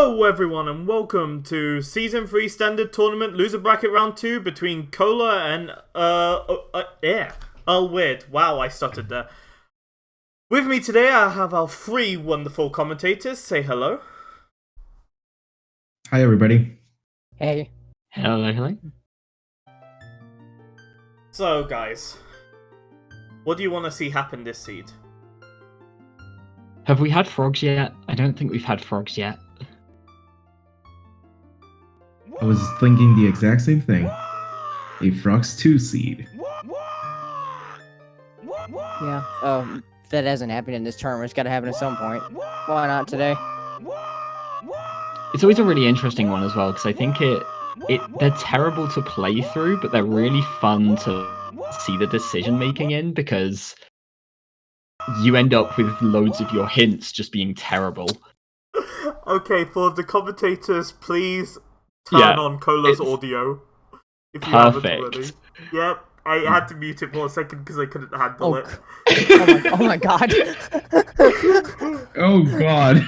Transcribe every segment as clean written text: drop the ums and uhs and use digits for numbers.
Hello everyone and welcome to Season 3 Standard Tournament Loser Bracket Round 2 between Cola and Earlweird. Wow, I stuttered there. With me today I have our three wonderful commentators. Say hello. Hi everybody. Hey. Hello. So guys, what do you want to see happen this seed? Have we had frogs yet? I don't think we've had frogs yet. I was thinking the exact same thing. A Frogs 2 seed. Yeah. That hasn't happened in this tournament. It's got to happen at some point. Why not today? It's always a really interesting one as well, because I think they're terrible to play through, but they're really fun to see the decision making in, because you end up with loads of your hints just being terrible. Okay, for the commentators, please turn on Cola's audio. If you haven't already. Yep, I had to mute it for a second because I couldn't handle it. Oh my god. Oh god.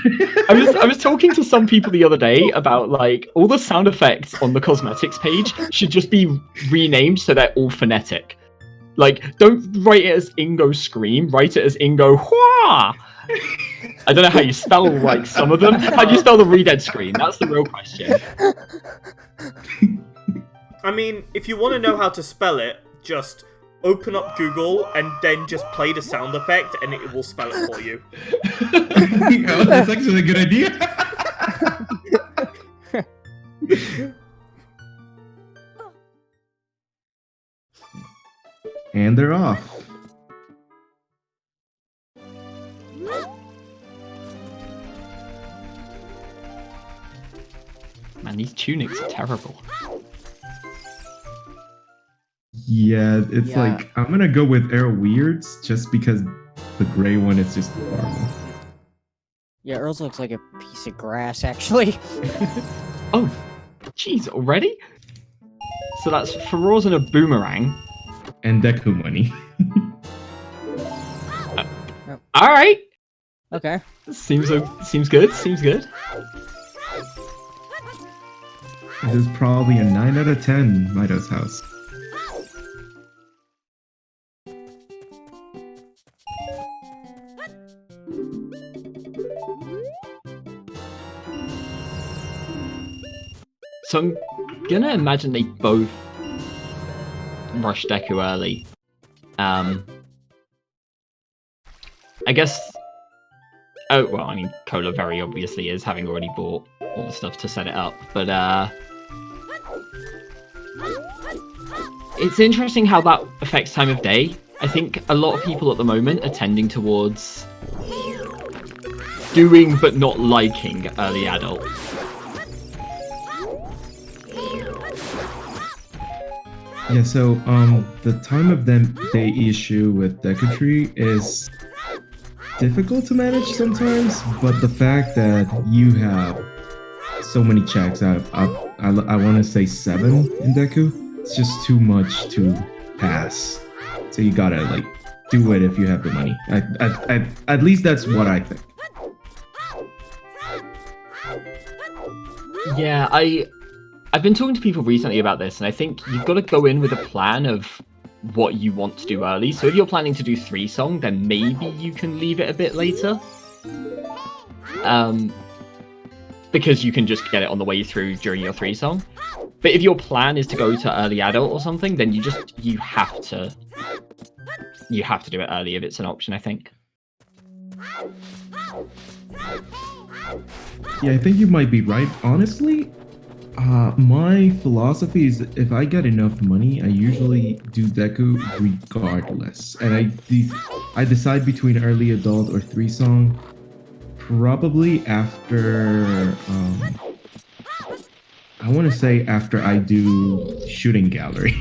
I was talking to some people the other day about, like, all the sound effects on the cosmetics page should just be renamed so they're all phonetic. Like, don't write it as Ingo Scream, write it as Ingo Hua! I don't know how you spell, like, some of them. How do you spell the Redead Scream? That's the real question. I mean, if you want to know how to spell it, just open up Google and then just play the sound effect and it will spell it for you. Oh, that's actually a good idea. And they're off. Man, these tunics are terrible. Yeah, it's like, I'm gonna go with Earlweird's just because the gray one is just horrible. Yeah, Earl's looks like a piece of grass, actually. Oh, jeez, already? So that's Feroz and a Boomerang. And Deku money. Alright! Okay. Seems good. This is probably a 9 out of 10 Mido's house. So I'm gonna imagine they both rush Deku early. I guess... Oh, well, I mean, Cola very obviously is, having already bought all the stuff to set it up, but it's interesting how that affects time of day. I think a lot of people at the moment are tending towards doing but not liking early adult. Yeah, so the time of day issue with Deku Tree is difficult to manage sometimes, but the fact that you have so many checks, I want to say 7 in Deku, it's just too much to pass. So you gotta, like, do it if you have the money. At least that's what I think. Yeah, I've been talking to people recently about this, and I think you've got to go in with a plan of what you want to do early. So if you're planning to do 3-song, then maybe you can leave it a bit later. Because you can just get it on the way through during your 3-song. But if your plan is to go to early adult or something, then you have to do it early if it's an option, I think. Yeah, I think you might be right. Honestly, my philosophy is if I get enough money, I usually do Deku regardless. And I decide between early adult or 3-song probably after, I want to say after I do Shooting Gallery.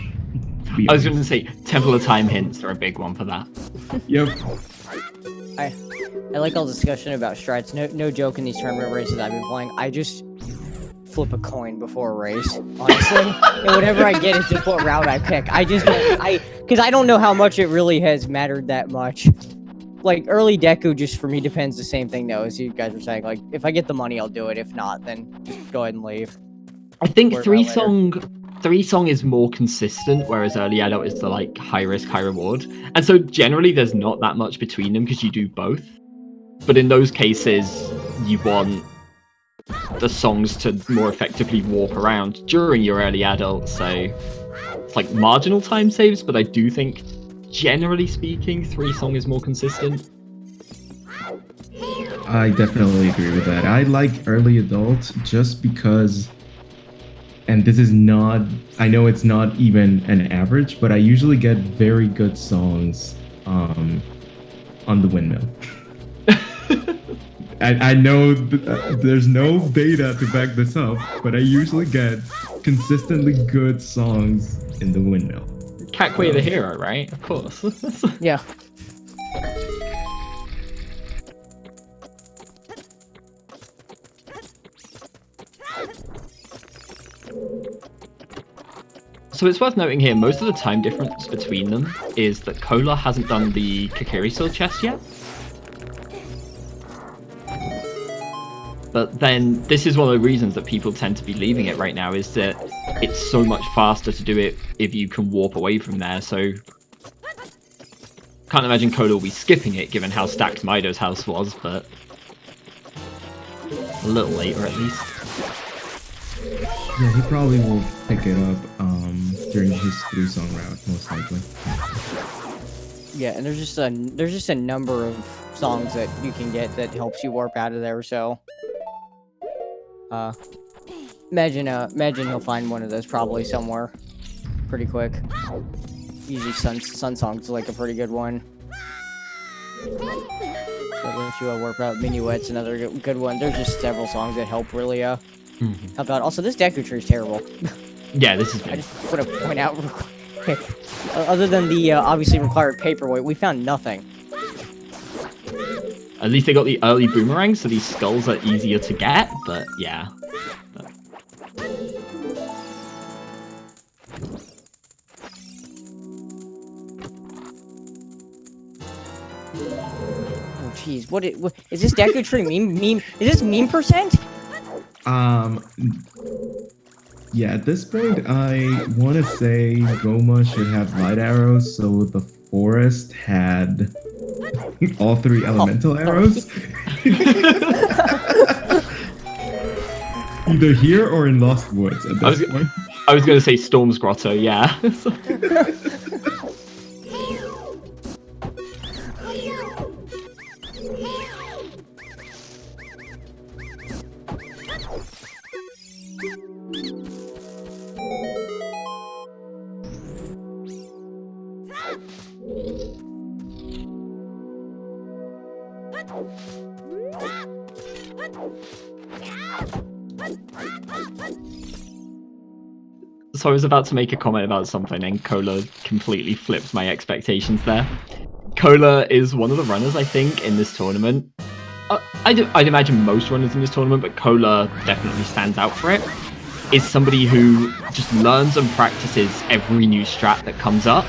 I was going to say, Temple of Time hints are a big one for that. Yep. I like all the discussion about strats. No joke, in these tournament races I've been playing, I just flip a coin before a race, honestly. And whatever I get is just what route I pick. Because I don't know how much it really has mattered that much. like early Deku just for me depends the same thing though as you guys were saying. Like if I get the money, I'll do it. If not, then just go ahead and leave. I think Worry about three song is more consistent, whereas early adult is the like high risk, high reward. And so generally there's not that much between them because you do both. But in those cases, you want the songs to more effectively warp around during your early adult, so it's like marginal time saves, but I do think, generally speaking, 3 song is more consistent. I definitely agree with that. I like early adult just because, and this is not, I know it's not even an average, but I usually get very good songs on the windmill. I know there's no data to back this up, but I usually get consistently good songs in the windmill. Kakwe the hero, right? Of course. Yeah. So it's worth noting here, most of the time difference between them is that Cola hasn't done the Kakiri Sword chest yet. But then, this is one of the reasons that people tend to be leaving it right now, is that it's so much faster to do it if you can warp away from there, so... Can't imagine Cola will be skipping it, given how stacked Mido's house was, but... A little later, at least. Yeah, he probably will pick it up during his 3-song route, most likely. Yeah, and there's just a number of songs that you can get that helps you warp out of there, so... imagine he'll find one of those probably somewhere pretty quick. Usually Sun Song's like a pretty good one. But if you warp out, Minuet's another good one. There's just several songs that help really help out. Also, this Deku tree is terrible. Yeah, this is I big. just want to point out real quick. Other than the obviously required paperweight, we found nothing. At least they got the early boomerang, so these skulls are easier to get, but yeah. Oh jeez, what is this Deku tree meme? Is this meme percent? Yeah, at this point, I want to say Goma should have light arrows, so the forest had all 3 elemental arrows. Either here or in Lost Woods at this point. I was going to say Storm's Grotto, yeah. So I was about to make a comment about something and Cola completely flipped my expectations there. Cola is one of the runners, I think, in this tournament. I'd imagine most runners in this tournament, but Cola definitely stands out for it. Is somebody who just learns and practices every new strat that comes up.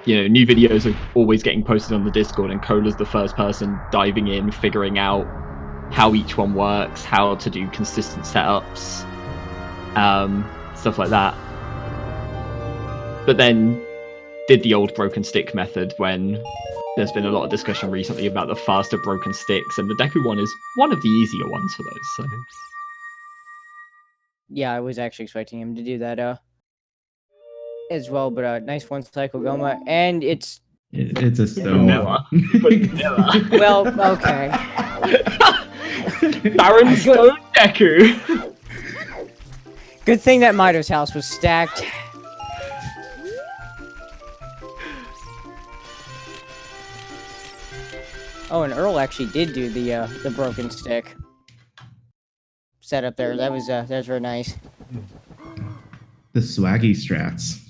You know, new videos are always getting posted on the Discord, and Cola's the first person diving in, figuring out how each one works, how to do consistent setups, stuff like that. But then did the old broken stick method when there's been a lot of discussion recently about the faster broken sticks, and the Deku one is one of the easier ones for those. So Yeah, I was actually expecting him to do that as well, but nice one cycle Goma, and it's a stone. well, okay. Baron Stone Deku. Good thing that Mido's house was stacked. Oh, and Earl actually did do the broken stick setup there. That was very nice. The swaggy strats.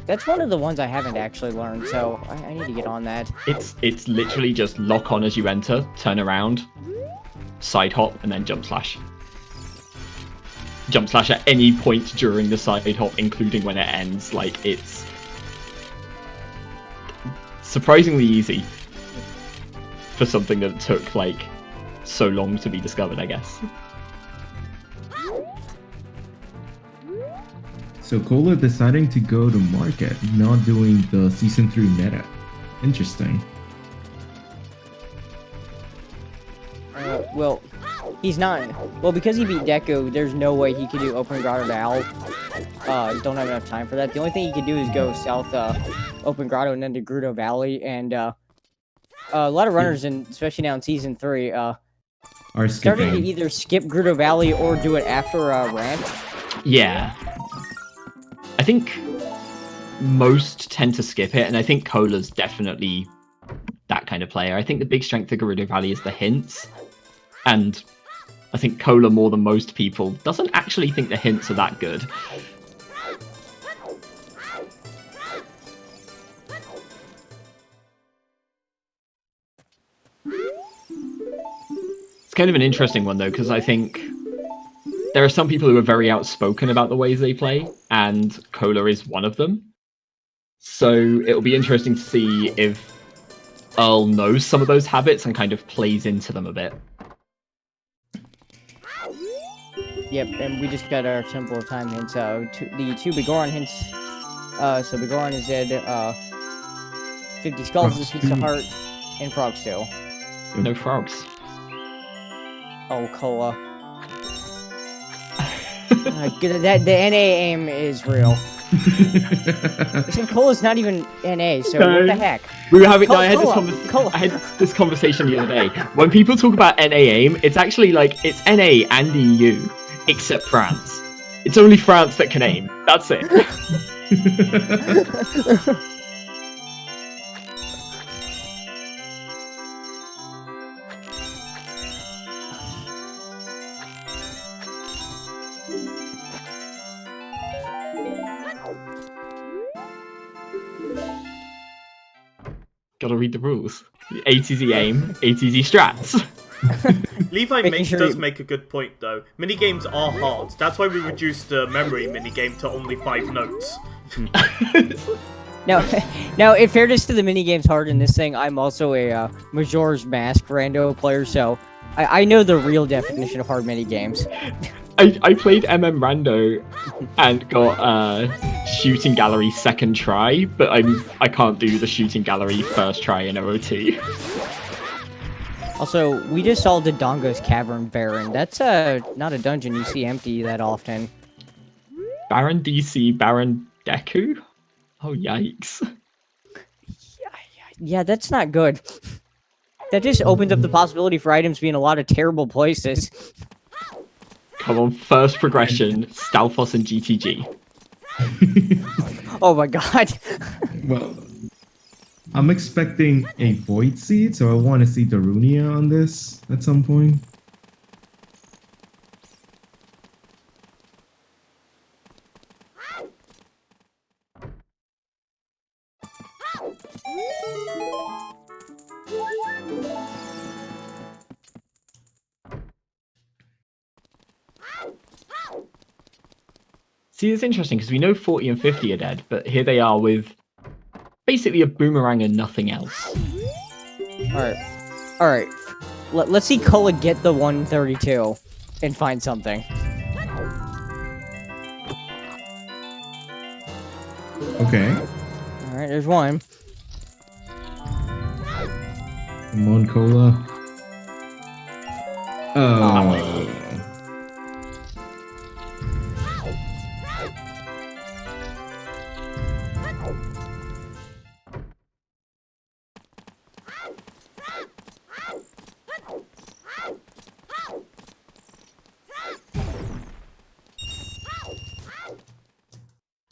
That's one of the ones I haven't actually learned, so I need to get on that. It's literally just lock on as you enter, turn around, side hop, and then jump slash. Jump slash at any point during the side hop, including when it ends. Like, it's surprisingly easy for something that took like so long to be discovered, I guess. So Cola deciding to go to market, not doing the season 3 meta. Interesting. Well, he's not. Well, because he beat Deku, there's no way he could do Open Grotto Val. Don't have enough time for that. The only thing he could do is go south Open Grotto and then to Gerudo Valley. And a lot of runners, especially now in Season 3, are starting to either skip Gerudo Valley or do it after Ranch. Yeah. I think most tend to skip it, and I think Cola's definitely that kind of player. I think the big strength of Gerudo Valley is the hints, and I think Cola, more than most people, doesn't actually think the hints are that good. It's kind of an interesting one, though, because I think there are some people who are very outspoken about the ways they play, and Cola is one of them. So it'll be interesting to see if Earl knows some of those habits and kind of plays into them a bit. Yep, and we just got our simple time hints. The 2 Bigoron hints. So Bigoron is dead. 50 skulls is a piece of heart, and frogs too. No frogs. Oh, Cola. The NA aim is real. Cola's not even NA, so No. what the heck? We were having. Cola, I had this conversation the other day. When people talk about NA aim, it's actually like it's NA and EU, except France. It's only France that can aim. That's it. Gotta read the rules. ATZ aim, ATZ strats. Levi does make a good point though. Minigames are hard. That's why we reduced the memory minigame to only 5 notes. Now, in fairness to the minigames hard in this thing, I'm also a Majora's Mask rando player, so I know the real definition of hard minigames. I played MM Rando and got shooting gallery second try, but I can't do the shooting gallery first try in OOT. Also, we just saw Dodongo's Cavern Baron. That's not a dungeon you see empty that often. Baron DC, Baron Deku? Oh, yikes. Yeah, that's not good. That just opens up the possibility for items being a lot of terrible places. Come on, first progression, Stalfos and GTG. Oh my god. Well, I'm expecting a Void Seed, so I want to see Darunia on this at some point. See, it's interesting because we know 40 and 50 are dead, but here they are with basically a boomerang and nothing else. Alright. Let's see Cola get the 132 and find something. Okay. Alright, there's one. Come on, Cola. Oh.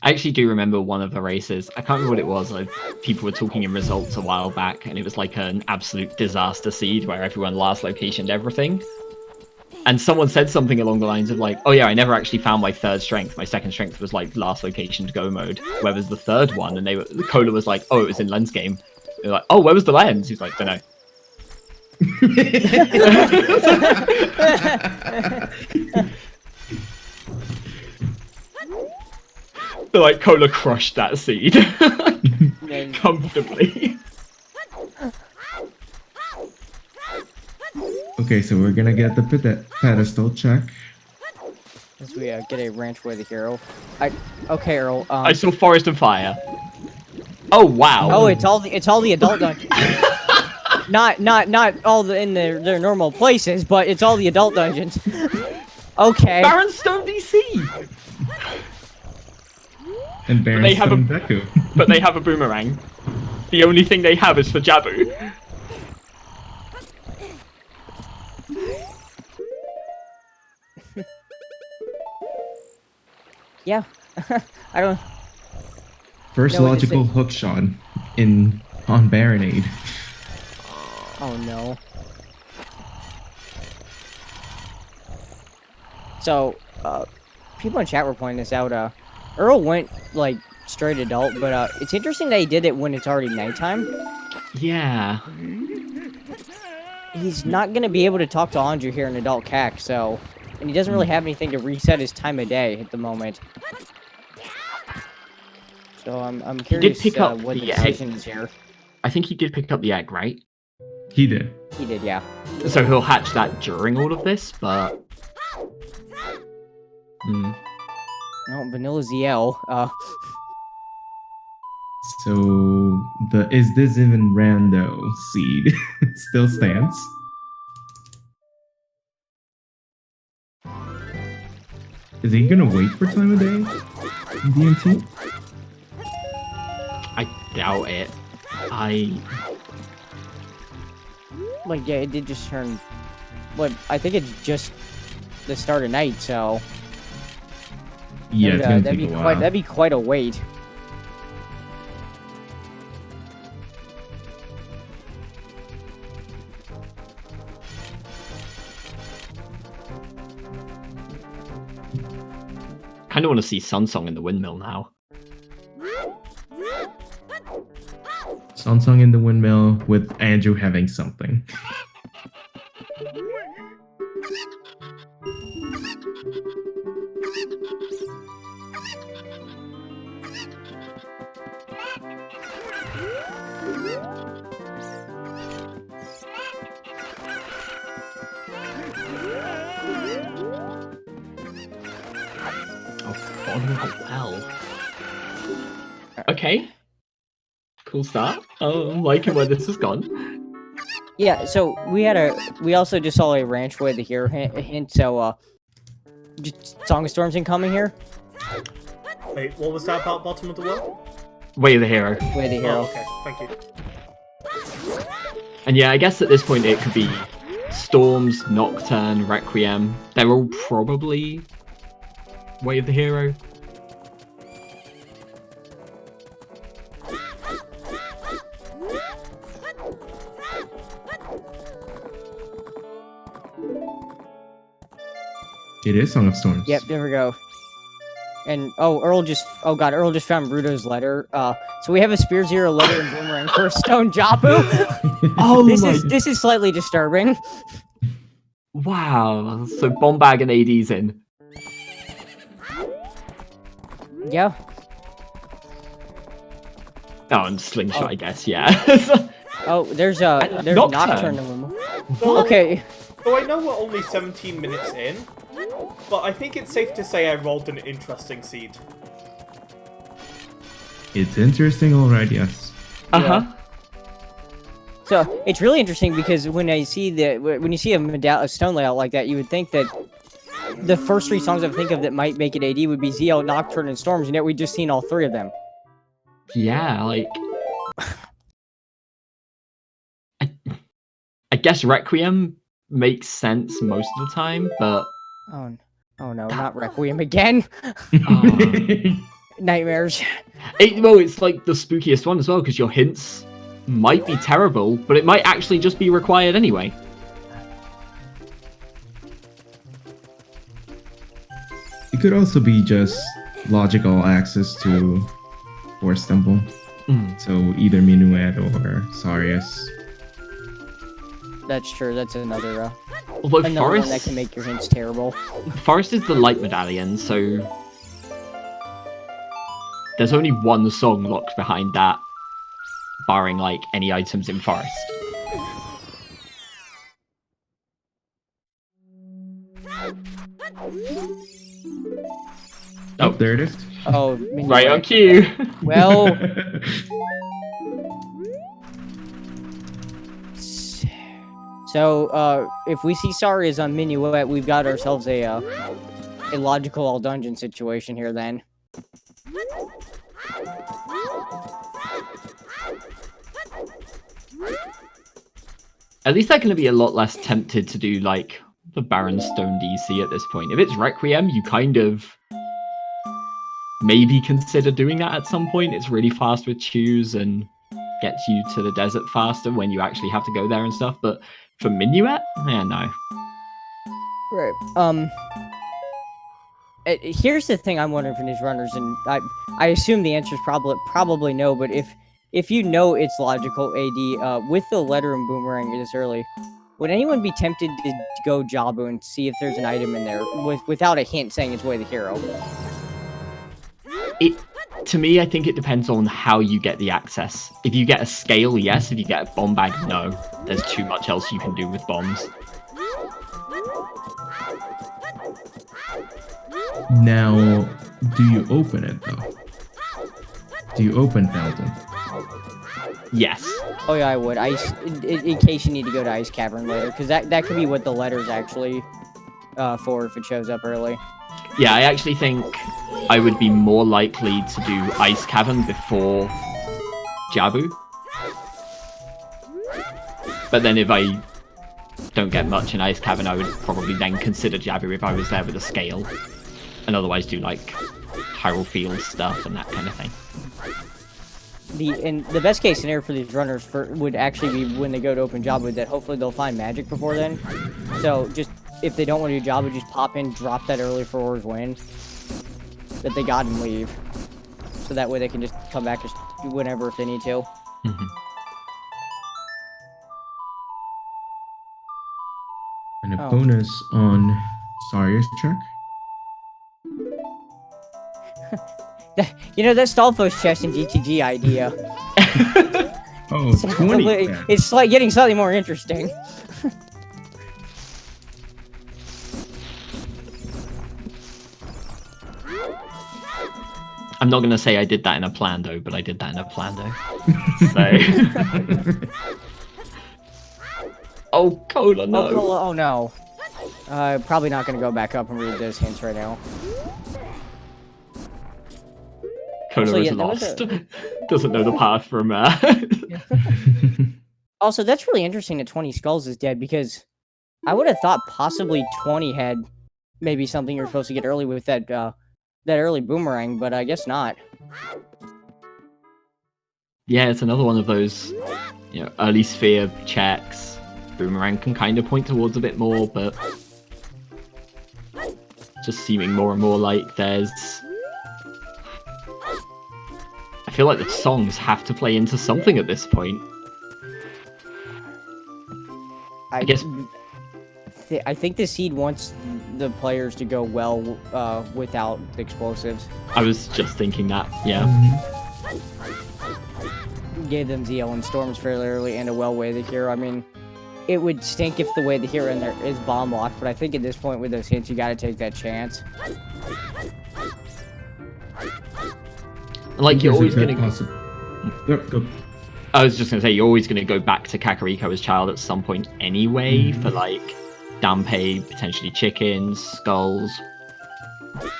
I actually do remember one of the races. I can't remember what it was. People were talking in results a while back, and it was like an absolute disaster seed where everyone last locationed everything. And someone said something along the lines of like, oh yeah, I never actually found my third strength. My second strength was like last location to go mode. Where was the third one? And Cola was like, oh, it was in lens game. They're like, oh, where was the lens? He's like, don't know. So like Cola crushed that seed comfortably. Okay, so we're gonna get the pedestal check. As we get a ranch with a hero. Okay, Earl. I saw Forest and Fire. Oh wow. Oh, it's all the adult dungeons. not all in their normal places, but it's all the adult dungeons. Okay. Baronstone DC. And Baronstone Deku. But they have a boomerang. The only thing they have is for Jabu. Yeah. I don't. First logical hook shot on Baronade. Oh no. So, people in chat were pointing this out. Earl went like straight adult, but it's interesting that he did it when it's already nighttime. Yeah. He's not gonna be able to talk to Andrew here in adult CAC, so, and he doesn't really have anything to reset his time of day at the moment. So I'm curious what the decision is here. I think he did pick up the egg, right? He did. He did, yeah. So he'll hatch that during all of this, but... No, Vanilla ZL. So the is this even rando seed still stands. Is he gonna wait for time of day in DMT? I doubt it. Like, yeah, it did just turn... But I think it's just the start of night, so... Yeah, it's gonna take a while. That'd be quite a wait. Kind of want to see Sunsong in the windmill now. Sunsong in the windmill with Andrew having something. Well. Okay. Cool start. I'm liking where this has gone. Yeah, so we also just saw a ranch way to hear hint, so just Song of Storms incoming here. Wait, what was that about Bottom of the World? Way of the Hero. Way of the Hero. Oh, okay, thank you. And yeah, I guess at this point it could be Storms, Nocturne, Requiem. They're all probably Way of the Hero. It is Song of Storms. Yep, there we go. And Earl just found Rudo's letter. So we have a Spear Zero letter and Boomerang for Stone Jabu. This is slightly disturbing. Wow. So Bombag and AD's in. Yeah. Oh, and Slingshot, I guess, yeah. There's Nocturne in them. Okay. So I know we're only 17 minutes in, but I think it's safe to say I rolled an interesting seed. It's interesting, alright, yes. Yeah. So it's really interesting because when you see a stone layout like that, you would think that the first three songs I think of that might make it AD would be ZL, Nocturne, and Storms, and yet we've just seen all three of them. Yeah, like... I guess Requiem makes sense most of the time, but... Oh no, not Requiem again! Nightmares. It's like the spookiest one as well, because your hints might be terrible, but it might actually just be required anyway. It could also be just logical access to Forest Temple. So either Minuet or Sarius. That's true, that's another Although Forest, one that can make your hints terrible. Forest is the light medallion, so there's only one song locked behind that, barring like any items in Forest. Oh, there it is. Oh, Right on cue. Well, so if we see Saria's on Minuet, we've got ourselves a logical all dungeon situation here. Then. At least they're going to be a lot less tempted to do, like, the Baron Stone DC at this point. If it's Requiem, you kind of maybe consider doing that at some point. It's really fast with choose and gets you to the desert faster when you actually have to go there and stuff. But for Minuet, no. Right. Here's the thing I'm wondering from these runners, and I assume the answer is probably no. But if you know it's logical, AD, with the letter and boomerang this early, would anyone be tempted to go Jabu and see if there's an item in there without a hint saying it's Way the Hero? To me, I think it depends on how you get the access. If you get a scale, yes. If you get a bomb bag, no. There's too much else you can do with bombs. Now, do you open it though? Do you open Fountain? Yes. Oh yeah, I would. Ice, in case you need to go to Ice Cavern later, because that could be what the letter's actually for if it shows up early. Yeah, I actually think I would be more likely to do Ice Cavern before Jabu. But then if I don't get much in Ice Cavern, I would probably then consider Jabu if I was there with a scale. And otherwise do, like, Hyrule Field stuff and that kind of thing. The best case scenario for these runners would actually be when they go to open Jabu, that hopefully they'll find magic before then. So just, if they don't want to do Jabu, just pop in, drop that early for Or's win that they got and leave. So that way they can just come back just whenever if they need to. Mm-hmm. And a bonus on Saria's check. You know, that Stalfos chest in GTG idea. Oh, 20. It's like getting slightly more interesting. I'm not going to say I did that in a Plando, but I did that in a Plando. So... Oh, Cola, no. Oh, Cola, oh no. Probably not going to go back up and read those hints right now. Cola is lost. Doesn't know the path from... Also, that's really interesting that 20 Skulls is dead, because I would have thought possibly 20 had maybe something you're supposed to get early with that early boomerang, but I guess not. Yeah, it's another one of those, early sphere checks. Boomerang can kind of point towards a bit more, but just seeming more and more like there's... I feel like the songs have to play into something at this point. I guess... I think the seed wants the players to go well without the explosives. I was just thinking that, yeah. Gave them ZL and Storms fairly early and a Way the Hero. I mean, it would stink if the Way the Hero in there is bomb locked, but I think at this point with those hints, you gotta take that chance. Like, you're always gonna... Go. I was just gonna say, you're always gonna go back to Kakariko as child at some point anyway, for like... Dampe, potentially chickens, skulls.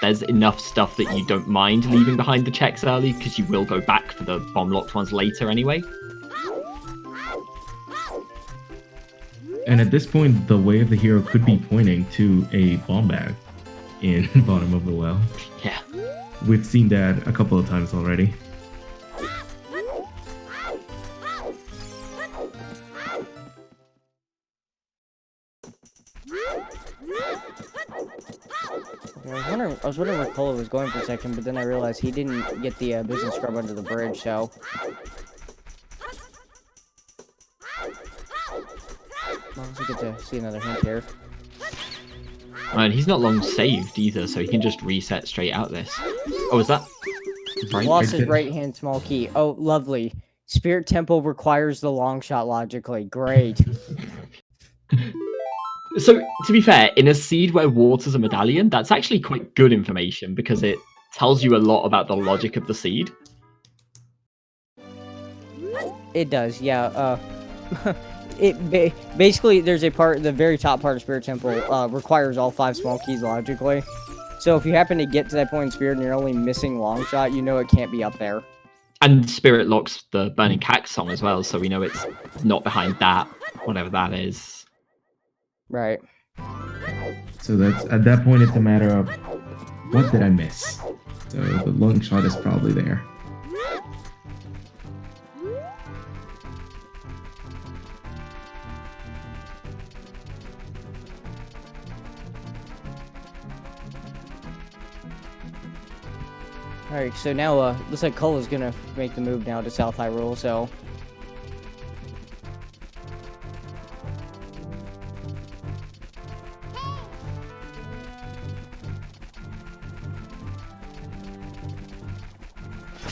There's enough stuff that you don't mind leaving behind the checks early, because you will go back for the bomb-locked ones later anyway. And at this point, the Way of the Hero could be pointing to a bomb bag in bottom of the well. Yeah. We've seen that a couple of times already. I was wondering where Cola was going for a second, but then I realized he didn't get the business scrub under the bridge, so... Well, we get to see another hint here. And he's not long saved either, so he can just reset straight out this. Oh, is that... Right? Lost his right hand small key. Oh, lovely. Spirit Temple requires the long shot logically. Great. So, to be fair, in a seed where water's a medallion, that's actually quite good information because it tells you a lot about the logic of the seed. It does, yeah. Basically, there's a part, the very top part of Spirit Temple requires all 5 small keys logically. So if you happen to get to that point in Spirit and you're only missing Long Shot, you know it can't be up there. And Spirit locks the Burning Cax song as well, so we know it's not behind that, whatever that is. Right. So that's at that point it's a matter of what did I miss? So the long shot is probably there. Alright, so now, looks like Cola's gonna make the move now to South Hyrule, so...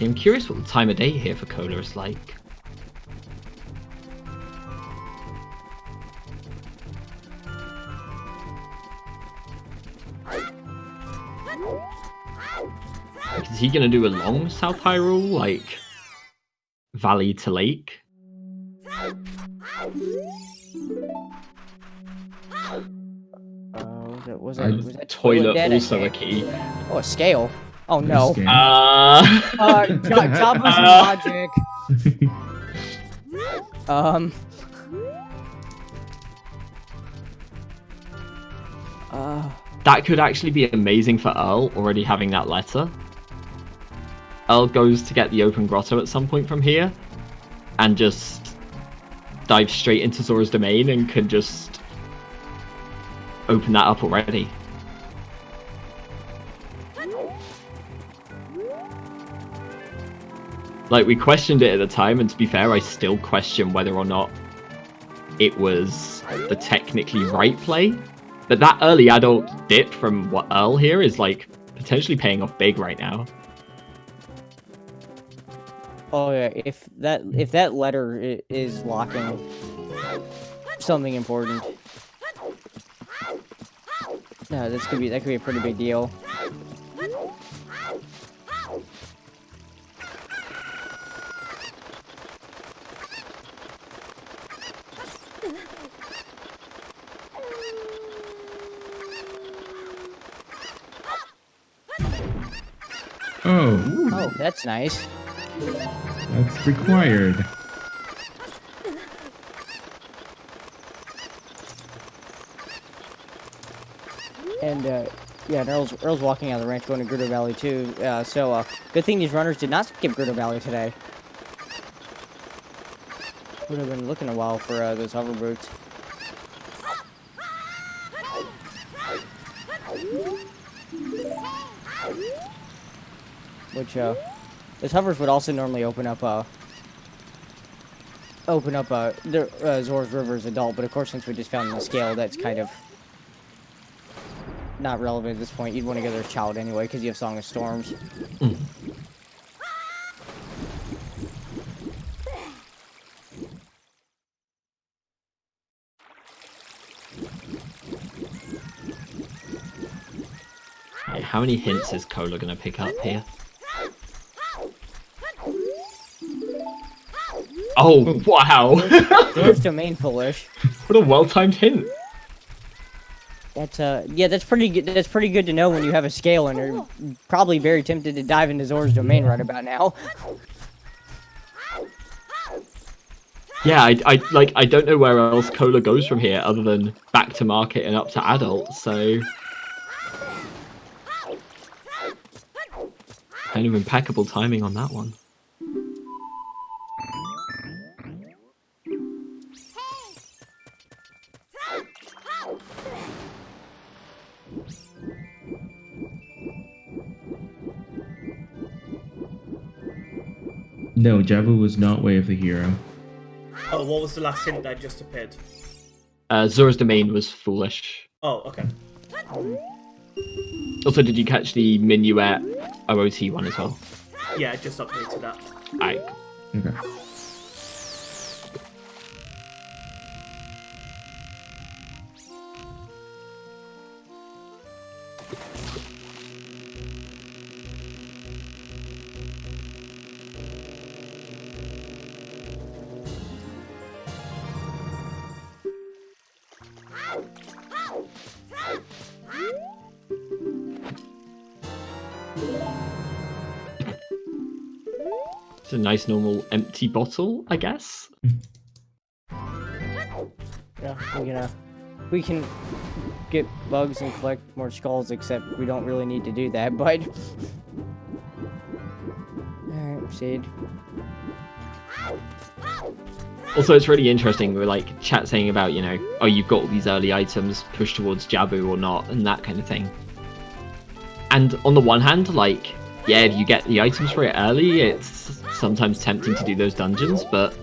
I'm curious what the time of day here for Cola is like. Is he gonna do a long South Hyrule, like valley to lake? Was that toilet dead? also a key? Oh, a scale. Oh no. Jobless logic. That could actually be amazing for Earl, already having that letter. Earl goes to get the open grotto at some point from here, and just dives straight into Zora's domain and can just open that up already. Like, we questioned it at the time, and to be fair, I still question whether or not it was the technically right play. But that early adult dip from what Earl here is, like, potentially paying off big right now. Oh yeah, if that letter is locking something important, no, that could be a pretty big deal. Oh, that's nice. That's required. And yeah, and Earl's walking out of the ranch going to Gerudo Valley too. So good thing these runners did not skip Gerudo Valley today. Would have been looking a while for those hover boots. Which those hovers would also normally open up Zora's River's adult, but of course since we just found the scale, that's kind of not relevant at this point. You'd want to go there as child anyway, because you have Song of Storms. How many hints is Cola gonna pick up here? Oh, wow! Zora's Domain foolish. What a well-timed hint. That's yeah, that's pretty good. That's pretty good to know when you have a scale and you're probably very tempted to dive into Zora's Domain right about now. Yeah, I don't know where else Cola goes from here other than back to market and up to adult, so kind of impeccable timing on that one. No, Jabu was not Way of the Hero. Oh, what was the last hint that just appeared? Zora's Domain was foolish. Oh, okay. Also, did you catch the Minuet OOT one as well? Yeah, I just updated that. Alright. Okay. It's a nice normal empty bottle, I guess. Yeah, we can get bugs and collect more skulls, except we don't really need to do that, but... Alright, seed. Also, it's really interesting, we're like chat saying about, you know, oh, you've got all these early items, push towards Jabu or not, and that kind of thing. And on the one hand, like, yeah, if you get the items for it early, it's sometimes tempting to do those dungeons, but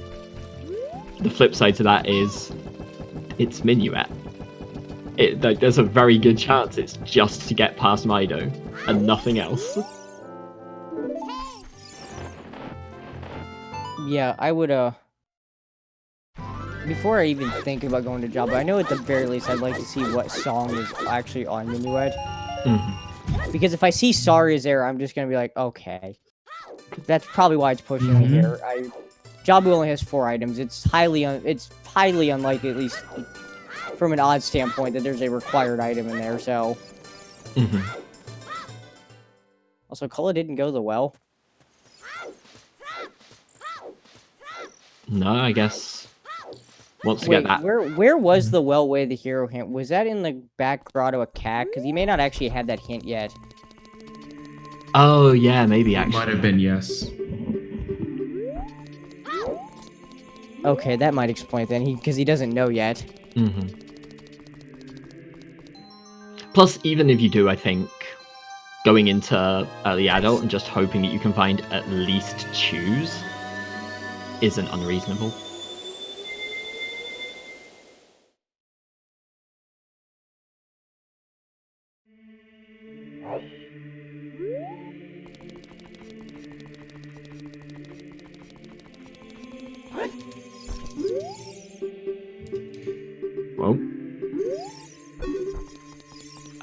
the flip side to that is it's Minuet. Like, there's a very good chance it's just to get past Mido and nothing else. Yeah, I would, before I even think about going to Jabba, I know at the very least I'd like to see what song is actually on Minuet. Because if I see Sorry is there, I'm just gonna be like, okay. That's probably why it's pushing me here. Jabu only has 4 items. It's highly unlikely, at least from an odds standpoint, that there's a required item in there, so... Also, Cullen didn't go to the well. No, I guess... Wants to get that. Where was the well way the hero hint? Was that in the back grotto of Cat? Because he may not actually have that hint yet. Oh, yeah, maybe, actually. Might have been, yes. Okay, that might explain it then, because he doesn't know yet. Plus, even if you do, I think, going into early adult and just hoping that you can find at least Choose isn't unreasonable. Well.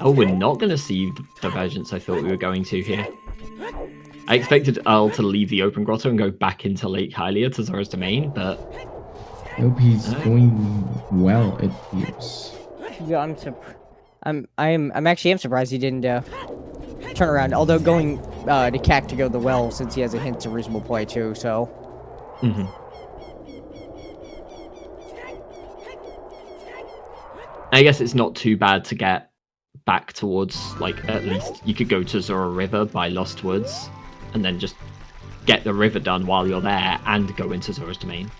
Oh, we're not going to see the divergence I thought we were going to here. I expected Earl to leave the open grotto and go back into Lake Hylia to Zora's Domain, but... Nope, he's going well, it appears. Yeah, I'm actually surprised he didn't turn around. Although going to Cack to go to the well, since he has a hint to reasonable play too. So. I guess it's not too bad to get back towards, like, at least you could go to Zora River by Lost Woods, and then just get the river done while you're there and go into Zora's Domain.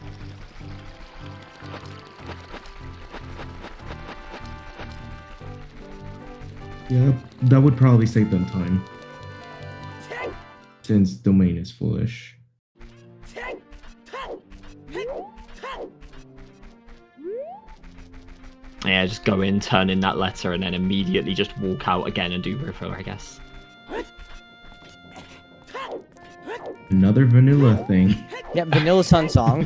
Yeah, that would probably save them time. Since Domain is foolish. Yeah, just go in, turn in that letter, and then immediately just walk out again and do river, I guess. Another vanilla thing. Yeah, Vanilla Sun song.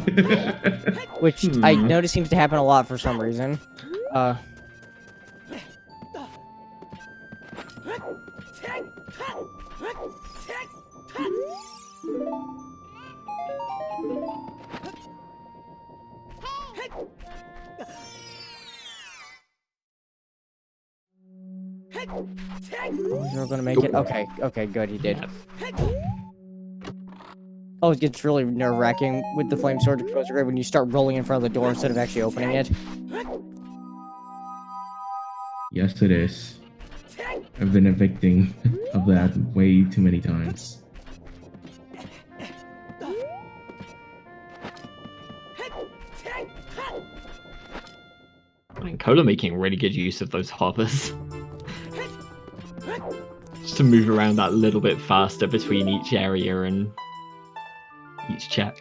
Which I notice seems to happen a lot for some reason. Is Zoro gonna make it? Okay, good, he did. Oh, it gets really nerve-wracking with the Flame Sword Exposure Grave when you start rolling in front of the door instead of actually opening it. Yes, it is. I've been a victim of that way too many times. And Cola making really good use of those hovers. Just to move around that little bit faster between each area and each check.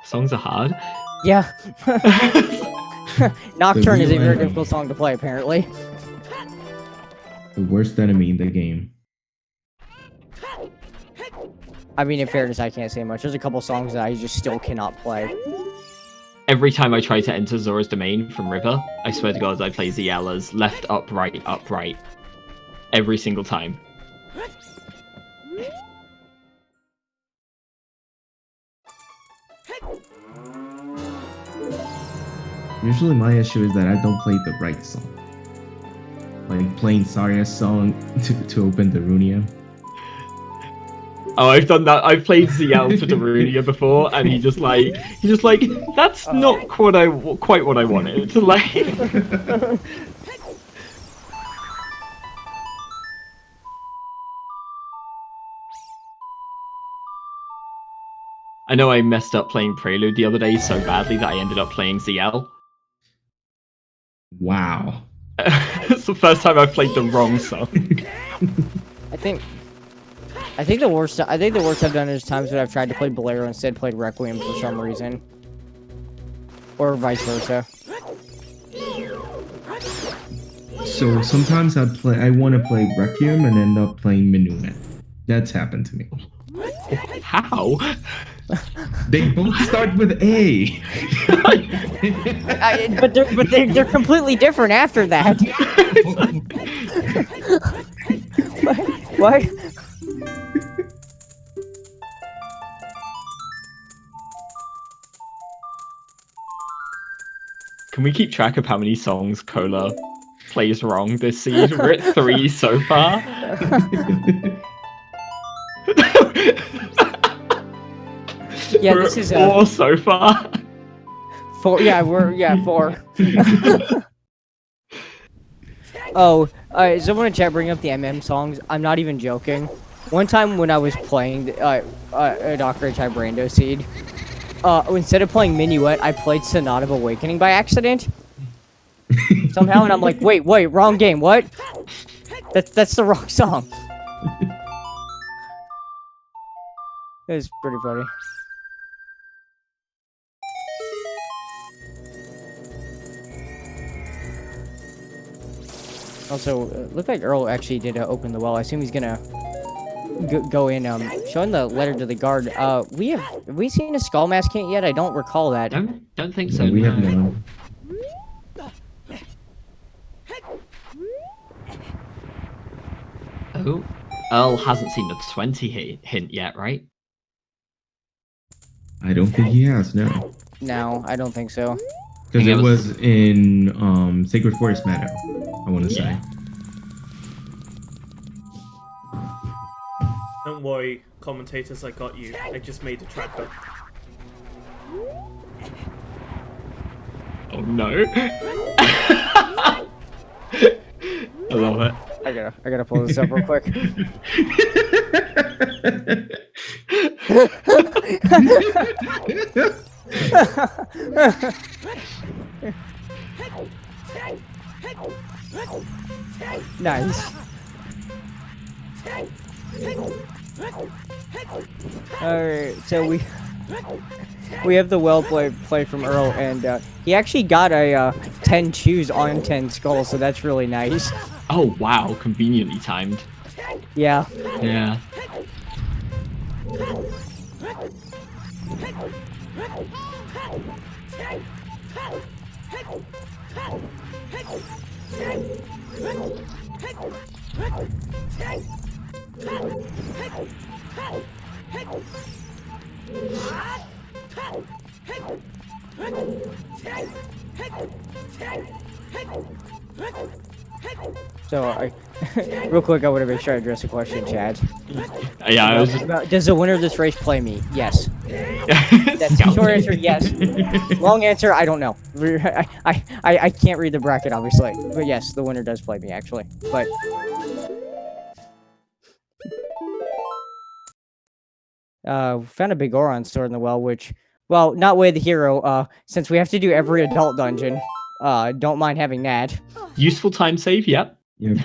Songs are hard. Yeah. Nocturne is a very difficult song to play, apparently. The worst enemy in the game. I mean, in fairness, I can't say much. There's a couple songs that I just still cannot play. Every time I try to enter Zora's Domain from River, I swear to God I play ZL as left, up, right, up, right. Every single time. Usually my issue is that I don't play the right song. Like playing Saria's song to open the Runia. Oh, I've done that. I've played ZL to Darunia before, and he's just like, that's not quite what I wanted. Like, I know I messed up playing Prelude the other day so badly that I ended up playing ZL. Wow. It's the first time I've played the wrong song. I think the worst I've done is times when I've tried to play Bolero instead played Requiem for some reason, or vice versa. So sometimes I want to play Requiem and end up playing Minuet. That's happened to me. How? They both start with A. But they're completely different after that. What? Can we keep track of how many songs Cola plays wrong this season? We're at 3 so far. Yeah, we're this is 4 so far. 4. Yeah, we're 4. Oh, someone in chat bring up the songs. I'm not even joking. One time when I was playing Doctor Type Brando Seed, instead of playing Minuet, I played Sonata of Awakening by accident. Somehow, and I'm like, wait, wrong game. What? That's the wrong song. It was pretty funny. Also, looked like Earl actually did open the well. I assume he's gonna go in, showing the letter to the guard. Have we seen a skull mask hint yet? I don't recall that. Don't think so. No, we have none. Oh, Earl hasn't seen the 20 hint yet, right? I don't think he has, no. No, I don't think so. Because it was in Sacred Forest Meadow, I want to say. Don't worry, commentators, I got you. I just made a tracker. Oh no. I love it. I gotta pull this up real quick. Nice. Alright, so we have the well play from Earl, and he actually got a 10 chews on 10 skulls, so that's really nice. Oh wow, conveniently timed. Yeah. Yeah. So, real quick, I want to make sure I address a question, Chad. Yeah, I was just... Does the winner of this race play me? Yes. That's the short answer, yes. Long answer, I don't know. I can't read the bracket, obviously. But yes, the winner does play me, actually. But... found a big Goron stored in the well, which... Well, not Way of the Hero, since we have to do every adult dungeon. Don't mind having that. Useful time save, yep. Yep.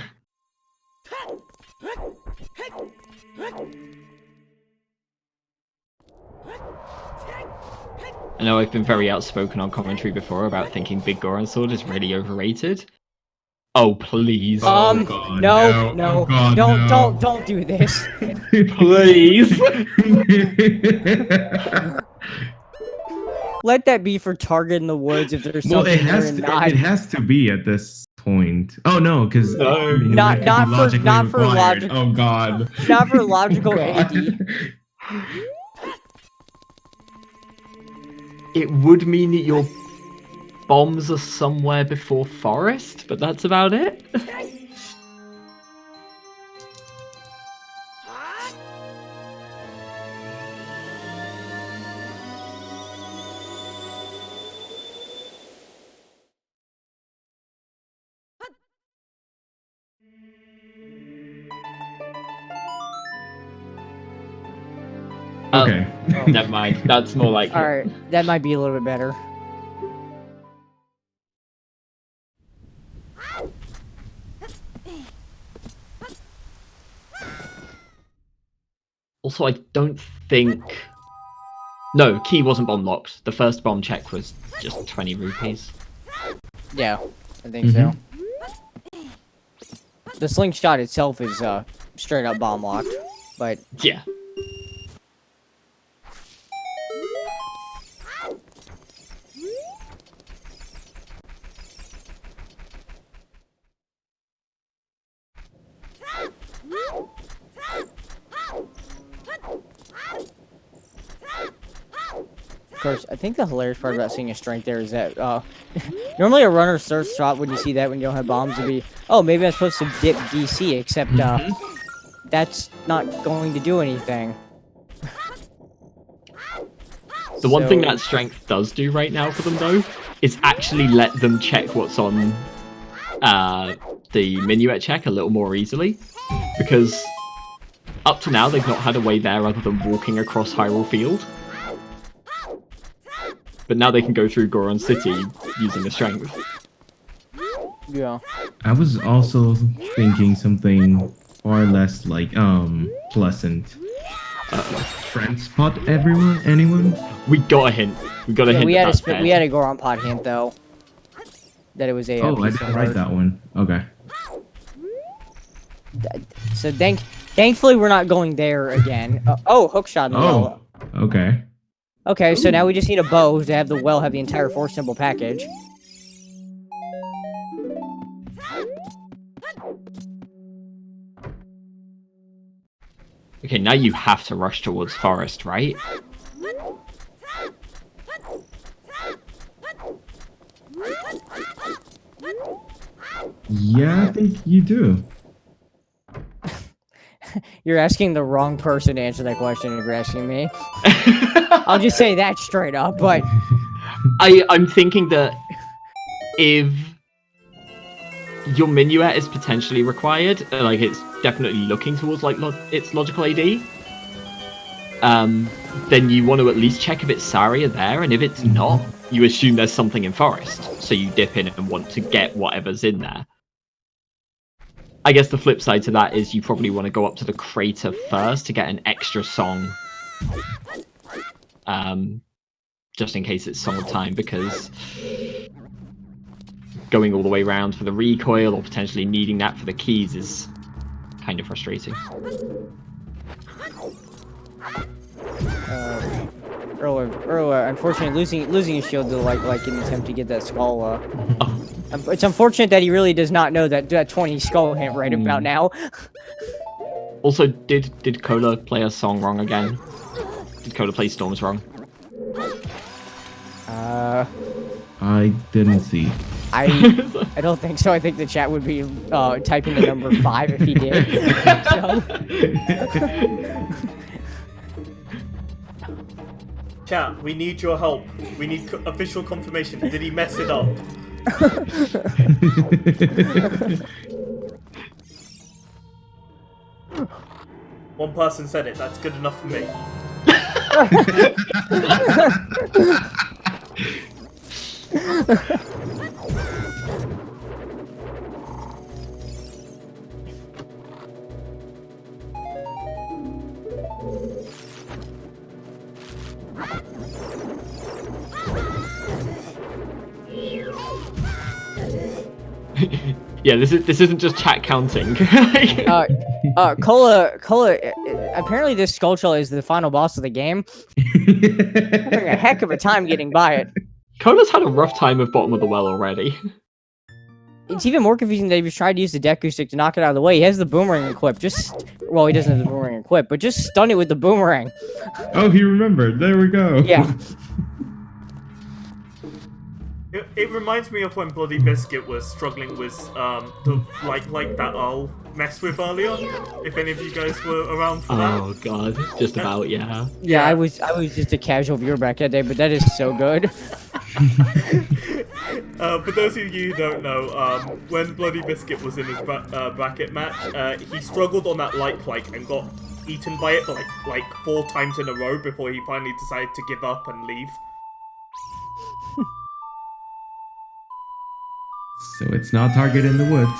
I know I've been very outspoken on commentary before about thinking Big Goron Sword is really overrated. Oh, please. Oh, God, no, oh, God, don't do this. Please. Let that be for Target in the Woods if there's something it has to be at this point. Oh no, because no. Not for logical. Oh God. Not for logical AD. It would mean that you're bombs are somewhere before forest, but that's about it. Okay. Never mind. That's more like. Alright, that might be a little bit better. Also, I don't think. No, key wasn't bomb locked. The first bomb check was just 20 rupees. Yeah, I think so. The slingshot itself is straight up bomb locked, but Yeah. of course, I think the hilarious part about seeing a strength there is that normally a runner search shot when you see that when you don't have bombs would be, oh, maybe I'm supposed to dip DC, except that's not going to do anything. The one thing that strength does do right now for them, though, is actually let them check what's on the minuet check a little more easily. Because up to now, they've not had a way there other than walking across Hyrule Field. But now they can go through Goron City using the strength. Yeah. I was also thinking something far less like pleasant. Friend spot anyone? We got a hint. We got a hint. We had a Goron pod hint though. That it was a. Oh, I didn't write that one. Okay. So thankfully we're not going there again. Oh, hookshot in the well. Okay. Okay, so now we just need a bow to have the well have the entire 4 symbol package. Okay, now you have to rush towards forest, right? Yeah, I think you do. You're asking the wrong person to answer that question if you're asking me. I'll just say that straight up, but... I'm thinking that if your minuet is potentially required, like it's definitely looking towards like its logical AD, then you want to at least check if it's Saria there, and if it's not, you assume there's something in forest, so you dip in and want to get whatever's in there. I guess the flip side to that is you probably want to go up to the crater first to get an extra song. Just in case it's song of time, because going all the way around for the recoil or potentially needing that for the keys is kind of frustrating. Earlweird, unfortunately, losing his shield to like an attempt to get that skull. It's unfortunate that he really does not know that 20 skull hint right about now. Also, did Cola play a song wrong again? Did Cola play Storms wrong? I didn't see. I don't think so. I think the chat would be typing the number 5 if he did. Chat, we need your help. We need official confirmation. Did he mess it up? One person said it. That's good enough for me. Yeah, this isn't just chat counting. Cola. Apparently, this skull shell is the final boss of the game. Having a heck of a time getting by it. Cola's had a rough time with bottom of the well already. It's even more confusing that he was trying to use the Deku stick to knock it out of the way. He has the boomerang equipped. Well, he doesn't have the boomerang equipped, but just stun it with the boomerang. Oh, he remembered. There we go. Yeah. It reminds me of when Bloody Biscuit was struggling with the like that I'll mess with earlier. If any of you guys were around for that. Oh god, just about, yeah. Yeah, I was just a casual viewer back that day, but that is so good. For those of you who don't know, when Bloody Biscuit was in his bracket match, he struggled on that light plank and got eaten by it like 4 times in a row before he finally decided to give up and leave. So it's not Target in the woods.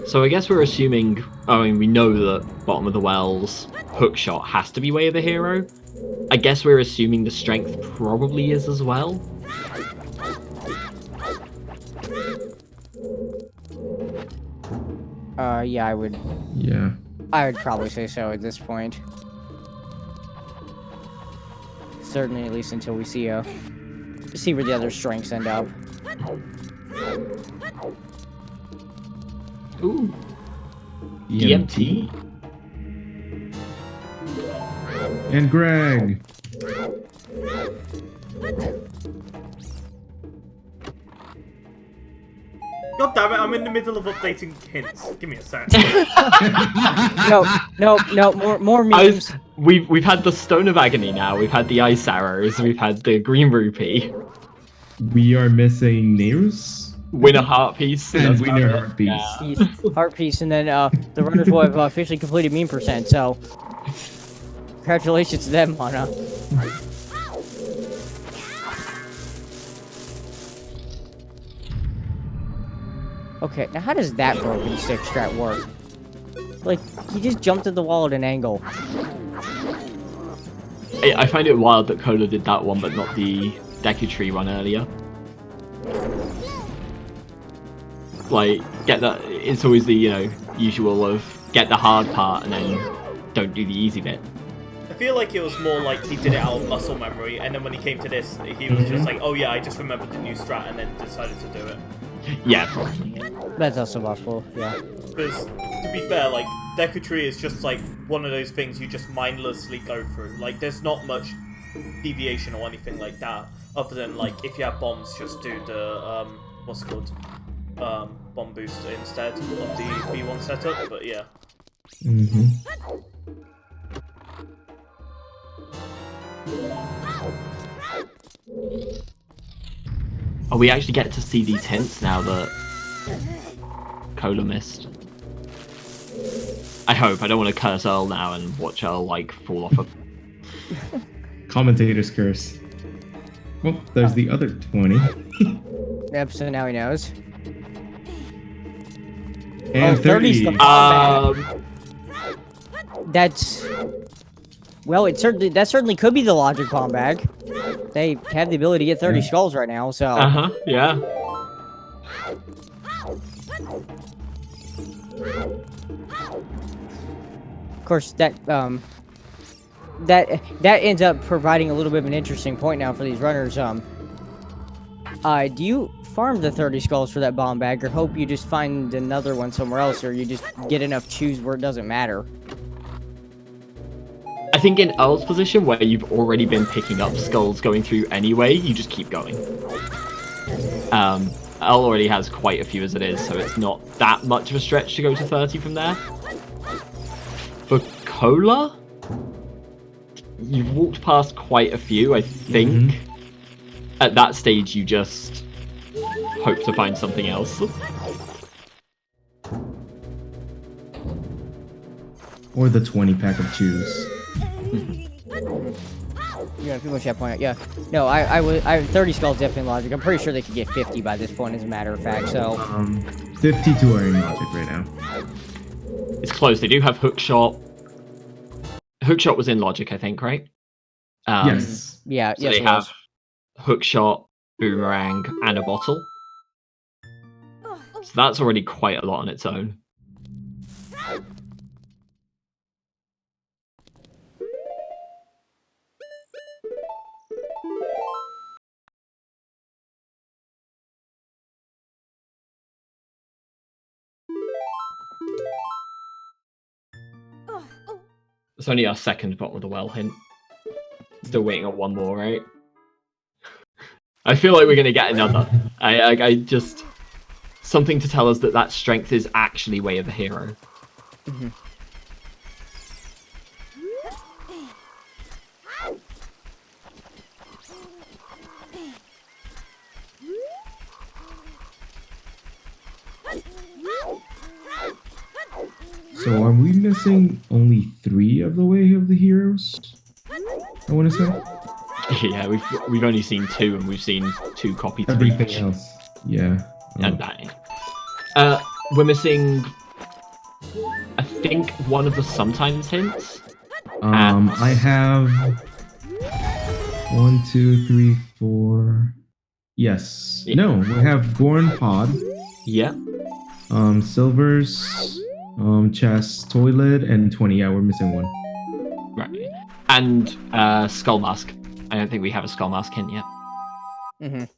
So I guess we're assuming, I mean, we know that bottom of the wells hookshot has to be way of the hero. I guess we're assuming the strength probably is as well. Yeah, I would. Yeah. I would probably say so at this point. Certainly, at least until we see where the other strengths end up. Ooh. DMT. And Greg. God damn it, I'm in the middle of updating hints. Give me a sec. No, more memes. We've had the Stone of Agony now, we've had the Ice Arrows, we've had the Green Rupee. We are missing News. Win a heart piece. And winner heart piece. Yeah. Heart piece, and then the runners will have officially completed meme percent, so congratulations to them on Okay, now how does that broken stick strat work? Like, he just jumped at the wall at an angle. I find it wild that Cola did that one, but not the Deku Tree one earlier. Like, get that. It's always the, usual of get the hard part and then don't do the easy bit. I feel like it was more like he did it out of muscle memory, and then when he came to this, he was just like, oh yeah, I just remembered the new strat, and then decided to do it. Yeah. That's also possible, yeah. Because, to be fair, like, Deku Tree is just, like, one of those things you just mindlessly go through. Like, there's not much deviation or anything like that, other than, like, if you have bombs, just do the, what's it called? Bomb boost instead of the B1 setup, but yeah. Oh, we actually get to see these hints now that Cola missed. I hope. I don't want to curse Earl now and watch Earl, like, fall off a... Commentator's curse. Well, there's the other 20. Yep, so now he knows. And 30. That's... Well, that certainly could be the logic bomb bag. They have the ability to get 30 skulls right now, so... yeah. Of course, that ends up providing a little bit of an interesting point now for these runners. Do you farm the 30 skulls for that bomb bag, or hope you just find another one somewhere else, or you just get enough chews where it doesn't matter? I think in Earl's position, where you've already been picking up skulls going through anyway, you just keep going. Earl already has quite a few as it is, so it's not that much of a stretch to go to 30 from there. For Cola, you've walked past quite a few, I think. At that stage, you just hope to find something else. Or the 20 pack of chews. Yeah, pretty much that point. Yeah. No, I 30 skulls definitely logic. I'm pretty sure they could get 50 by this point, as a matter of fact. So 52 are in logic right now. It's close. They do have hookshot. Hookshot was in logic, I think, right? Yes. Yeah, So yes, they it have was. hookshot, boomerang, and a bottle. So that's already quite a lot on its own. It's only our second bottle of the well hint. Still waiting on one more, right? I feel like we're gonna get another. I just something to tell us that that strength is actually way of a hero. Mhm. So are we missing only 3 of the way of the heroes? I want to say Yeah, we've only seen 2, and we've seen 2 copies of everything each. else. Yeah. And we're missing, I think, one of the sometimes hints. I have 1, 2, 3, 4. Yes. Yeah. No, we have Gorn Pod, Yeah. Silver's, chest, toilet, and 20. Yeah, we're missing one. Right. And Skull Mask. I don't think we have a Skull Mask hint yet. Mhm.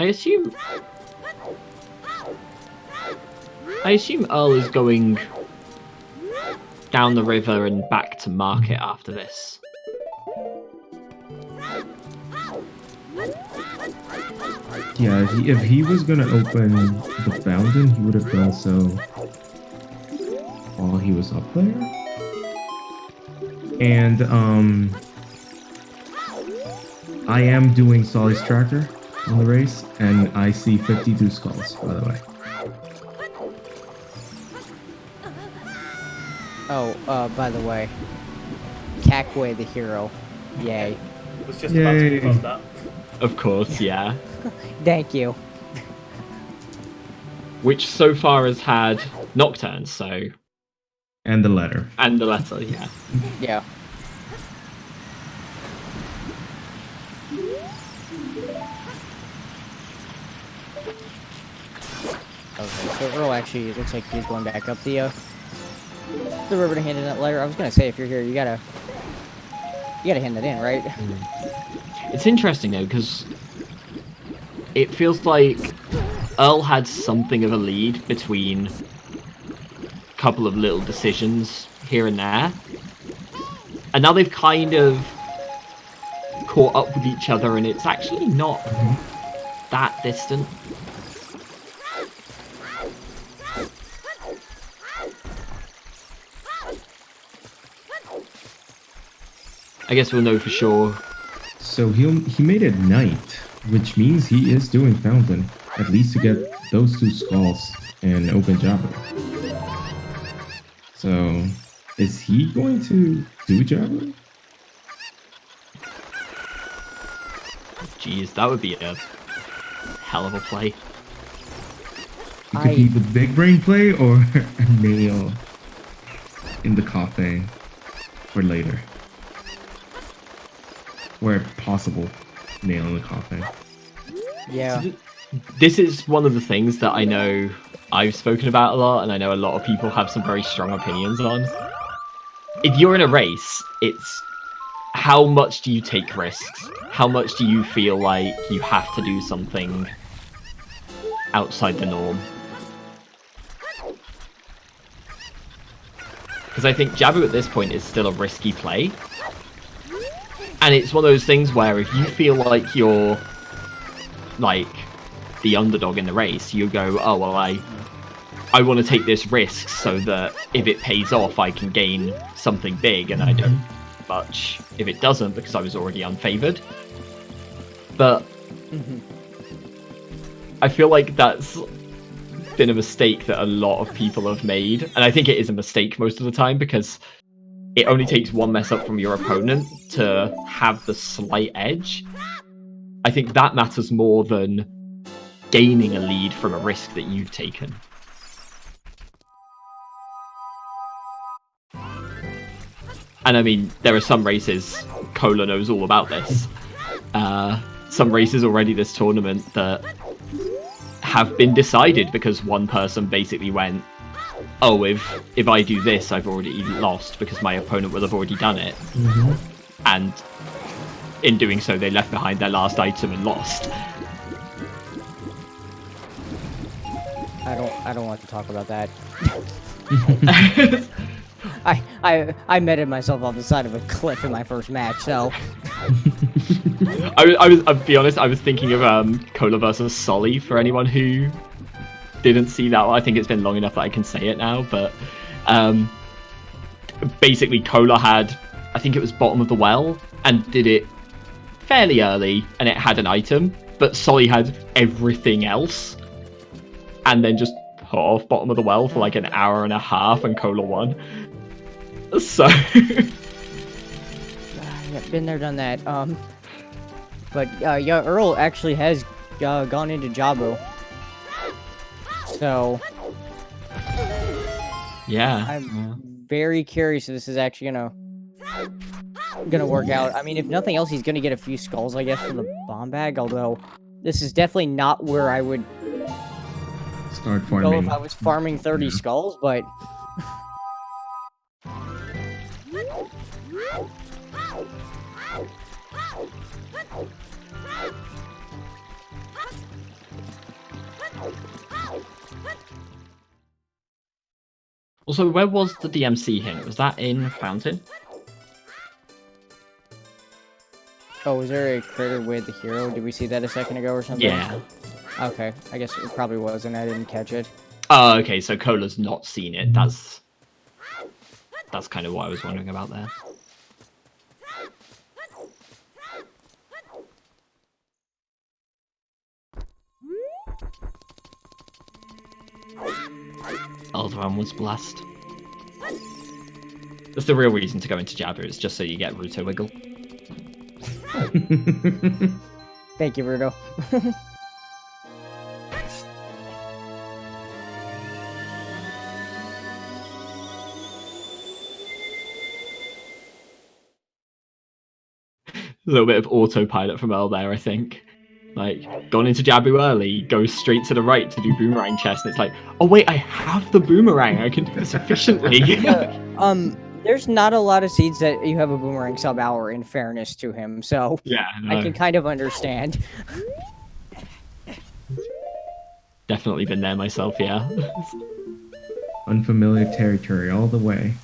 I assume Earl is going down the river and back to market after this. Yeah, if he was gonna open the fountain, he would have done so while he was up there. And I am doing Solly's Tractor on the race, and I see 52 skulls, by the way. Oh, by the way, Cackway the hero. Yay. Was just about to Yay. confirm that. Of course, yeah. Thank you. Which so far has had Nocturne, so... And the letter. And the letter, yeah. Yeah. Okay, so Earl actually, it looks like he's going back up the river to hand in that letter. I was gonna say, if you're here, you gotta hand that in, right? It's interesting, though, because it feels like Earl had something of a lead between a couple of little decisions here and there. And now they've kind of caught up with each other, and it's actually not that distant. I guess we'll know for sure. So he made it night, which means he is doing fountain, at least to get those 2 skulls and open Jabba. So is he going to do Jabba? Jeez, that would be a hell of a play. It could be the big brain play or a nail in the coffin for later. Where possible, nail in the coffin. Yeah. This is one of the things that I know I've spoken about a lot, and I know a lot of people have some very strong opinions on. If you're in a race, it's how much do you take risks? How much do you feel like you have to do something outside the norm? Because I think Jabu at this point is still a risky play. And it's one of those things where if you feel like you're, like, the underdog in the race, you go, oh, well, I want to take this risk so that if it pays off, I can gain something big, and I don't much if it doesn't, because I was already unfavored. But I feel like that's been a mistake that a lot of people have made, and I think it is a mistake most of the time, because it only takes one mess up from your opponent to have the slight edge. I think that matters more than gaining a lead from a risk that you've taken. And I mean, there are some races, Cola knows all about this, some races already this tournament that have been decided because one person basically went, oh, if I do this, I've already lost because my opponent will have already done it. And in doing so, they left behind their last item and lost. I don't want to talk about that. I meted myself off the side of a cliff in my first match, so. I'll be honest, I was thinking of Cola versus Solly for anyone who didn't see that one. I think it's been long enough that I can say it now, but basically Cola had, I think it was bottom of the well, and did it fairly early, and it had an item, but Solly had everything else, and then just put off bottom of the well for like an hour and a half, and Cola won. So Yeah, been there, done that. But yeah, Earl actually has gone into Jabu. So yeah, I'm very curious if this is actually gonna work out. I mean, if nothing else, he's gonna get a few skulls, I guess, from the bomb bag. Although this is definitely not where I would Start go farming. if I was farming 30 skulls, but. Also, where was the DMC hint? Was that in Fountain? Oh, was there a critter with the hero? Did we see that a second ago or something? Yeah. Okay, I guess it probably was, and I didn't catch it. Oh, okay, so Cola's not seen it. That's kind of what I was wondering about there. Eldraan was blessed. That's the real reason to go into Jabber, it's just so you get Ruto Wiggle. Thank you, Ruto. A little bit of autopilot from Earl there, I think. Like, gone into Jabu early, goes straight to the right to do boomerang chest, and it's like, oh wait, I have the boomerang, I can do this efficiently. There's not a lot of seeds that you have a boomerang sub hour, in fairness to him, so Yeah, no. I can kind of understand. Definitely been there myself, yeah. Unfamiliar territory all the way.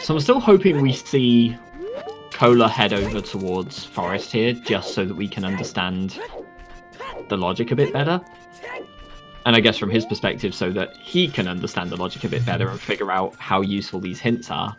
So I'm still hoping we see Cola head over towards Forest here, just so that we can understand the logic a bit better. And I guess from his perspective, so that he can understand the logic a bit better and figure out how useful these hints are.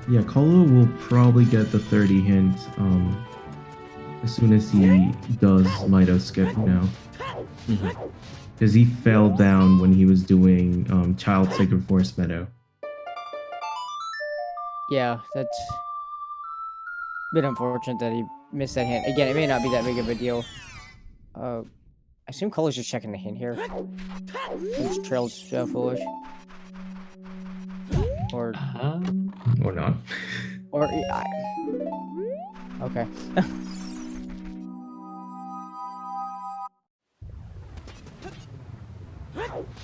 Yeah, Kolo will probably get the 30 hint as soon as he does Mido skip now. Because he fell down when he was doing Child Sacred Force Meadow. Yeah, that's a bit unfortunate that he missed that hint. Again, it may not be that big of a deal. I assume Cole's just checking the hint here. Since Trail's foolish. Or Or not. Okay.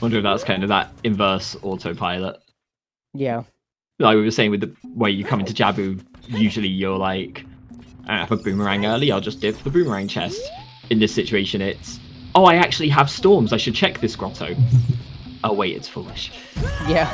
Wonder if that's kind of that inverse autopilot. Yeah. Like we were saying with the way you come into Jabu, usually you're like, I don't have a boomerang early, I'll just dip the boomerang chest. In this situation, it's, oh, I actually have storms, I should check this grotto. Oh wait, it's foolish. Yeah.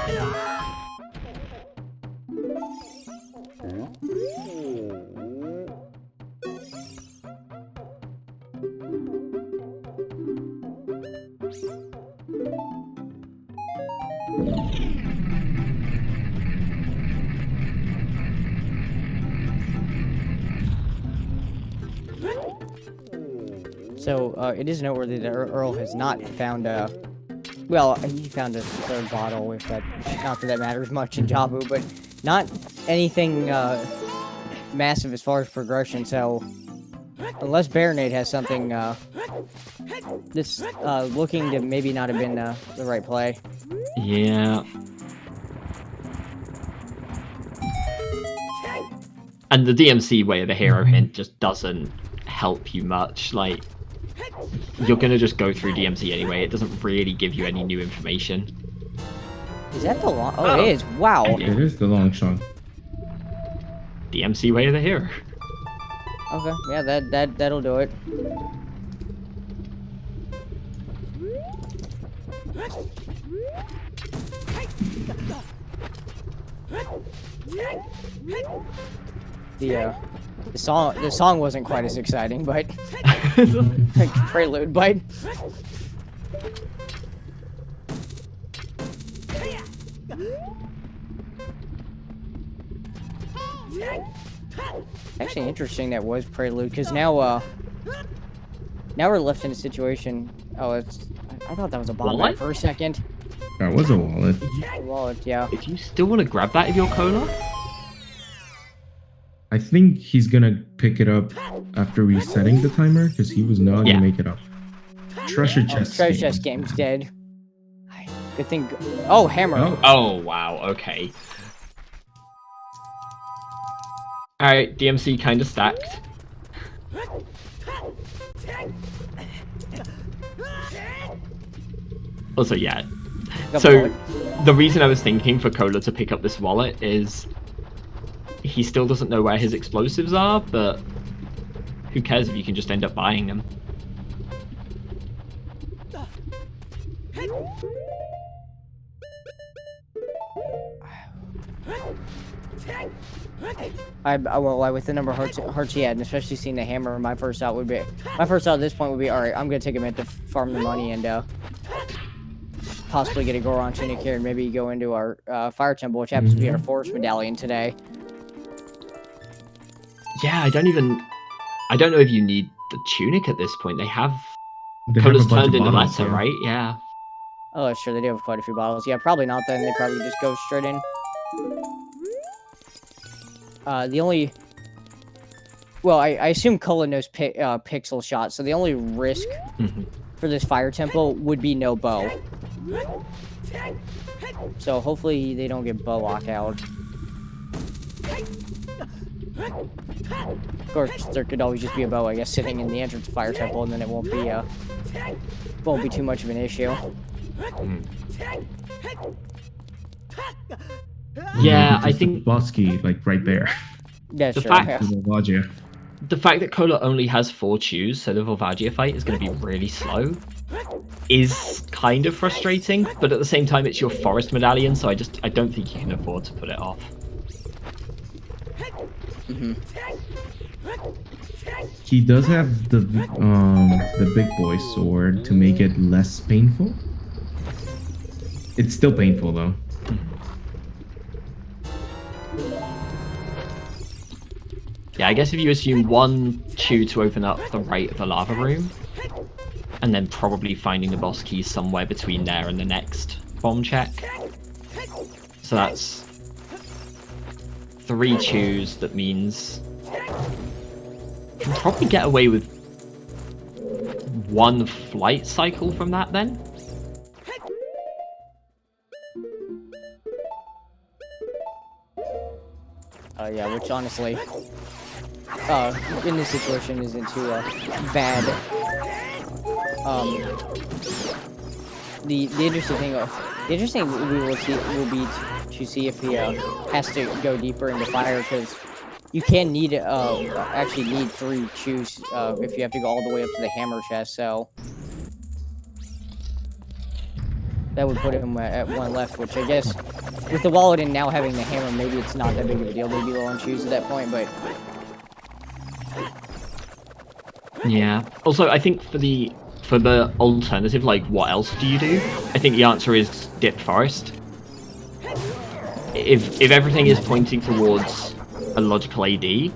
So, it is noteworthy that Earl has not found well, he found a third bottle, if that, not that that matters much in Jabu, but not anything, massive as far as progression, so, unless Baronade has something, this, looking to maybe not have been, the right play. Yeah. And the DMC way of the hero hint just doesn't help you much, like, you're gonna just go through DMC anyway, it doesn't really give you any new information. Is that the long? Oh, it is. Wow. It is the long shot. DMC way of the hero. Okay, yeah, that'll do it. The song wasn't quite as exciting, but like prelude, but actually interesting that was prelude, because now we're left in a situation. Oh, I thought that was a bomb Wallet? for a second. That was a wallet. Wallet, yeah. If you still want to grab that if you're Cola, I think he's gonna pick it up after resetting the timer because he was not Yeah. gonna make it up. Treasure chest. Treasure chest game's dead. Good thing. Oh, hammer. Oh, oh wow, okay. Alright, DMC kind of stacked. Also, yeah. Got So, bullet. the reason I was thinking for Cola to pick up this wallet is he still doesn't know where his explosives are, but who cares if you can just end up buying them? Well, with the number of hearts he had, and especially seeing the hammer, my first thought at this point would be, all right, I'm gonna take a minute to farm the money and possibly get a Goron tunic here, and maybe go into our fire temple, which happens to be our forest medallion today. Yeah, I don't know if you need the tunic at this point. They have they have a Cola's bunch turned of into bottles, letter, yeah. right? Yeah. Oh, sure, they do have quite a few bottles. Yeah, probably not. Then they probably just go straight in. The only, well, I assume Cola knows pixel shot, so the only risk for this fire temple would be no bow. So hopefully they don't get bow lock out. Of course, there could always just be a bow, I guess, sitting in the entrance of fire temple, and then it won't be too much of an issue. Yeah, Just I a think boss key, like right there. Yeah, The sure. fact- Yeah. To the Lodgia. the fact that Cola only has 4 chews, so the Volvagia fight is going to be really slow, is kind of frustrating, but at the same time it's your forest medallion, so I don't think you can afford to put it off. He does have the big boy sword to make it less painful. It's still painful though. Yeah, I guess if you assume 1 chew to open up the right of the lava room, and then probably finding the boss key somewhere between there and the next bomb check. So that's 3 chews, that means can probably get away with 1 flight cycle from that then. Yeah, which honestly, in this situation isn't too bad. The interesting we will see will be to see if he has to go deeper into fire, because you can need actually need 3 chews if you have to go all the way up to the hammer chest. So that would put him at 1 left, which I guess with the wallet and now having the hammer, maybe it's not that big of a deal to be low on chews at that point. But yeah. Also, I think for the alternative, like, what else do you do? I think the answer is dip forest. If everything is pointing towards a logical AD,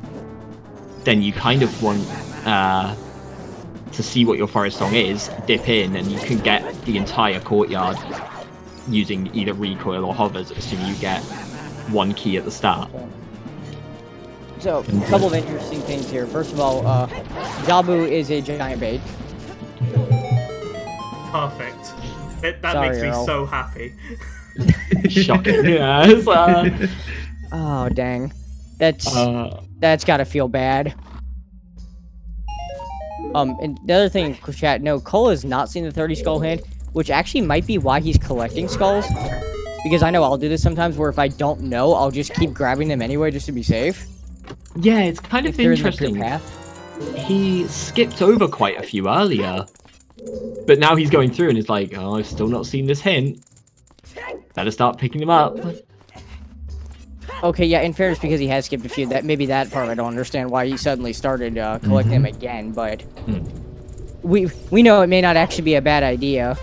then you kind of want to see what your forest song is, dip in, and you can get the entire courtyard using either recoil or hovers, assuming you get 1 key at the start. so, a couple of interesting things here. First of all, Jabu is a giant bait. Perfect. That Sorry, makes me Earl. so happy. Shocking. Yes. Oh dang, that's gotta feel bad. And the other thing, chat, no, Cole has not seen the 30 skull hint, which actually might be why he's collecting skulls. Because I know I'll do this sometimes, where if I don't know, I'll just keep grabbing them anyway just to be safe. Yeah, it's kind If of they're in the interesting. clear path. He skipped over quite a few earlier, but now he's going through and he's like, oh, I've still not seen this hint. Better start picking them up. Okay, yeah, in fairness, because he has skipped a few, maybe that part I don't understand why he suddenly started collecting them again, but we know it may not actually be a bad idea.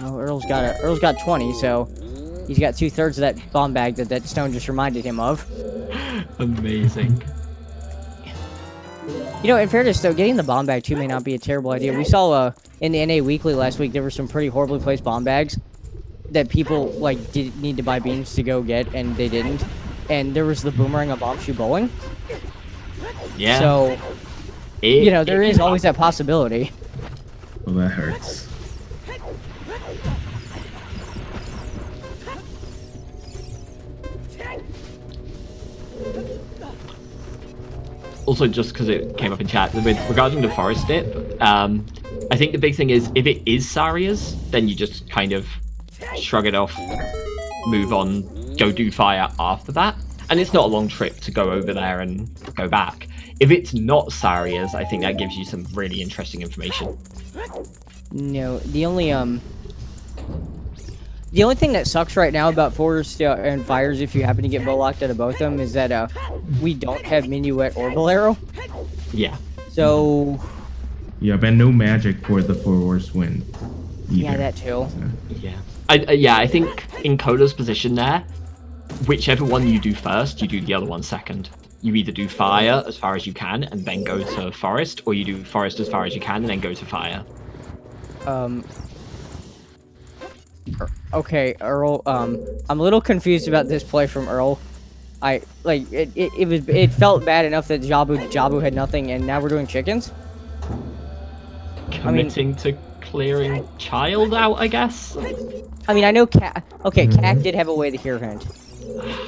Oh, Earl's got 20, so he's got 2/3 of that bomb bag that stone just reminded him of. Amazing. You know, in fairness, though, getting the bomb bag too may not be a terrible idea. We saw in the NA Weekly last week there were some pretty horribly placed bomb bags that people like did need to buy beans to go get, and they didn't. And there was the boomerang of bomb shoe bowling. Yeah. So you know there is always that possibility. Well, that hurts. Also, just because it came up in chat, regarding the forest dip, I think the big thing is if it is Saria's, then you just kind of shrug it off, move on, go do fire after that. And it's not a long trip to go over there and go back. If it's not Saria's, I think that gives you some really interesting information. No, the only thing that sucks right now about forest and fires, if you happen to get bow locked out of both of them, is that we don't have minuet or bolero. Yeah. So Yeah, but no magic for the forest wind. yeah, that too. Yeah. I think in Coda's position there, whichever one you do first, you do the other one second. You either do fire as far as you can and then go to forest, or you do forest as far as you can and then go to fire. Okay, Earl. I'm a little confused about this play from Earl. It felt bad enough that Jabu had nothing, and now we're doing chickens. Committing to clearing child out, I guess. I mean, I know Cat. Okay, Cat did have a way to hear hint,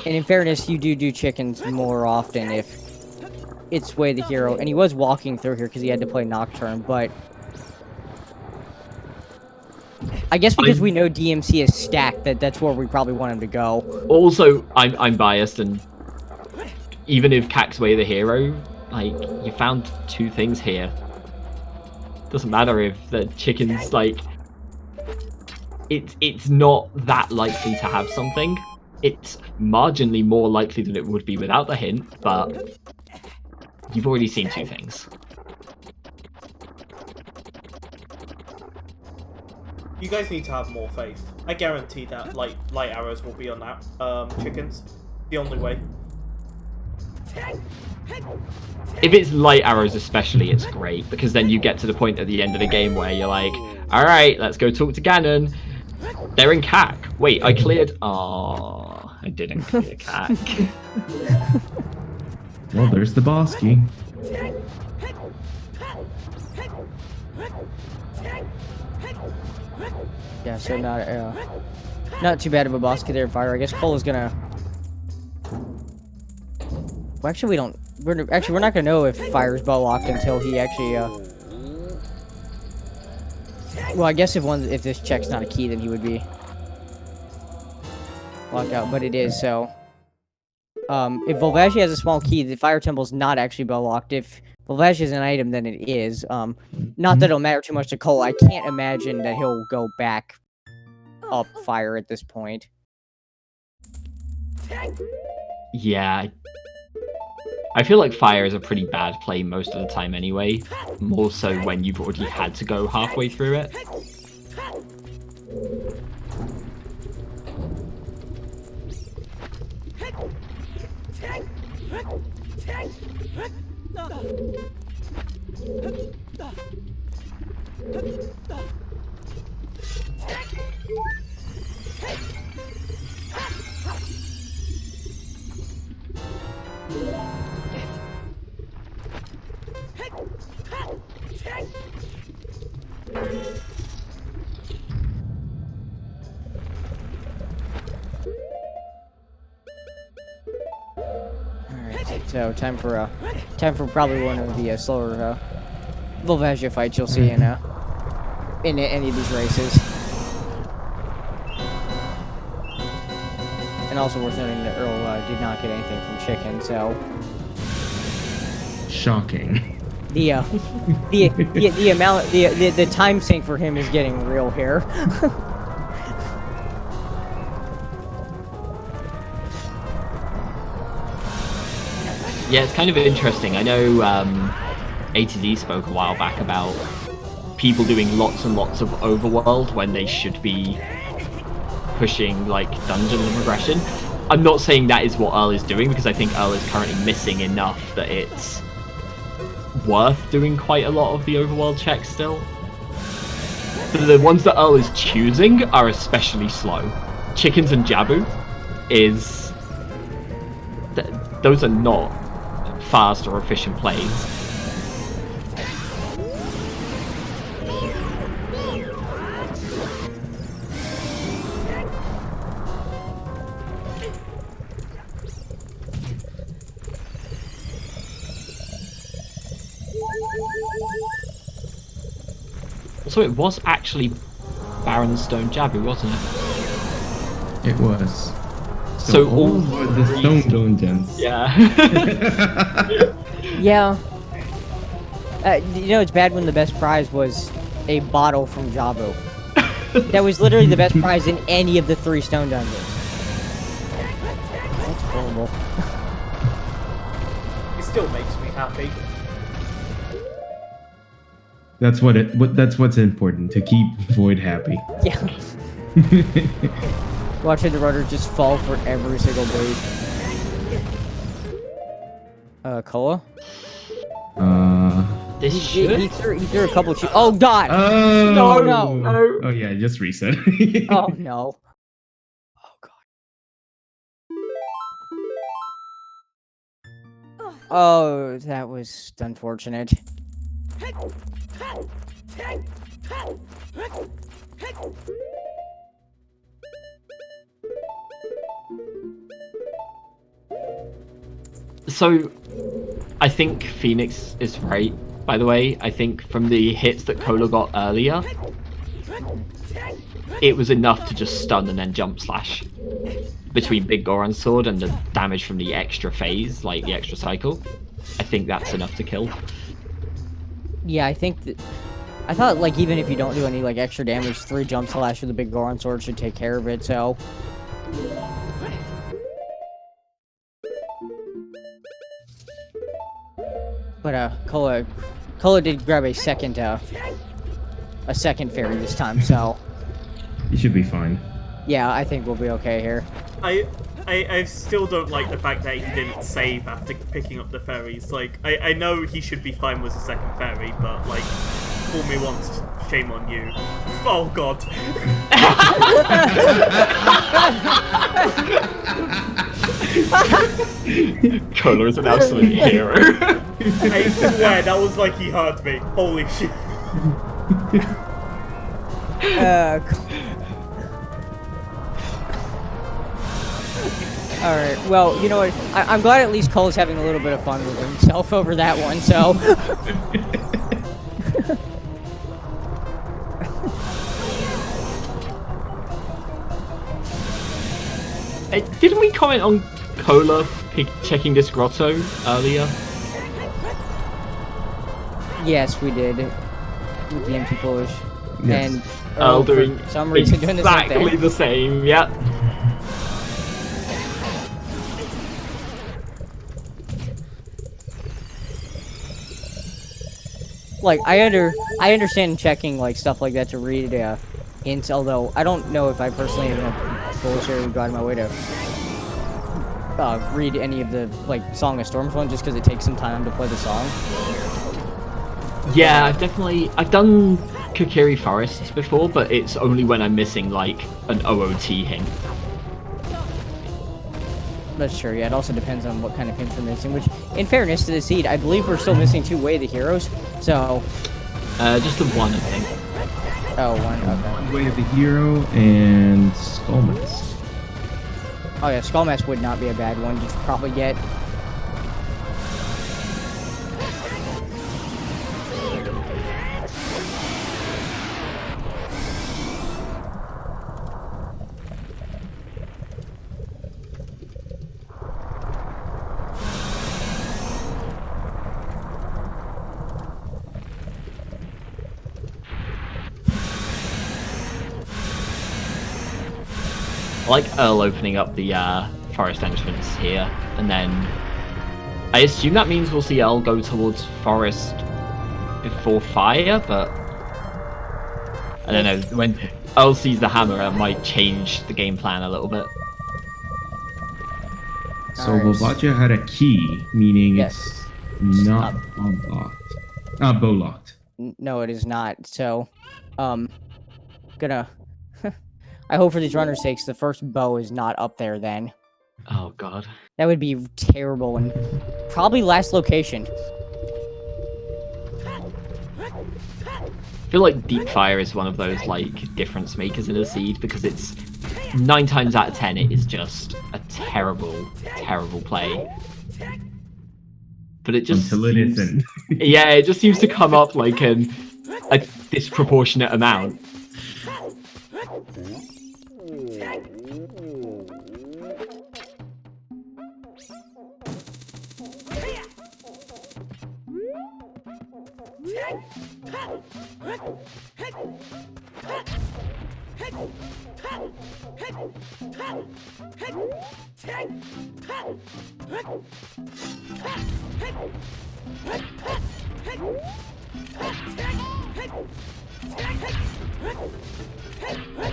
and in fairness, you do chickens more often if it's way the hero. And he was walking through here because he had to play Nocturne, but I guess because we know DMC is stacked, that's where we probably want him to go. Also, I'm biased, and even if Cac's way the hero, like, you found 2 things here. Doesn't matter if the chicken's like, it's not that likely to have something. It's marginally more likely than it would be without the hint, but you've already seen 2 things. You guys need to have more faith. I guarantee that light arrows will be on that chickens. The only way. If it's light arrows especially, it's great, because then you get to the point at the end of the game where you're like, alright, let's go talk to Ganon. They're in CAC. Wait, I cleared... Oh, I didn't clear CAC. Well, there's the boss key. Yeah, so not too bad of a boss key there in fire. I guess Cole is gonna. Well, actually, we don't. We're not gonna know if fire's bow locked until he actually. Well, I guess if this check's not a key, then he would be locked out. But it is, so. If Volvagia has a small key, the fire temple's not actually bow locked. If Volvagia is an item, then it is. Not that it'll matter too much to Cole. I can't imagine that he'll go back up fire at this point. Yeah. I feel like fire is a pretty bad play most of the time anyway. More so when you've already had to go halfway through it. Alright, so time for probably one of the slower Volvagia fights you'll see in any of these races. And also worth noting that Earl did not get anything from Chicken, so Shocking. the amount the time sink for him is getting real here. Yeah, it's kind of interesting. I know ATD spoke a while back about people doing lots and lots of overworld when they should be pushing like dungeon and regression. I'm not saying that is what Earl is doing, because I think Earl is currently missing enough that it's worth doing quite a lot of the overworld checks still. But the ones that Earl is choosing are especially slow. Chickens and Jabu is... those are not fast or efficient plays. So it was actually Baronstone Jabu, wasn't it? It was. So all the stone dungeons. Yeah. Yeah. You know, it's bad when the best prize was a bottle from Jabu. That was literally the best prize in any of the 3 stone dungeons. That's horrible. It still makes me happy. That's that's what's important, to keep Void happy. Yeah. Watching the runners just fall for every single move. Koa? This He threw a couple Oh god! Oh No. Oh yeah, just reset. Oh no. Oh god. Oh, that was unfortunate. So, I think Phoenix is right, by the way. I think from the hits that Cola got earlier, it was enough to just stun and then jump slash between Big Goron's sword and the damage from the extra phase, like the extra cycle. I think that's enough to kill. Yeah, I think that... I thought, like, even if you don't do any, like, extra damage, 3 jump slash with the Big Goron sword should take care of it, so... But, Kola did grab a second fairy this time, so... You should be fine. Yeah, I think we'll be okay here. I still don't like the fact that he didn't save after picking up the fairies. Like, I know he should be fine with the second fairy, but, like, fool me once, shame on you. Oh, God. Cola is an absolute hero. I swear, that was like he heard me. Holy shit. Alright, well, you know what? I'm glad at least Cole's having a little bit of fun with himself over that one, so... Didn't we comment on Cola checking this grotto earlier? Yes, we did. With the empty foolish. Yes. And Earl for doing some reason doing the same exactly thing. the same, yeah. Like, I understand checking, like, stuff like that to read, hints, although I don't know if I personally have foolish or would go out of my way to, read any of the, like, Song of Storms one, just because it takes some time to play the song. Yeah, I've done Kokiri Forests before, but it's only when I'm missing, like, an OOT hint. That's true, yeah, it also depends on what kind of hints we're missing, which, in fairness to the seed, I believe we're still missing 2 Way of the Heroes, so... Just the one, I think. Oh, one, okay. Way of the Hero and Skullmask. Oh yeah, Skullmask would not be a bad one to probably get. I like Earl opening up the forest entrance here, and then I assume that means we'll see Earl go towards forest before fire, but I don't know. When Earl sees the hammer, it might change the game plan a little bit. So Alright. Volvagia had a key, meaning Yes. it's not unlocked. Bow locked. No, it is not. So, gonna. I hope for these runners' sakes, the first bow is not up there. Then Oh god. that would be terrible and probably last location. I feel like Deep Fire is one of those like difference makers in a seed because it's 9 times out of 10 it is just a terrible, terrible play. But it just Until it seems- isn't. Yeah, it just seems to come up like a disproportionate amount.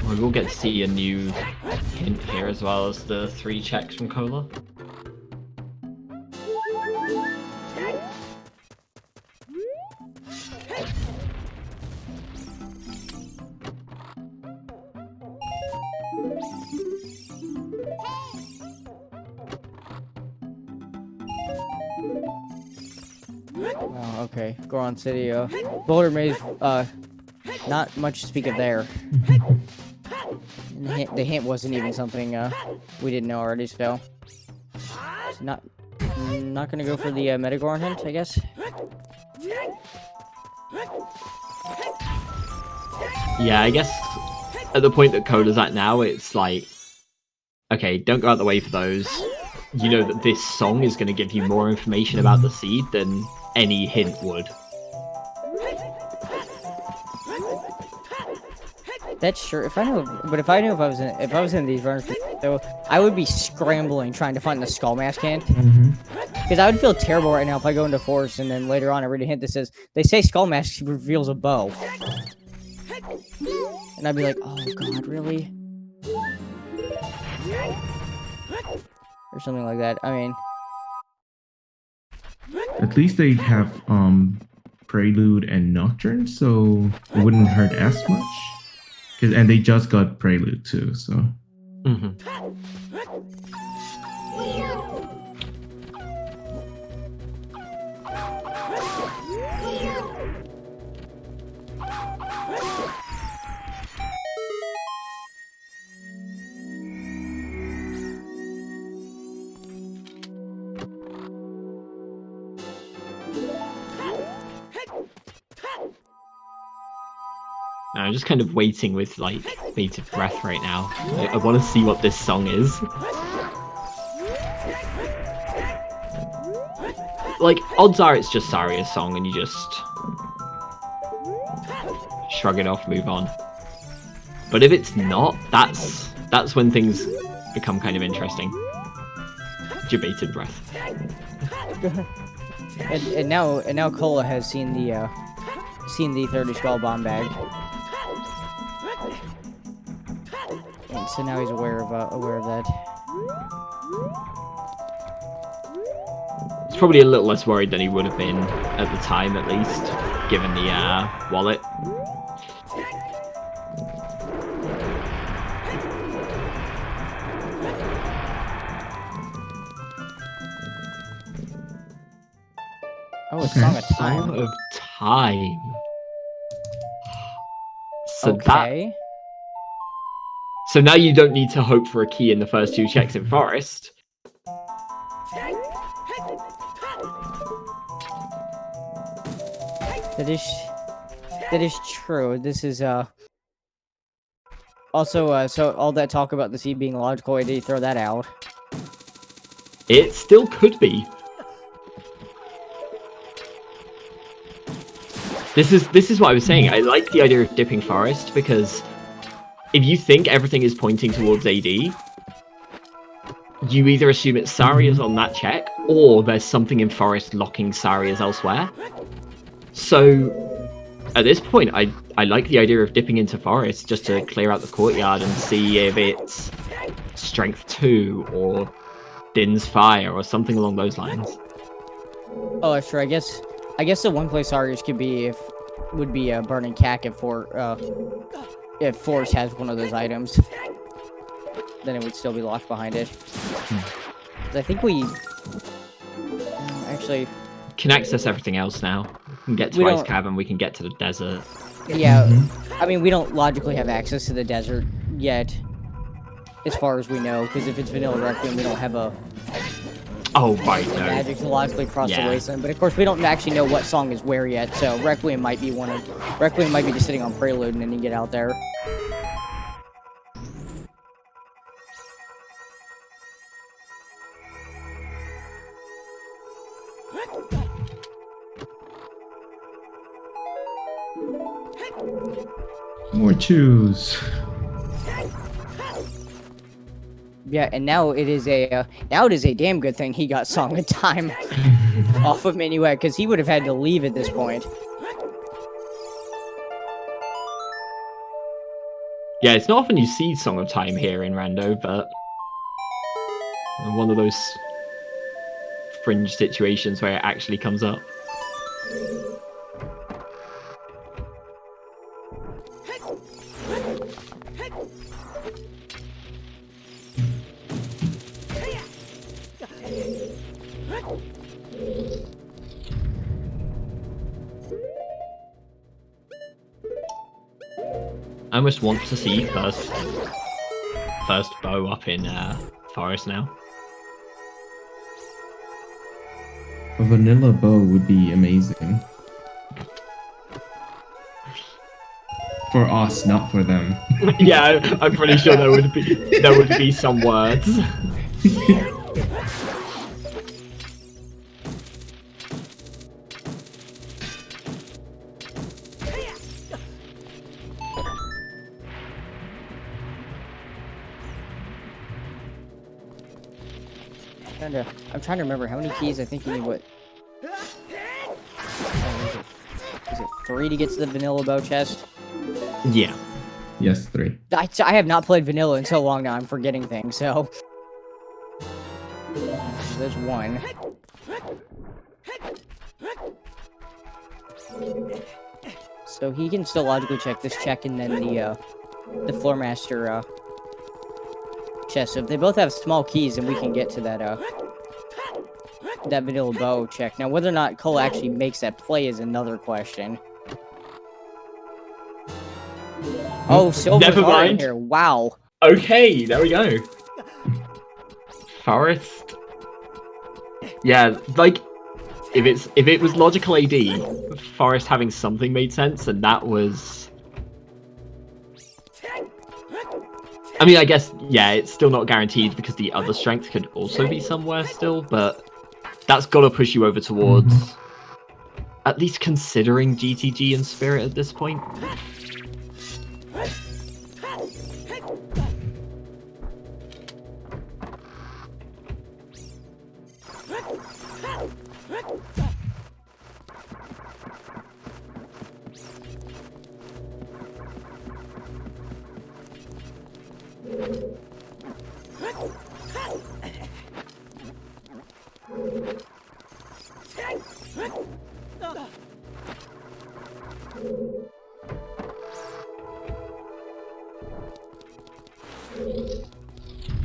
We will get to see a new hint here as well as the 3 checks from Cola. Oh, okay. Goron City, Boulder Maze, not much to speak of there. And the hint wasn't even something, we didn't know already, so... It's not gonna go for the, Metagoron hint, I guess? Yeah, I guess at the point that Cola's at now, it's like, okay, don't go out the way for those. You know that this song is going to give you more information about the seed than any hint would. That's sure. If I knew if I was in these runners, though, I would be scrambling trying to find the Skullmask hint. Because I would feel terrible right now if I go into forest and then later on I read a hint that says they say Skullmask reveals a bow, and I'd be like, oh god, really? or something like that. I mean, At least they have Prelude and Nocturne, so it wouldn't hurt as much. And they just got Prelude too, so. Mhm. I'm just kind of waiting with like bated breath right now. I want to see what this song is. Like, odds are it's just Saria's song and you just shrug it off, move on. But if it's not, that's when things become kind of interesting. Bated breath. and now Cola has seen the 30 skull bomb bag, and so now he's aware of that. He's probably a little less worried than he would have been at the time, at least, given the wallet. Oh, it's Song of Time. Song of Time. So Okay. So now you don't need to hope for a key in the first 2 checks in Forest. That is true. This is also so all that talk about the seed being logical, why did he throw that out? It still could be. This is what I was saying. I like the idea of dipping Forest because if you think everything is pointing towards AD, you either assume it's Saria's on that check, or there's something in Forest locking Saria's elsewhere. So, at this point, I like the idea of dipping into Forest just to clear out the courtyard and see if it's Strength 2 or Din's Fire or something along those lines. Oh, that's true. I guess the one place Sarius could be would be Burning Cack if Force has one of those items. Then it would still be locked behind it. 'Cause I think we actually Can access everything else now. We can get to Ice Cavern, we can get to the desert. Yeah, I mean, we don't logically have access to the desert yet, as far as we know, because if it's Vanilla Requiem, we don't have a Oh, right, no. magic to logically cross the Yeah. wasteland. But of course, we don't actually know what song is where yet, so Requiem might be Requiem might be just sitting on Prelude and then you get out there. More choose. Yeah, and now it is a damn good thing he got Song of Time off of Minuet, because he would have had to leave at this point. Yeah, it's not often you see Song of Time here in Rando, but one of those fringe situations where it actually comes up. I almost want to see first bow up in Forest now. A vanilla bow would be amazing. For us, not for them. Yeah, I'm pretty sure there would be some words. I'm trying to remember how many keys I think you need. What? Is it 3 to get to the vanilla bow chest? Yeah. Yes, 3. I have not played vanilla in so long now. I'm forgetting things. So there's 1. So he can still logically check this check, and then the floor master chest. So if they both have small keys, then we can get to that that vanilla bow check. Now, whether or not Cole actually makes that play is another question. Oh, Silver's Never already mind. here. Wow. Okay, there we go. Forest. Yeah, like if it was logical AD, Forest having something made sense, and that was. I mean, I guess yeah, it's still not guaranteed because the other strength could also be somewhere still, but that's got to push you over towards at least considering GTG and Spirit at this point.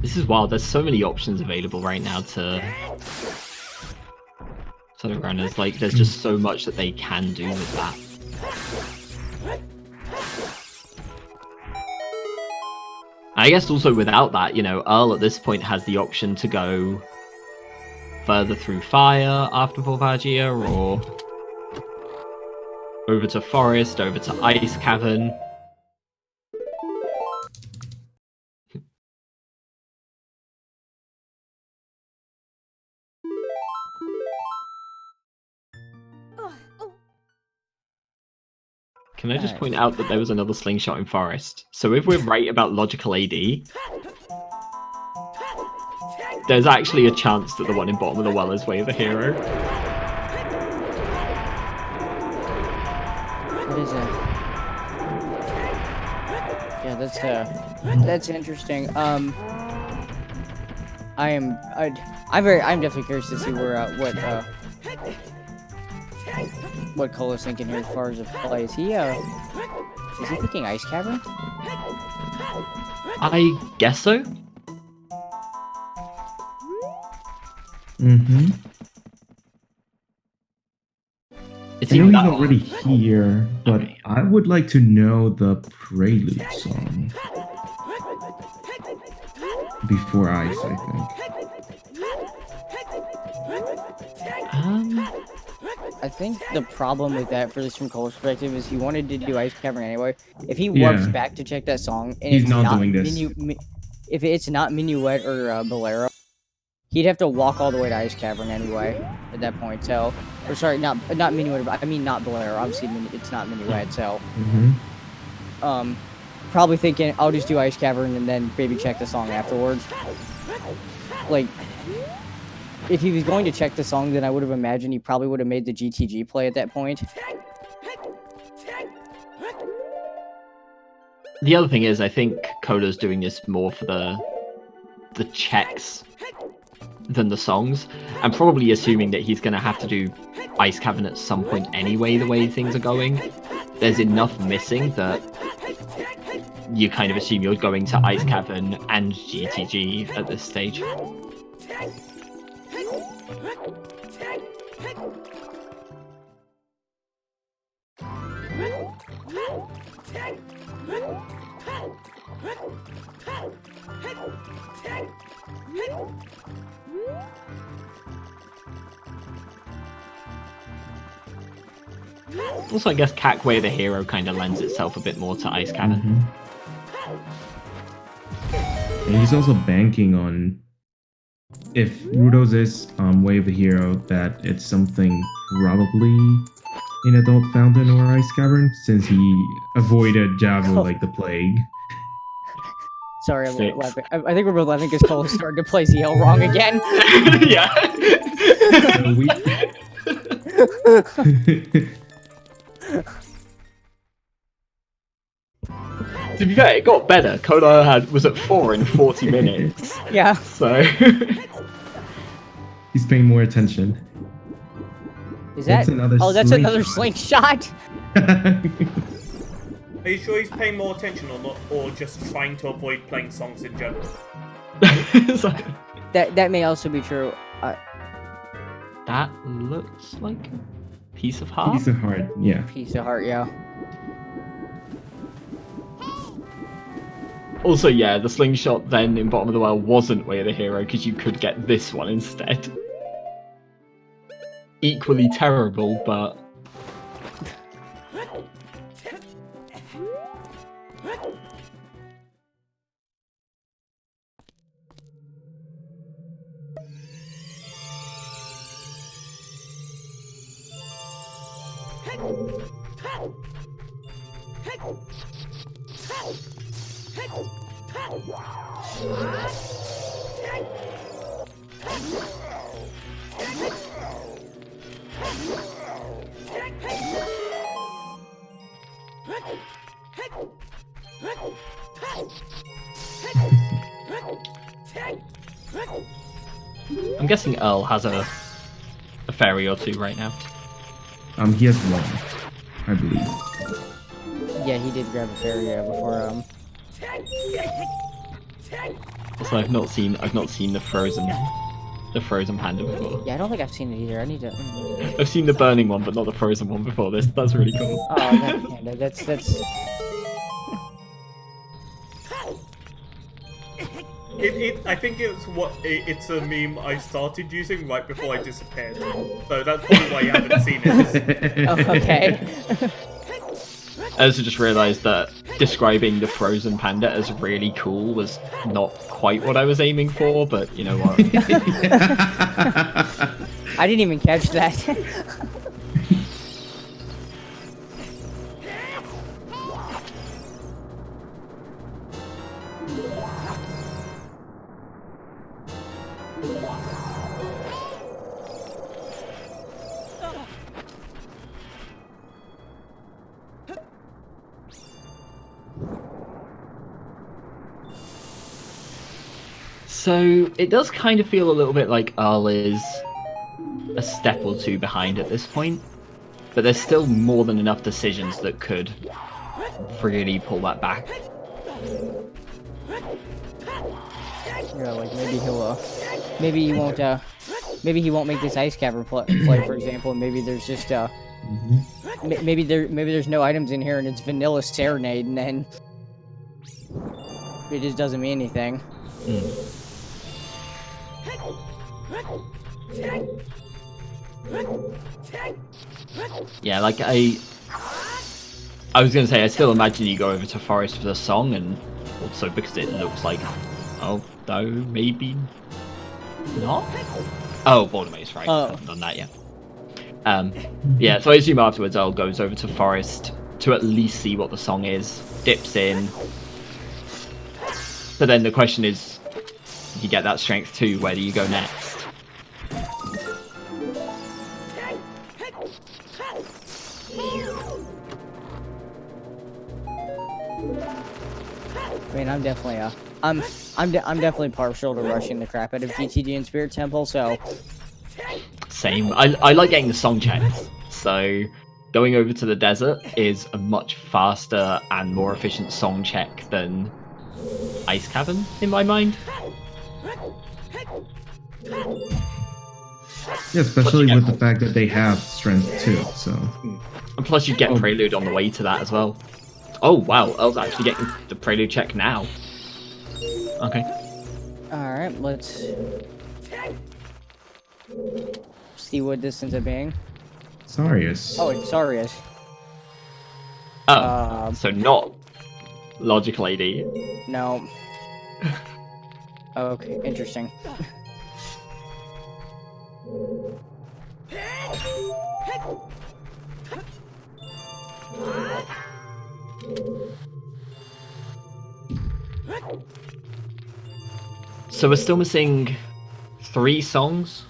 This is wild. There's so many options available right now to sort of runners. Like, there's just so much that they can do with that. I guess also without that, you know, Earl at this point has the option to go further through fire after Volvagia, or over to Forest, over to Ice Cavern. Can I just point out that there was another slingshot in Forest? So if we're right about logical AD, there's actually a chance that the one in bottom of the well is Way of the Hero. What is it? Yeah, that's interesting. I'm definitely curious to see where what Cole is thinking here as far as the play. Is he thinking Ice Cavern? I guess so. Mm-hmm. It's I know either he's that or- already here, but Okay. I would like to know the prelude song. Before Ice, I think. I think the problem with that, for this from Cole's perspective, is he wanted to do Ice Cavern anyway. If he warps back to check that song, and He's it's not doing this. If it's not Minuet or Bolero, he'd have to walk all the way to Ice Cavern anyway at that point. So, or sorry, not Minuet, but I mean not Bolero. Obviously, it's not Minuet. So, probably thinking I'll just do Ice Cavern and then maybe check the song afterwards. Like, if he was going to check the song, then I would have imagined he probably would have made the GTG play at that point. The other thing is, I think Coda's doing this more for the checks than the songs, and probably assuming that he's going to have to do Ice Cavern at some point anyway, the way things are going. There's enough missing that you kind of assume you're going to Ice Cavern and GTG at this stage. Also, I guess Way the Hero kind of lends itself a bit more to Ice Cavern. And he's also banking on, if Rudo's is Way of the Hero, that it's something probably in Adult Fountain or Ice Cavern, since he avoided Javel like the plague. Sorry, I'm 6. laughing. I think we're both laughing because Cole is starting to play ZL wrong again. Yeah. So To be fair, it got better. Koda was at 4 in 40 minutes. Yeah. So He's paying more attention. Is that? That's another Oh, that's another slingshot. slingshot. Are you sure he's paying more attention or not, or just trying to avoid playing songs in general? So, That may also be true. that looks like a piece of heart. Piece of heart, yeah. Piece of heart, yeah. Also, yeah, the slingshot then in Bottom of the Well wasn't Way of the Hero because you could get this one instead. Equally terrible, but I'm guessing Earl has a fairy or two right now. He has one, I believe. Yeah, he did grab a fairy before. Also, I've not seen the frozen panda before. Yeah, I don't think I've seen it either. I need to. I've seen the burning one, but not the frozen one before this. That's really cool. Oh, that panda. That's. I think it's a meme I started using right before I disappeared. So that's probably why you haven't seen it. Oh, okay. I also just realised that describing the frozen panda as really cool was not quite what I was aiming for, but you know what? I didn't even catch that. So it does kind of feel a little bit like Earl is a step or two behind at this point, but there's still more than enough decisions that could really pull that back. Yeah, like maybe he won't make this ice cavern play, for example. Maybe there's just maybe there's no items in here and it's vanilla serenade, and then it just doesn't mean anything. Yeah, like I was gonna say, I still imagine you go over to Forest for the song, and also because it looks like, oh no, maybe not. Oh, Border Maze, right? I haven't done that yet. Yeah, so I assume afterwards Earl goes over to Forest to at least see what the song is, dips in. But then the question is, you get that strength too, where do you go next? I mean, I'm definitely I'm definitely partial to rushing the crap out of GTD and Spirit Temple, so Same. I like getting the song checks, so going over to the desert is a much faster and more efficient song check than Ice Cavern, in my mind. Yeah, especially with the fact that they have strength too, so. And plus you get Prelude on the way to that as well. Oh wow, Earl's actually getting the Prelude check now. Okay. alright, let's see what this ends up being. Sarius. Oh, it's Sarius. Oh, so not Logical AD. No. Okay, interesting. So we're still missing 3 songs.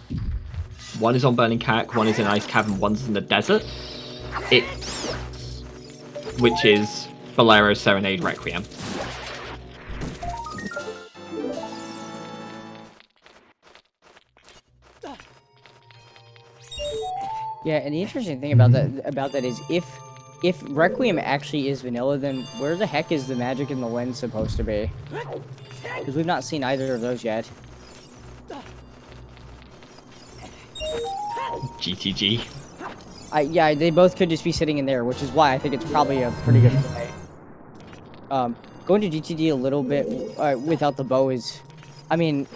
One is on Burning Cack, one is in Ice Cavern, one's in the desert. Which is Bolero's Serenade Requiem. Yeah, and the interesting thing about that is if Requiem actually is vanilla, then where the heck is the magic in the lens supposed to be? Because we've not seen either of those yet. GTG. Yeah, they both could just be sitting in there, which is why I think it's probably a pretty good play. Going to GTD a little bit without the bow is, I mean,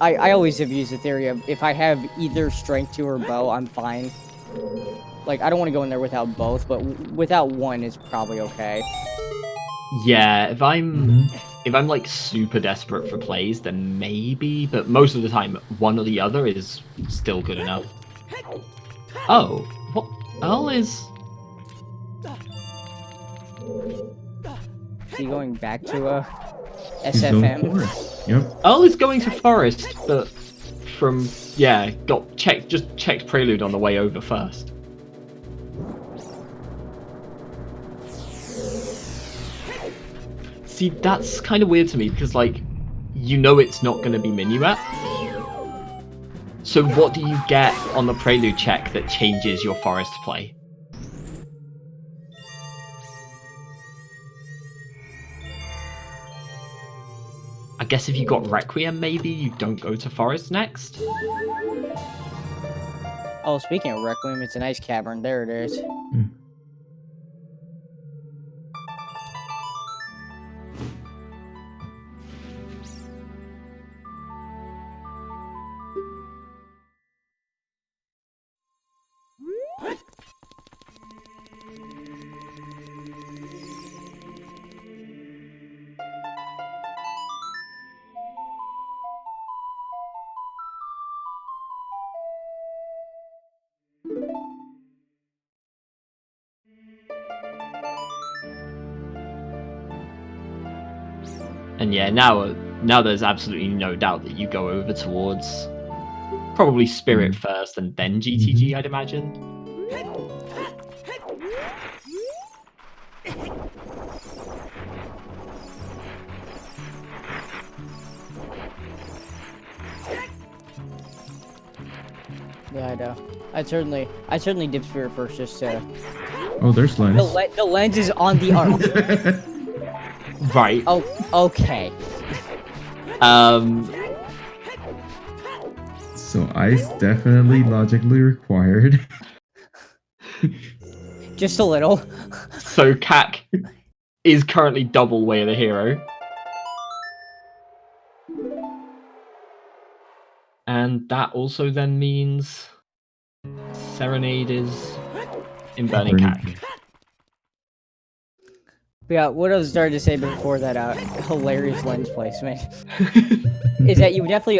I always have used the theory of if I have either strength 2 or bow, I'm fine. Like, I don't want to go in there without both, but without one is probably okay. Yeah, if I'm like super desperate for plays, then maybe, but most of the time, one or the other is still good enough. Oh, what? Earl is... Is he going back to He's going SFM? forest. Yep. Earl is going to forest, but from, yeah, just checked Prelude on the way over first. See, that's kind of weird to me, because, like, you know it's not going to be Minuet. So what do you get on the Prelude check that changes your forest play? I guess if you got Requiem, maybe you don't go to forest next? Oh, speaking of Requiem, it's a nice cavern. There it is. And yeah, now there's absolutely no doubt that you go over towards probably Spirit first and then GTG, I'd imagine. Yeah, I know. I certainly dip Spirit first just to... Oh, there's lens. The lens is on the arc. Right. Oh, okay. So ice definitely logically required. Just a little. So Kak is currently double Way of the Hero. And that also then means Serenade is in Burning Kak. Yeah, what I was starting to say before that hilarious lens placement is that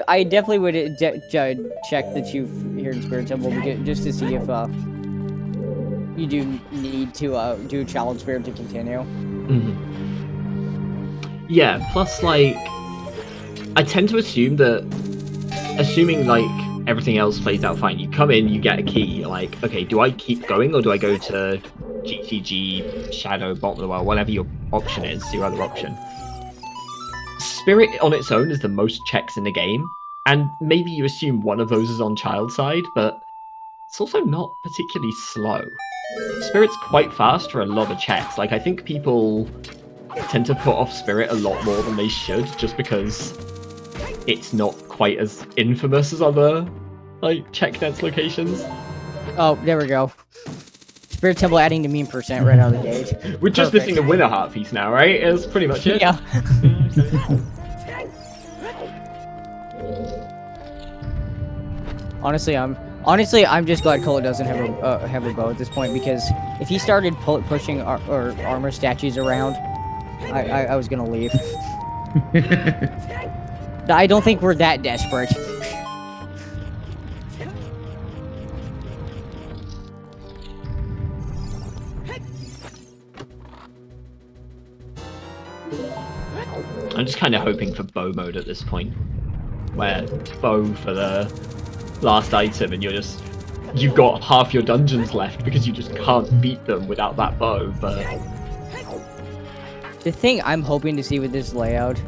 I definitely would check the Chief here in Spirit Temple just to see if you do need to do Challenge Spirit to continue. Yeah, plus like I tend to assume that assuming like everything else plays out fine, you come in, you get a key, you're like, okay, do I keep going or do I go to GTG, Shadow, Bottom of the Well, whatever your option is, your other option. Spirit on its own is the most checks in the game, and maybe you assume one of those is on Child side, but it's also not particularly slow. Spirit's quite fast for a lot of checks. Like, I think people tend to put off Spirit a lot more than they should, just because it's not quite as infamous as other, like, check dense locations. Oh, there we go. Spirit Temple adding to meme percent right out of the gate. We're just missing the winner heart piece now, right? That's pretty much it. Yeah. Honestly, I'm just glad Cola doesn't have a bow at this point, because if he started pushing armor statues around, I was gonna leave. I don't think we're that desperate. I'm just kind of hoping for bow mode at this point, where bow for the last item and you've got half your dungeons left because you just can't beat them without that bow. But the thing I'm hoping to see with this layout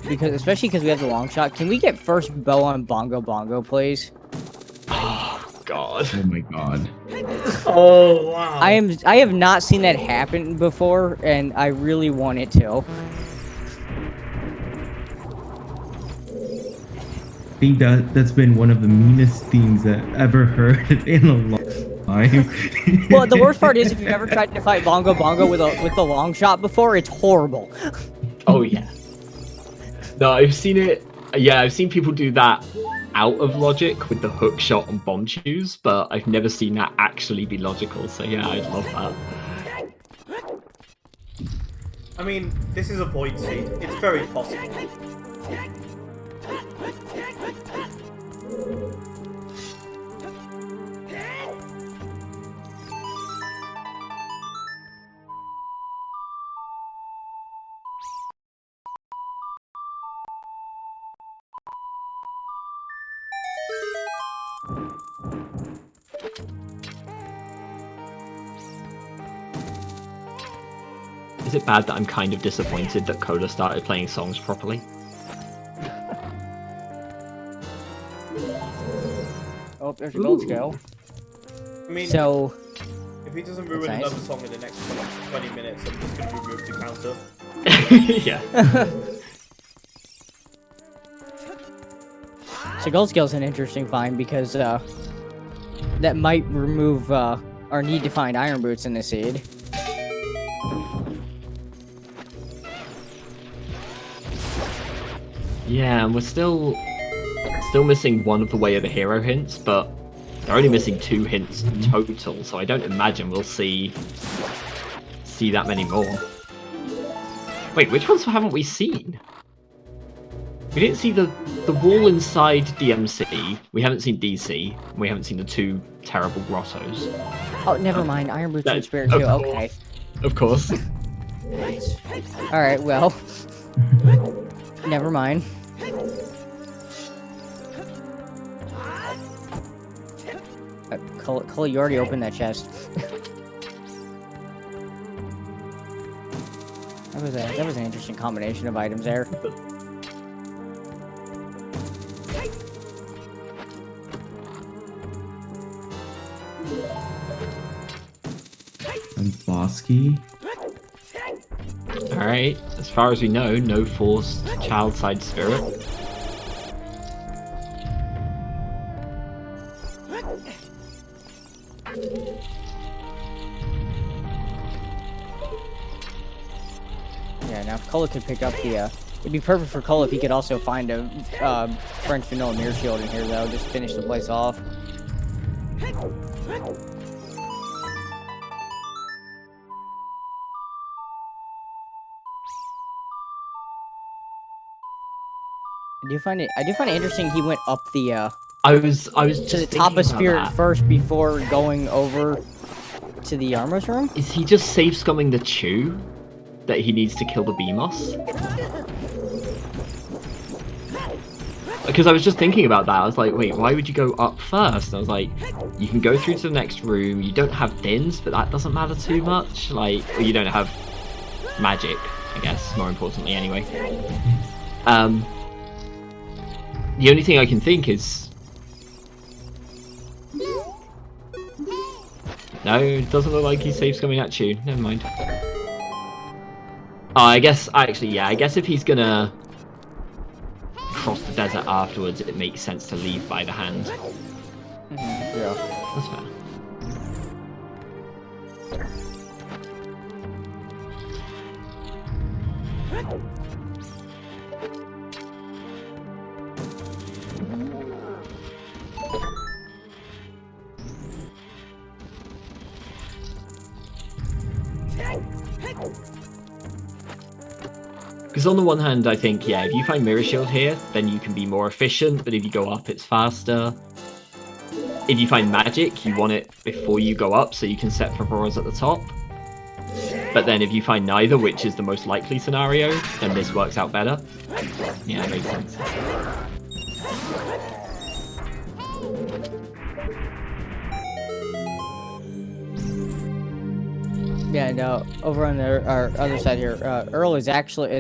Because especially because we have the long shot. Can we get first bow on Bongo Bongo, please? God. Oh my god. Oh wow. I have not seen that happen before, and I really want it to. I think that's been one of the meanest themes that I've ever heard in a long time. Well, the worst part is if you've ever tried to fight Bongo Bongo with the long shot before, it's horrible. Oh yeah. No, I've seen it. Yeah, I've seen people do that out of logic with the hook shot and bomb choose, but I've never seen that actually be logical. So yeah, I'd love that. I mean, this is a void seed. It's very possible. Is it bad that I'm kind of disappointed that Coda started playing songs properly? Oh, there's a gold scale. I mean, So, if he doesn't ruin That's nice. another song in the next 20 minutes, I'm just gonna remove the counter. Yeah. so gold scale's an interesting find because that might remove our need to find iron boots in the seed. Yeah, and we're still missing one of the Way of the Hero hints, but they're only missing 2 hints total, so I don't imagine we'll see that many more. Wait, which ones haven't we seen? We didn't see the wall inside DMC, we haven't seen DC, and we haven't seen the 2 terrible grottos. Oh, never mind. Iron boots That- and spirit of too. course. Okay. Of course. All right. Well, never mind. Cole, you already opened that chest. that was an interesting combination of items there. And Bosky. Alright, as far as we know, no forced child side spirit. Yeah. Now, if Cola could pick up the, it'd be perfect for Cola if he could also find a French vanilla mirror shield in here, though. Just finish the place off. I do find it interesting he went up the I was just to the thinking top of about spirit that. first before going over to the armor's room. Is he just safe scumming the chew that he needs to kill the Beamos? Because I was just thinking about that. I was like, wait, why would you go up first? And I was like, you can go through to the next room. You don't have dins, but that doesn't matter too much. Like, or you don't have magic, I guess, more importantly anyway. The only thing I can think is... No, it doesn't look like he's safe scumming at you. Never mind. Oh, I guess, actually, yeah, I guess if he's gonna cross the desert afterwards, it makes sense to leave by the hand. Yeah. That's fair. Because on the one hand, I think, yeah, if you find Mirror Shield here, then you can be more efficient, but if you go up, it's faster. If you find magic, you want it before you go up, so you can set for Auroras at the top. But then if you find neither, which is the most likely scenario, then this works out better. Yeah, it makes sense. Yeah, and over on our other side here, Earl has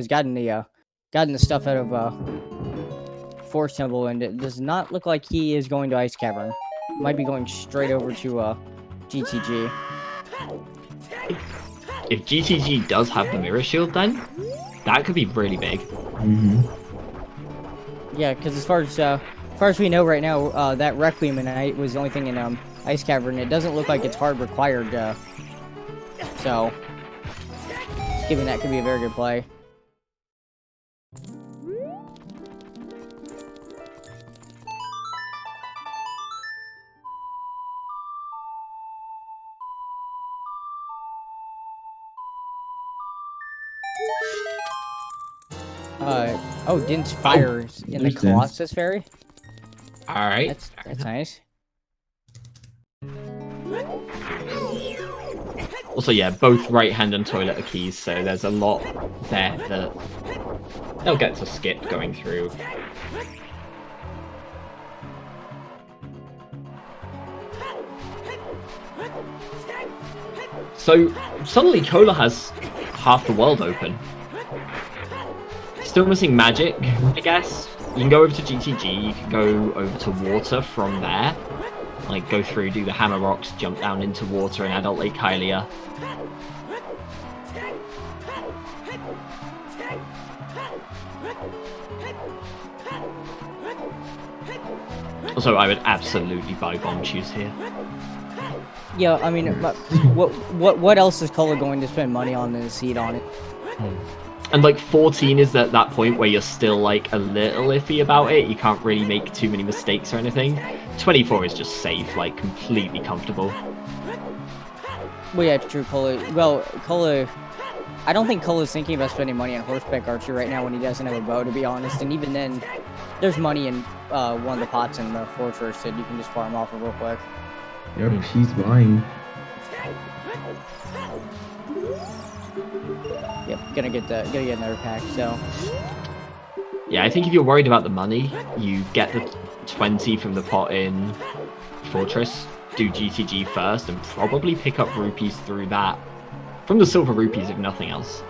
gotten the gotten the stuff out of Force Temple, and it does not look like he is going to Ice Cavern. Might be going straight over to GTG. If GTG does have the Mirror Shield, then that could be really big. Yeah, because as far as we know right now, that Requiem and was the only thing in Ice Cavern. It doesn't look like it's hard required, so skipping that could be a very good play. Oh, Din's fires in the there's Din's. Colossus Fairy. All right. That's nice. Also, yeah, both right hand and toilet are keys, so there's a lot there that they'll get to skip going through. So suddenly Cola has half the world open. Still missing magic, I guess. You can go over to GTG, you can go over to water from there. Like, go through, do the hammer rocks, jump down into water in Adult Lake Hylia. Also, I would absolutely buy bomb shoes here. Yeah, I mean, what else is Cola going to spend money on and seed on it? And like 14 is at that point where you're still like a little iffy about it. You can't really make too many mistakes or anything. 24 is just safe, like completely comfortable. Well, yeah, true, Cola. Well, Cola, I don't think Cola's thinking about spending money on horseback archery right now when he doesn't have a bow, to be honest. And even then, there's money in one of the pots in the fortress that you can just farm off of real quick. Yep, he's buying. Yep, gonna get another pack. So yeah, I think if you're worried about the money, you get the 20 from the pot in Fortress, do GTG first, and probably pick up rupees through that. From the silver rupees, if nothing else.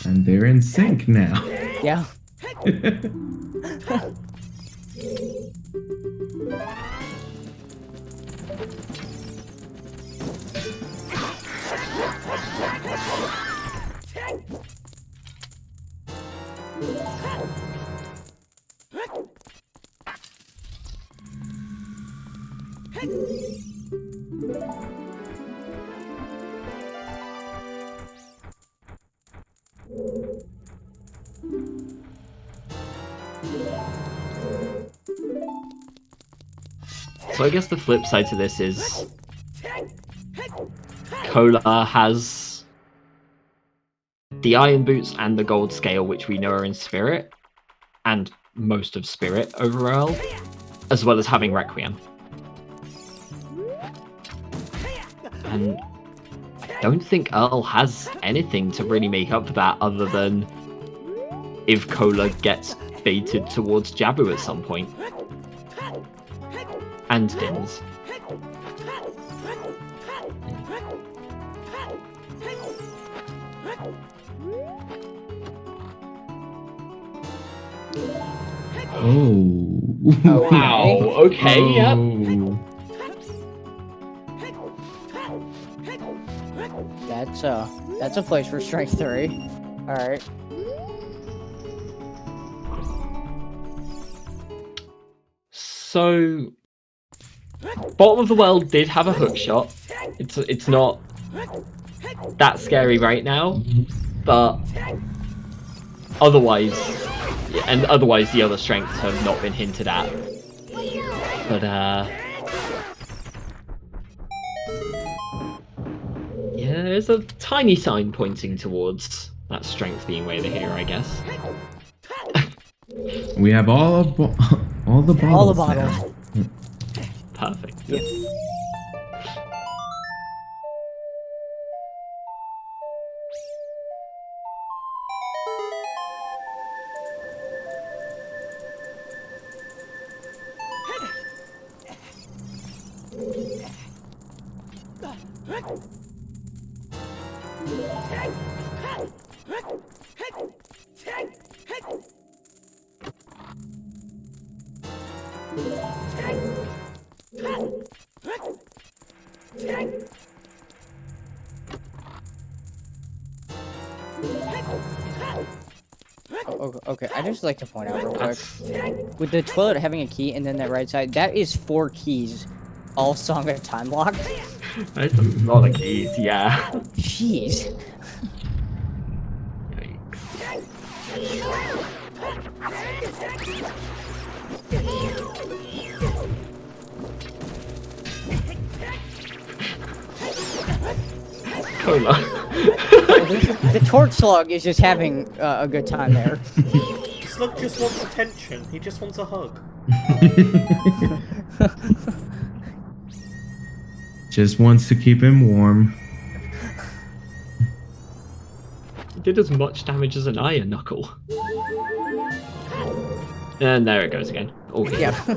And they're in sync now. yeah. So I guess the flip side to this is Cola has the iron boots and the gold scale, which we know are in Spirit, and most of Spirit overall, as well as having Requiem. And I don't think Earl has anything to really make up for that other than if Cola gets baited towards Jabu at some point. And Dins. Oh. Wow. Okay. Yep. That's a place for strength 3. All right. So, Bottom of the World did have a hook shot. It's not that scary right now, but otherwise the other strengths have not been hinted at. But yeah, there's a tiny sign pointing towards that strength being way over here, I guess. We have all of All the bottles. All the bottles. now. Perfect. Yep. Okay, I just like to point out real quick, with the toilet having a key and then that right side, that is 4 keys, all Song of Time locked. That's a lot of keys, yeah. Jeez. Yikes. Cola. The torch slug is just having a good time there. Slug just wants attention. He just wants a hug. Just wants to keep him warm. It did as much damage as an iron knuckle. And there it goes again. All good. Yeah.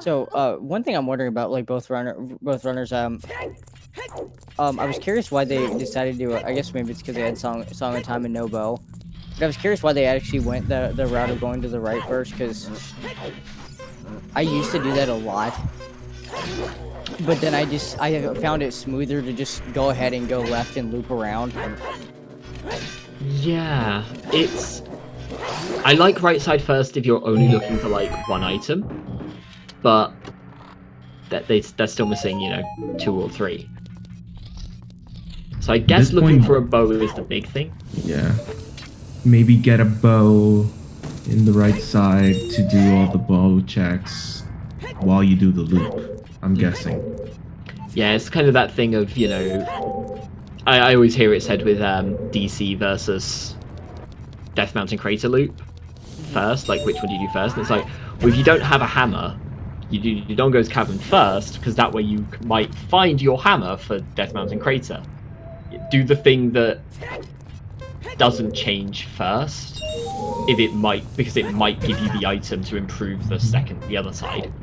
So, one thing I'm wondering about, like both runners, I was curious why they decided to. I guess maybe it's because they had Song of Time and no bow. But I was curious why they actually went the route of going to the right first, because I used to do that a lot. But then I found it smoother to just go ahead and go left and loop around. Yeah, it's... I like right side first if you're only looking for, like, one item. But they're still missing, you know, 2 or 3. So I guess looking for a bow is the big thing. Yeah. Maybe get a bow in the right side to do all the bow checks while you do the loop, I'm guessing. Yeah, it's kind of that thing of, you know... I always hear it said with DC versus Death Mountain Crater loop first, like which one do you do first? And it's like, well, if you don't have a hammer, you do Dongo's Cavern first, because that way you might find your hammer for Death Mountain Crater. Do the thing that doesn't change first, because it might give you the item to improve the other side.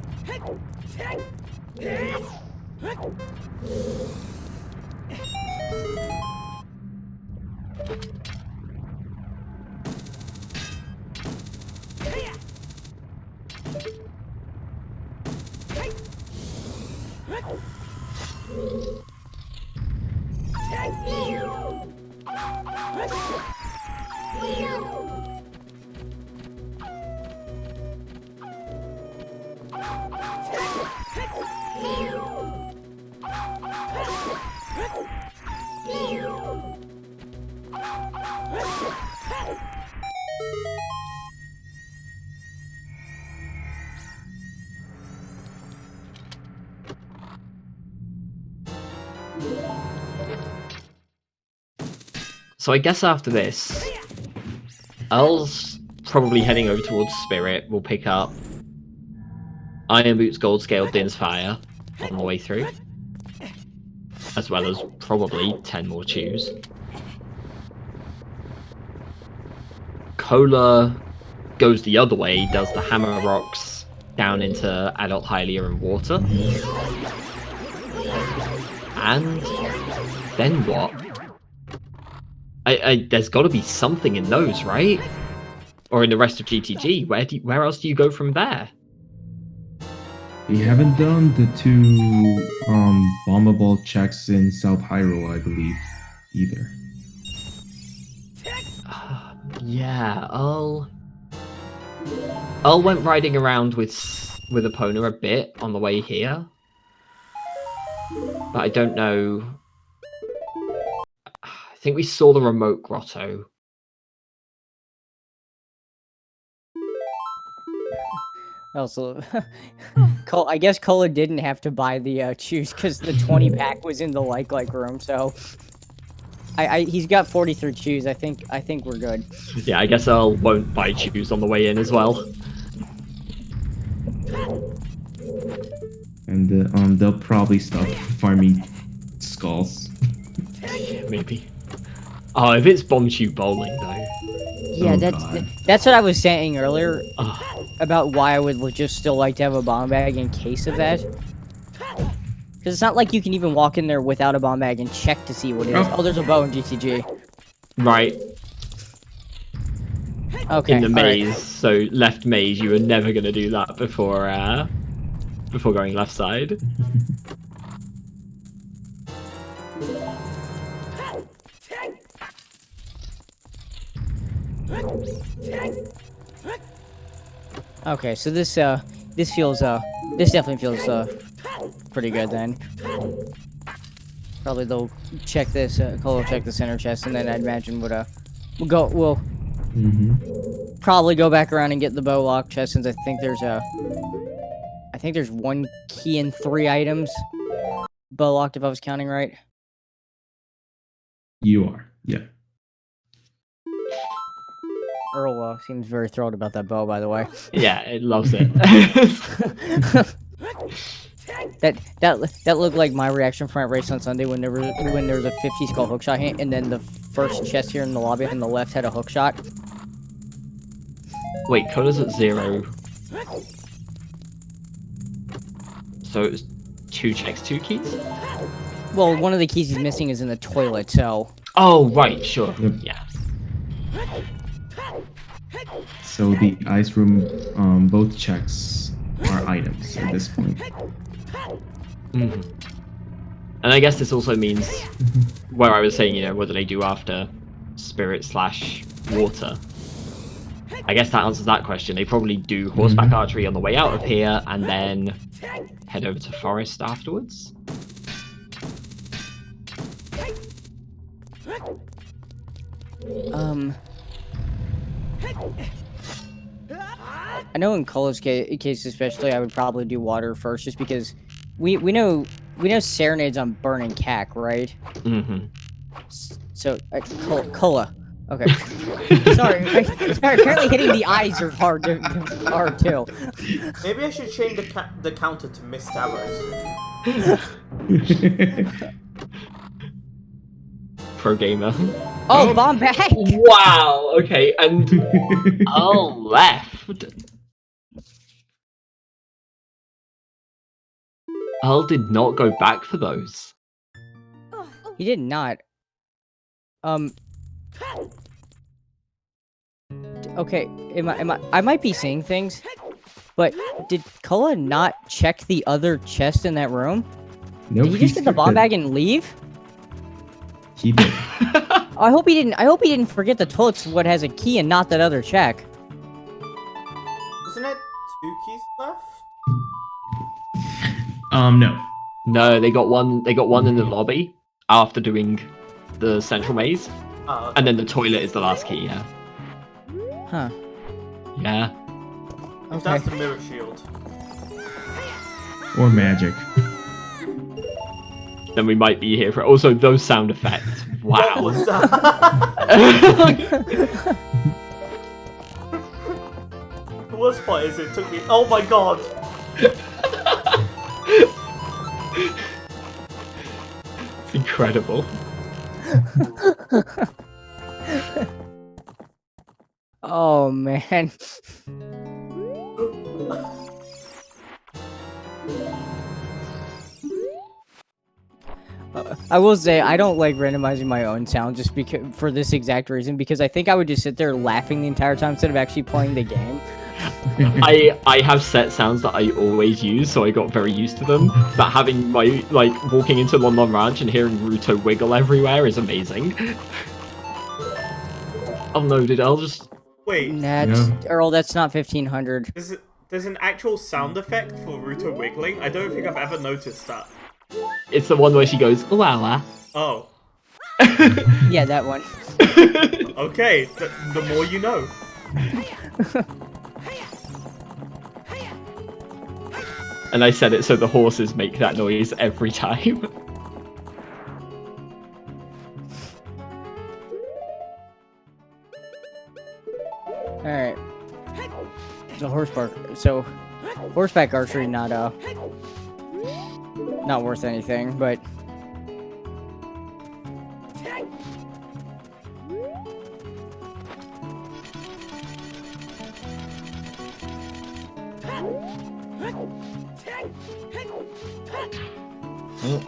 So I guess after this, Earl's probably heading over towards Spirit. We'll pick up Iron Boots, Gold Scale, Din's Fire on the way through, as well as probably 10 more chews. Cola goes the other way, does the Hammer Rocks down into Adult Hylia and Water. And then what? There's got to be something in those, right? Or in the rest of GTG. Where else do you go from there? We haven't done the 2 bombable checks in South Hyrule, I believe, either. Yeah, Earl went riding around with Epona a bit on the way here. But I don't know. I think we saw the remote grotto Also, I guess Cola didn't have to buy the chews because the 20 pack was in the like room. So, he's got 43 chews. I think we're good. Yeah, I guess Earl won't buy chews on the way in as well. And they'll probably stop farming skulls. Yeah, maybe. Oh, if it's bomb chew bowling though. Yeah, Oh, that's what I was saying earlier Oh, about why I would just still like to have a bomb bag in case of that. Because it's not like you can even walk in there without a bomb bag and check to see what it is. Oh. Oh, there's a bow in GTG. right. Okay. In the alright. maze, so left maze, you were never gonna do that before going left side. Okay, so this definitely feels pretty good then. Probably they'll check this. Cole will check the center chest, and then I'd imagine we'll probably go back around and get the bow lock chest, since I think there's 1 key and 3 items bow locked if I was counting right. You are, yeah. Earl seems very thrilled about that bow, by the way. Yeah, it loves it. That looked like my reaction from at Race on Sunday when there was a 50 skull hookshot hit, and then the first chest here in the lobby on the left had a hookshot. Wait, Coda's at 0. So it was 2 checks, 2 keys? Well, one of the keys he's missing is in the toilet, so... Oh, right, sure. Yep. Yeah. So the ice room, both checks are items at this point. And I guess this also means where I was saying, you know, what do they do after spirit/water? I guess that answers that question. They probably do horseback archery on the way out of here, and then head over to forest afterwards. I know in Colo's case especially, I would probably do water first, just because we know Serenade's on burning cack, right? So Cola. Okay. sorry. Apparently hitting the eyes are hard too. Maybe I should change the counter to missed arrows. Pro gamer. Oh, bomb bag! Wow. Okay, and left. Earl did not go back for those. He did not. Okay, I might be saying things, but did Kola not check the other chest in that room? Nope, Did he just get the bomb bag and leave? He did. I hope he didn't forget the toilet's what has a key and not that other check. Isn't it 2 keys left? No. No, they got one. They got one in the lobby after doing the central maze, Oh, okay. and then the toilet is the last key. Yeah. Huh. Yeah. If Okay. that's the mirror shield. Or magic. Then we might be here for also those sound effects. What Wow. was that? The worst part is it took me. Oh my god! It's incredible. Oh man. I will say I don't like randomizing my own sound just because for this exact reason, because I think I would just sit there laughing the entire time instead of actually playing the game. I have set sounds that I always use, so I got very used to them. But having my walking into London Ranch and hearing Ruto wiggle everywhere is amazing. Oh no, did Earl just... Wait, That's Yeah. Earl, that's not 1500. there's an actual sound effect for Ruto wiggling? I don't think I've ever noticed that. It's the one where she goes, "Ooh, ah, ah." Oh. Yeah, that one. Okay, the more you know. And I said it so the horses make that noise every time. Alright. Horseback archery not worth anything, but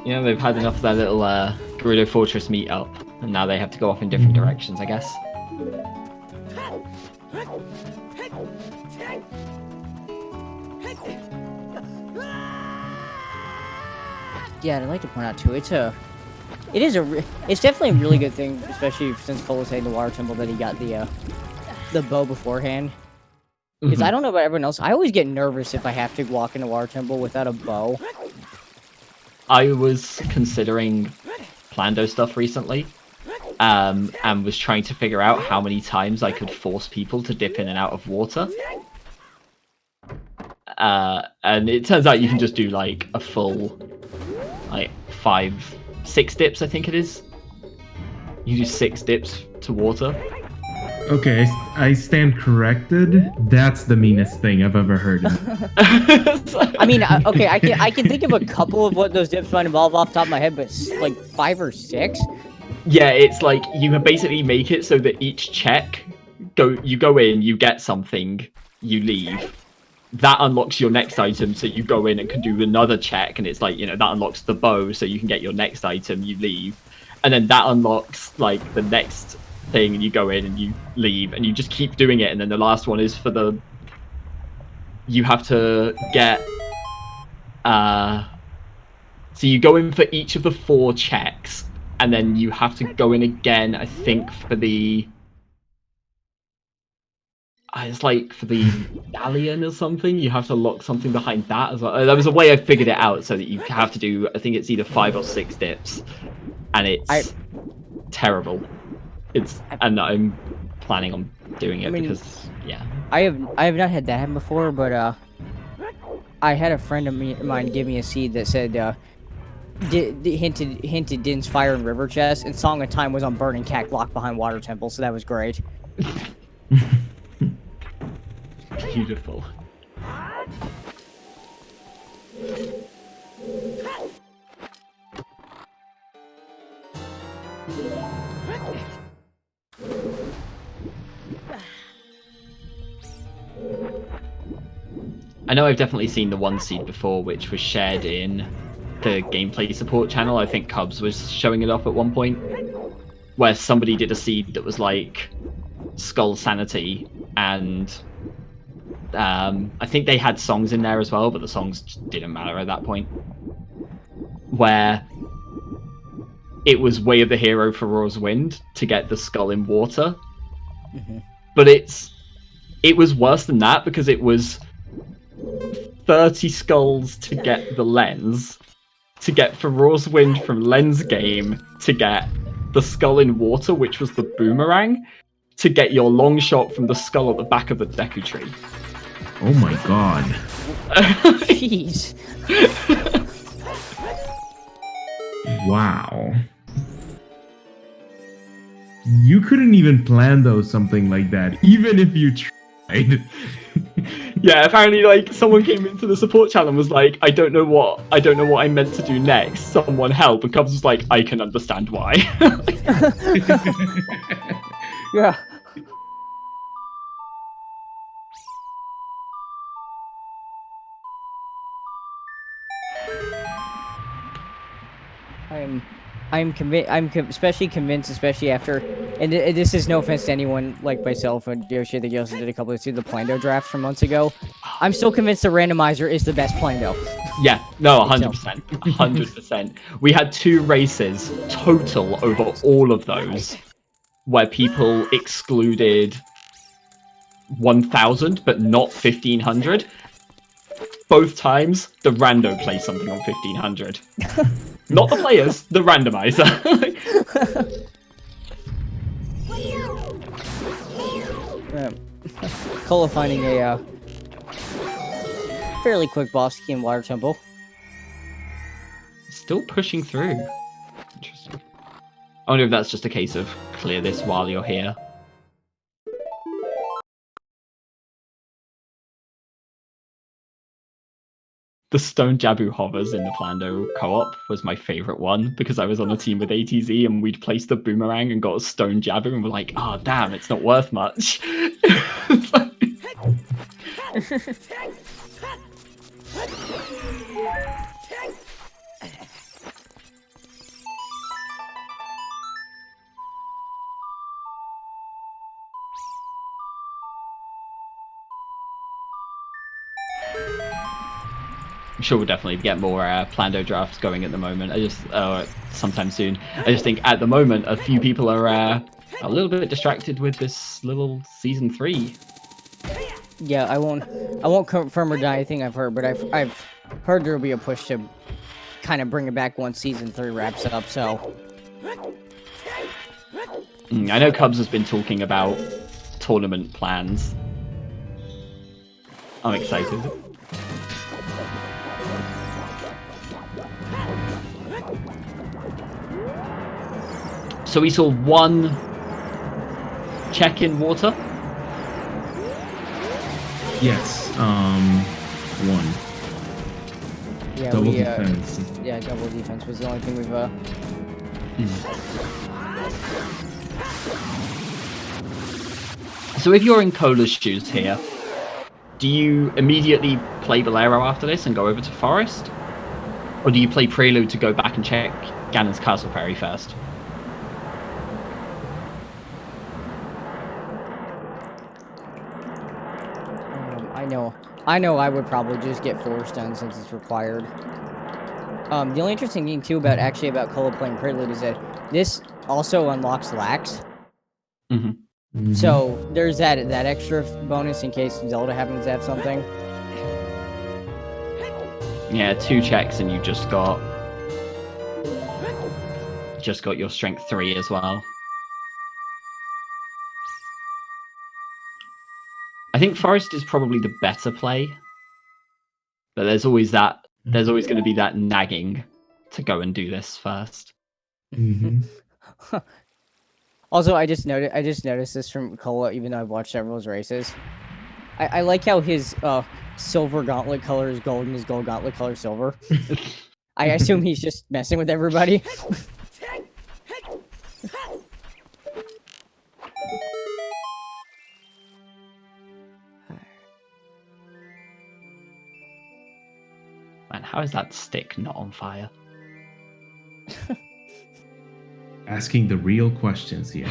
yeah, they've had enough of that little Gerudo Fortress meet up, and now they have to go off in different directions, I guess. yeah, I'd like to point out too, it's definitely a really good thing, especially since Cole was saying the Water Temple that he got the bow beforehand. Because I don't know about everyone else, I always get nervous if I have to walk in the Water Temple without a bow. I was considering Plando stuff recently, and was trying to figure out how many times I could force people to dip in and out of water. And it turns out you can just do like a full, like 6 dips, I think it is. You do 6 dips to water. Okay, I stand corrected. That's the meanest thing I've ever heard. I mean, okay, I can think of a couple of what those dips might involve off the top of my head, but like 5 or 6. Yeah, it's like you basically make it so that each check, you go in, you get something, you leave. That unlocks your next item, so you go in and can do another check, and it's like, that unlocks the bow, so you can get your next item, you leave. And then that unlocks, like, the next thing, and you go in and you leave, and you just keep doing it, and then the last one is for the... You have to get... So you go in for each of the 4 checks, and then you have to go in again, I think, for the... It's like for the medallion or something. You have to lock something behind that as well. There was a way I figured it out so that you have to do, I think it's either 5 or 6 dips, and it's terrible. And I'm planning on doing it because, yeah. I have not had that happen before, but I had a friend of mine give me a seed that said hinted Din's Fire and River chest, and Song of Time was on Burning Cack locked behind Water Temple, so that was great. Beautiful. I know I've definitely seen the one seed before, which was shared in the gameplay support channel. I think Cubs was showing it off at one point, where somebody did a seed that was like Skull Sanity, and I think they had songs in there as well, but the songs just didn't matter at that point. Where it was Way of the Hero for Roar's Wind to get the skull in water. But it was worse than that, because it was 30 skulls to get the lens, to get Feroz Wind from Lens Game, to get the skull in water, which was the boomerang, to get your long shot from the skull at the back of the Deku Tree. Oh my god. Jeez. Wow. You couldn't even plan though something like that, even if you tried. Yeah, apparently, like, someone came into the support channel and was like, I don't know what I meant to do next. Someone help. And Cubs was like, I can understand why. Yeah. I'm especially convinced, especially after, and this is no offense to anyone like myself and Yoshi that also did a couple of the Plando drafts from months ago. I'm still convinced the randomizer is the best Plando. Yeah, no, 100%. 100%. We had 2 races total over all of those where people excluded 1,000 but not 1,500. Both times, the rando plays something on 1,500. Not the players, the randomizer. Cola finding a fairly quick boss key in Water Temple. Still pushing through. Interesting. I wonder if that's just a case of clear this while you're here. The Stone Jabu hovers in the Plando co-op was my favourite one because I was on a team with ATZ and we'd placed the boomerang and got a Stone Jabu and we're like, oh damn, it's not worth much. It's like- I'm sure we'll definitely get more Plando drafts going at the moment. I just sometime soon. I just think at the moment a few people are a little bit distracted with this little season 3. Yeah, I won't confirm or deny anything I've heard, but I've heard there'll be a push to kind of bring it back once season 3 wraps up. So I know Cubs has been talking about tournament plans. I'm excited. So we saw one check in water. Yes. One. yeah, Double we defense. yeah, double defense was the only thing we've So if you're in Cola's shoes here, do you immediately play Bolero after this and go over to Forest? Or do you play Prelude to go back and check Ganon's Castle Ferry first? I know I would probably just get Force done since it's required. The only interesting thing too about Cola playing Prelude is that this also unlocks Lax. Mm-hmm. So there's that extra bonus in case Zelda happens to have something. Yeah, 2 checks and you just got your strength 3 as well. I think Forest is probably the better play, but there's always going to be that nagging to go and do this first. Also, I just noticed this from Cola, even though I've watched several of his races. I like how his silver gauntlet color is gold and his gold gauntlet color is silver. I assume he's just messing with everybody. Man, how is that stick not on fire? Asking the real questions here.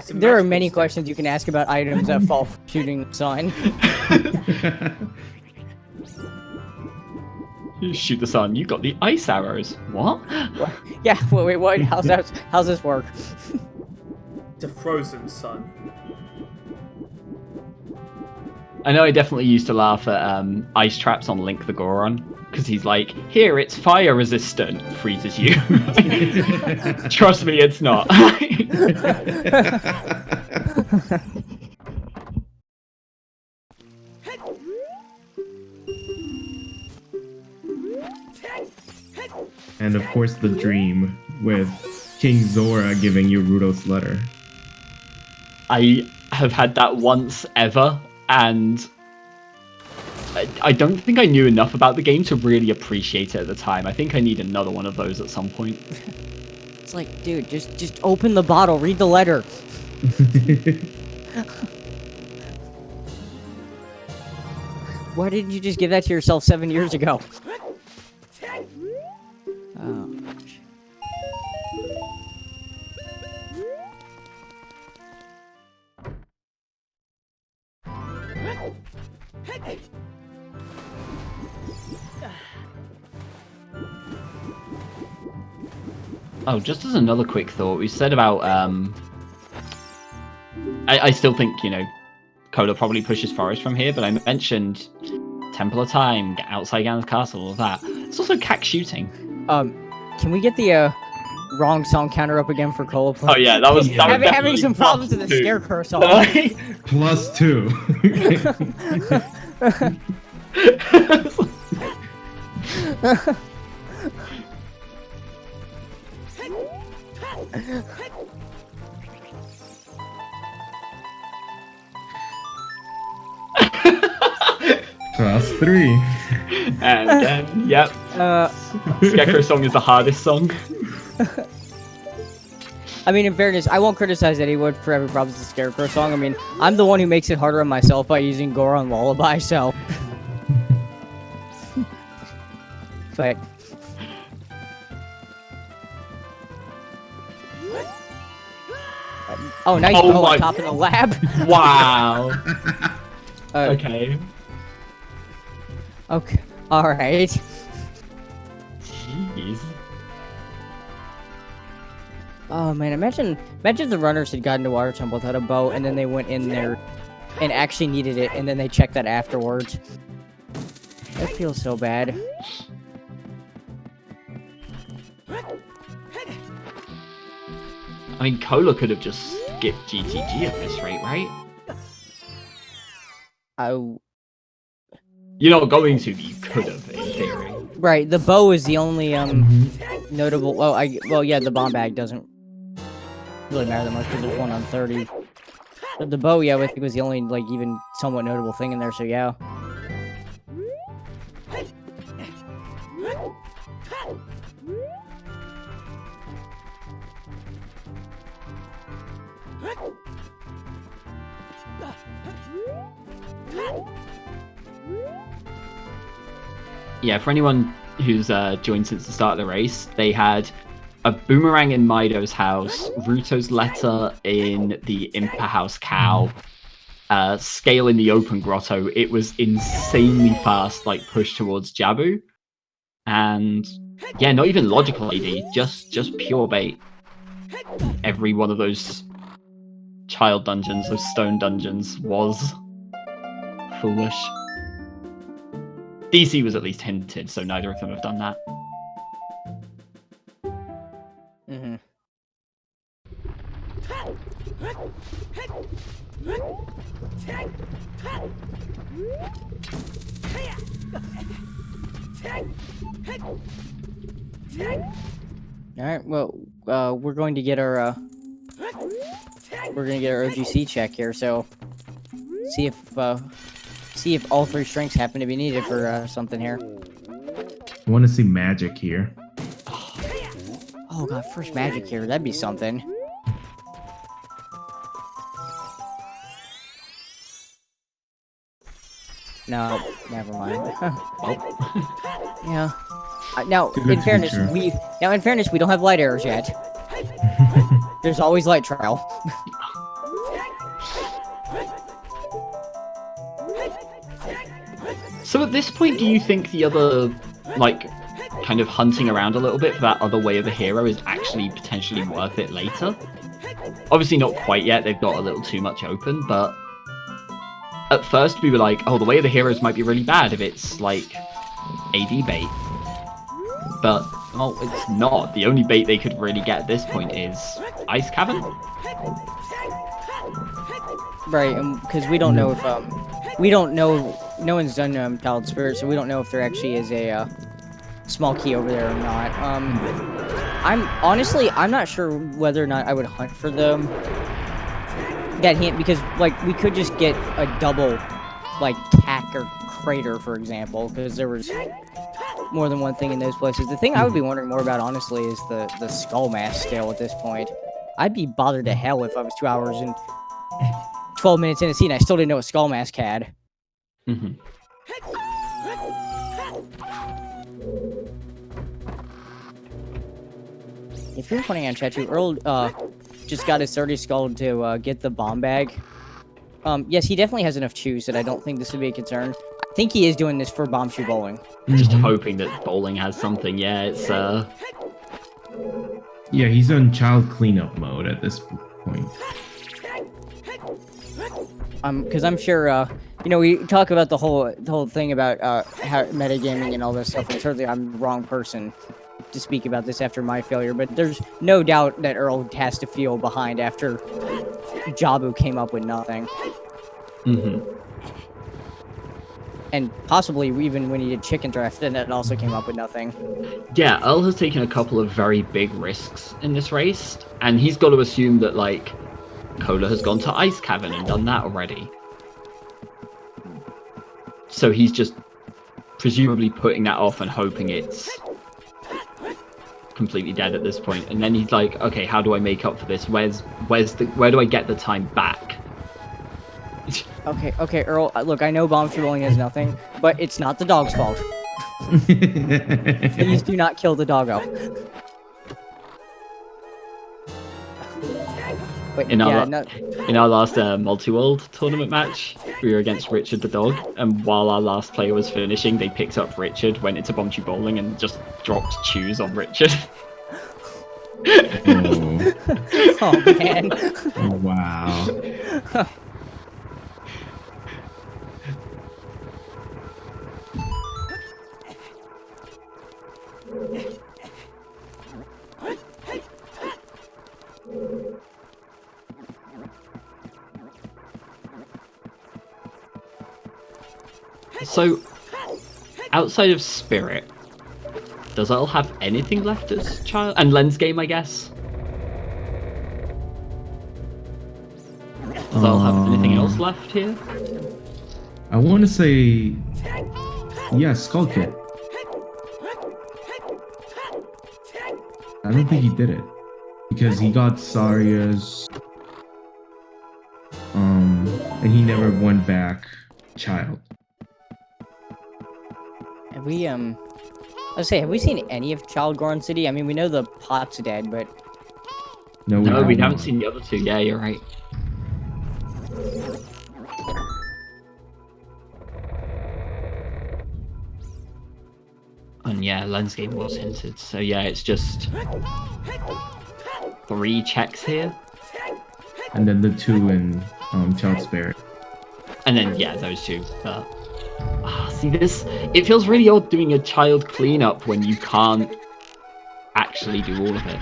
There are many questions you can ask about items that fall from shooting the sun. You shoot the sun, you got the ice arrows. What? Yeah, wait, what? How's this work? The frozen sun. I know I definitely used to laugh at ice traps on Link the Goron, because he's like, here, it's fire resistant, freezes you. Trust me, it's not. And of course the dream with King Zora giving you Rudo's letter. I have had that once ever, and I don't think I knew enough about the game to really appreciate it at the time. I think I need another one of those at some point. It's like, dude, just open the bottle, read the letter. Why didn't you just give that to yourself 7 years ago? Oh. Oh, just as another quick thought, we said about I still think, you know, Coda probably pushes Forest from here, but I mentioned Temple of Time, outside Ganon's Castle, all of that. It's also CAC shooting. Can we get the wrong song counter up again for Cola? Oh yeah, that was having some problems with the Scarecrow song. +2. So that's 3. And again, yep. Scarecrow song is the hardest song. I mean, in fairness, I won't criticize anyone for having problems with the Scarecrow song. I mean, I'm the one who makes it harder on myself by using Goron Lullaby, so... But... Oh, nice Oh bow my- on top of the lab. Wow. Okay. Okay. Okay. Alright. Jeez. Oh man, imagine if the runners had gotten to Water Temple without a bow, and then they went in there and actually needed it, and then they checked that afterwards. That feels so bad. I mean, Cola could have just skipped GTG at this rate, right? You're not going to, but you could have, in theory. Right, the bow is the only notable. Well, yeah, the bomb bag doesn't really matter that much because there's one on 30. But the bow, yeah, I think was the only like even somewhat notable thing in there. So yeah. Yeah, for anyone who's joined since the start of the race, they had a boomerang in Mido's house, Ruto's letter in the Impa House cow, scale in the open grotto. It was insanely fast, like push towards Jabu. And yeah, not even logical AD, just pure bait. Every one of those child dungeons, those stone dungeons, was foolish. DC was at least hinted, so neither of them have done that. Mm-hmm. All right. Well, we're going to get our OGC check here. So, see if all 3 strengths happen to be needed for something here. I want to see magic here. Oh god, first magic here. That'd be something. No, never mind. Yeah. Now, It's a good in fairness, feature. we don't have light arrows yet. There's always light trial. So at this point, do you think the other, like, kind of hunting around a little bit for that other way of the hero is actually potentially worth it later? Obviously not quite yet, they've got a little too much open, but at first we were like, oh, the way of the heroes might be really bad if it's, like, AD bait. But, well, it's not. The only bait they could really get at this point is Ice Cavern? Right, because we don't know if, we don't know, no one's done Child Spirit, so we don't know if there actually is a small key over there or not. I'm not sure whether or not I would hunt for them. That hint, because, like, we could just get a double, like, tack or crater, for example, because there was more than one thing in those places. The thing I would be wondering more about, honestly, is the skull mask scale at this point. I'd be bothered to hell if I was 2 hours and 12 minutes in a scene, I still didn't know what skull mask had. Mm-hmm. If you're pointing on chat too, Earl just got his 30 skull to get the bomb bag. Yes, he definitely has enough chews that I don't think this would be a concern. I think he is doing this for bomb shoe bowling. Just hoping that bowling has something. Yeah, it's Yeah, he's on child cleanup mode at this point. Because I'm sure, you know, we talk about the whole thing about how metagaming and all this stuff, and certainly I'm the wrong person to speak about this after my failure, but there's no doubt that Earl has to feel behind after Jabu came up with nothing. Mm-hmm. And possibly even when he did chicken draft, and that also came up with nothing. Yeah, Earl has taken a couple of very big risks in this race, and he's got to assume that, like, Cola has gone to Ice Cavern and done that already. So he's just presumably putting that off and hoping it's completely dead at this point. And then he's like, okay, how do I make up for this? Where do I get the time back? Okay, Earl, look, I know bombshell rolling is nothing, but it's not the dog's fault. Please do not kill the doggo. But In our, yeah, no, in our last multi-world tournament match, we were against Richard the dog, and while our last player was finishing, they picked up Richard, went into bombshell bowling, and just dropped chews on Richard. Oh, oh man. wow. So, outside of Spirit, does Earl have anything left as child? And Lens Game, I guess? Does Earl have anything else left here? I want to say, yeah, Skull Kid. I don't think he did it because he got Saria's, and he never went back child. Have we let's say, have we seen any of Child Goron City? I mean, we know the pot's dead, but No, we haven't. haven't seen the other two. Yeah, you're right. And yeah, Lens Game was hinted. So yeah, it's just 3 checks here. And then the 2 in Child Spirit. And then, yeah, those 2. But, see, this... It feels really odd doing a child cleanup when you can't actually do all of it.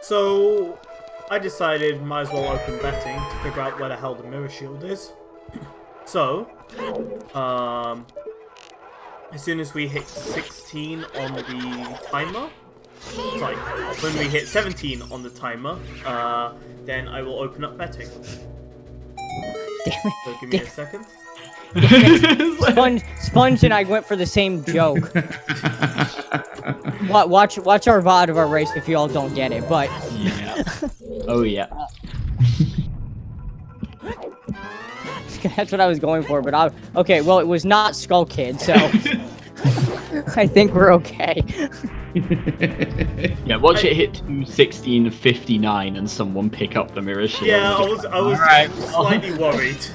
So, I decided might as well open betting to figure out where the hell the mirror shield is. So, as soon as we hit 16 on the timer, sorry, when we hit 17 on the timer, then I will open up betting. damn So give me a second. it. Sponge and I went for the same joke. Watch our VOD of our race if you all don't get it, but... Yeah. Oh, yeah. That's what I was going for, but okay, well, it was not Skull Kid, so... I think we're okay. Yeah, watch it hit 2:16:59 and someone pick up the mirror shield. Yeah, I was Alright. slightly worried.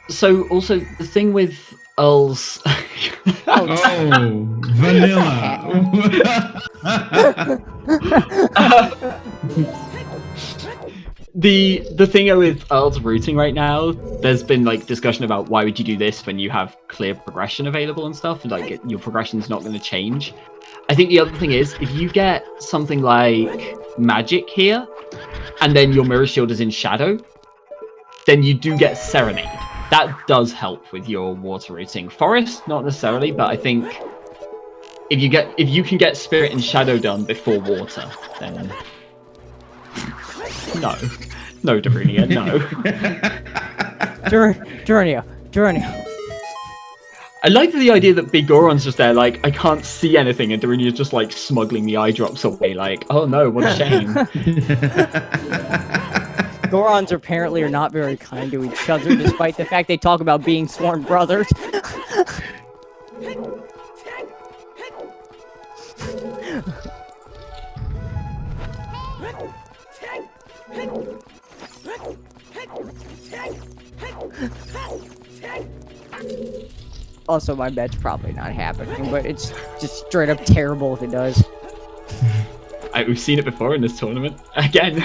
So, also, the thing with Earl's... Oh, vanilla. The thing with Earl's routing right now, there's been like discussion about why would you do this when you have clear progression available and stuff, and like your progression's not going to change. I think the other thing is if you get something like magic here, and then your mirror shield is in shadow, then you do get Serenade. That does help with your water routing. Forest, not necessarily, but I think if you can get Spirit and Shadow done before water, then no, Darunia, no. Darunia. I like the idea that Big Goron's just there, like, I can't see anything, and Darunia's just, like, smuggling the eye drops away, like, oh no, what a shame. Gorons apparently are not very kind to each other, despite the fact they talk about being sworn brothers. Also, my bet's probably not happening, but it's just straight up terrible if it does. We've seen it before in this tournament. Again.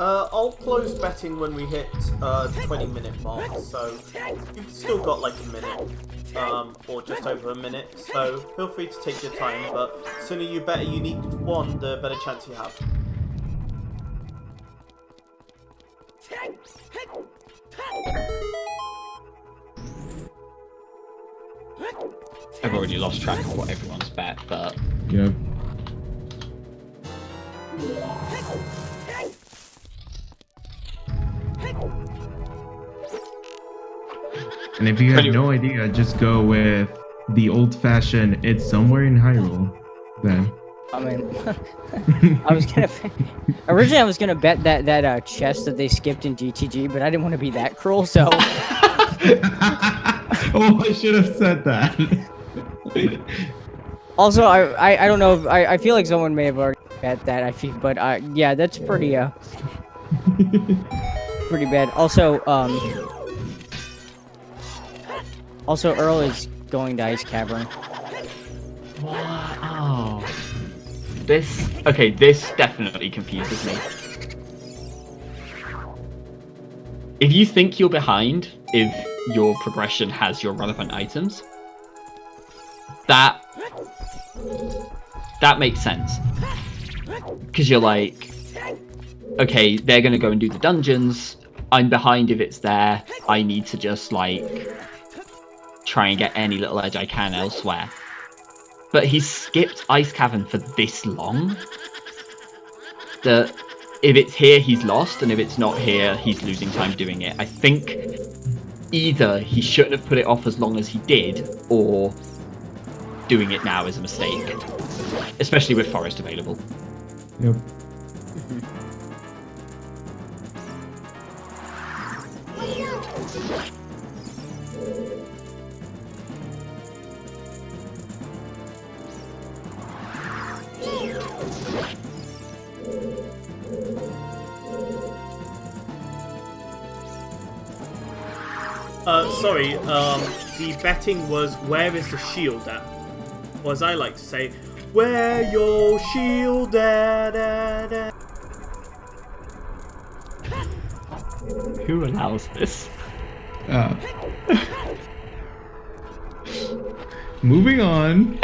I'll close betting when we hit 20-minute mark, so you've still got like a minute, or just over a minute, so feel free to take your time, but the sooner you bet a unique one, the better chance you have. I've already lost track of what everyone's bet, but... Yeah. And if you have no idea, just go with the old-fashioned "it's somewhere in Hyrule." Then. I mean, originally I was gonna bet that chest that they skipped in GTG, but I didn't want to be that cruel, so. Oh, I should have said that. Also, I don't know if I feel like someone may have already bet that. But yeah, that's pretty pretty bad. Also Earl is going to Ice Cavern. Wow. This definitely confuses me. If you think you're behind, if your progression has your relevant items, that makes sense. Because you're like, okay, they're gonna go and do the dungeons, I'm behind if it's there, I need to just like try and get any little edge I can elsewhere. But he's skipped Ice Cavern for this long that if it's here, he's lost, and if it's not here, he's losing time doing it. I think either he shouldn't have put it off as long as he did, or doing it now is a mistake. Especially with Forest available. Yep. Sorry, the betting was where is the shield at? Or as I like to say, where your shield at? Who allows this? Moving on.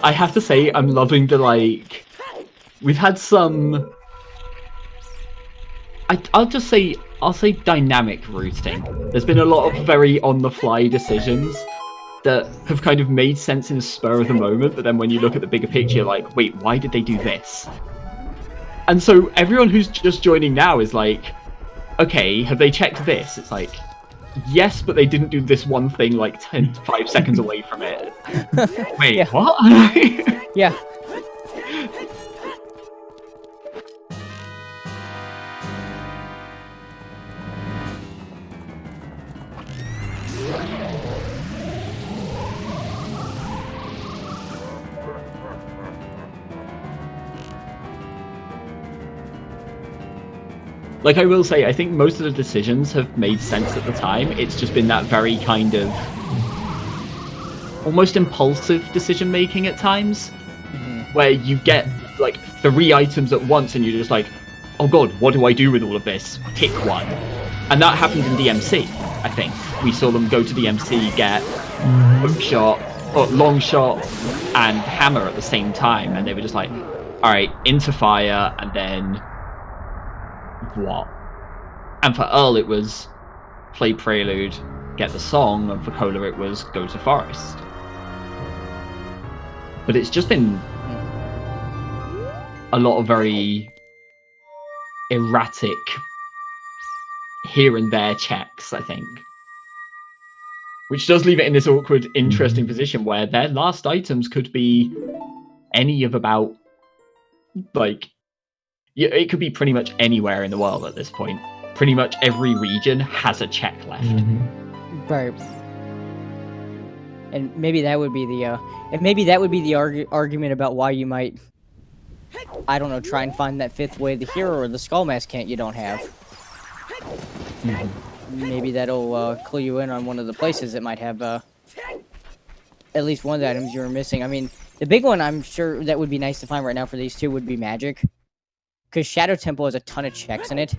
I have to say, I'm loving the, like... We've had some... I'll say dynamic routing. There's been a lot of very on-the-fly decisions that have kind of made sense in the spur of the moment, but then when you look at the bigger picture, you're like, wait, why did they do this? And so everyone who's just joining now is like, okay, have they checked this? It's like, yes, but they didn't do this one thing like 5 seconds away from it. Wait, Yeah. what? Yeah. Like, I will say, I think most of the decisions have made sense at the time. It's just been that very kind of almost impulsive decision making at times, where you get like 3 items at once and you're just like, oh god, what do I do with all of this? Pick one. And that happened in DMC, I think. We saw them go to DMC, get hook shot, or long shot, and hammer at the same time, and they were just like, alright, into fire, and then what? And for Earl it was play Prelude, get the song, and for Cola it was go to Forest. But it's just been a lot of very erratic here and there checks, I think. Which does leave it in this awkward, interesting position where their last items could be any of about, like, it could be pretty much anywhere in the world at this point. Pretty much every region has a check left. Right. And maybe that would be the argument about why you might, I don't know, try and find that fifth way of the hero or the skull mask can't you don't have. Maybe that'll clue you in on one of the places that might have at least one of the items you were missing. I mean, the big one I'm sure that would be nice to find right now for these two would be magic. Because Shadow Temple has a ton of checks in it.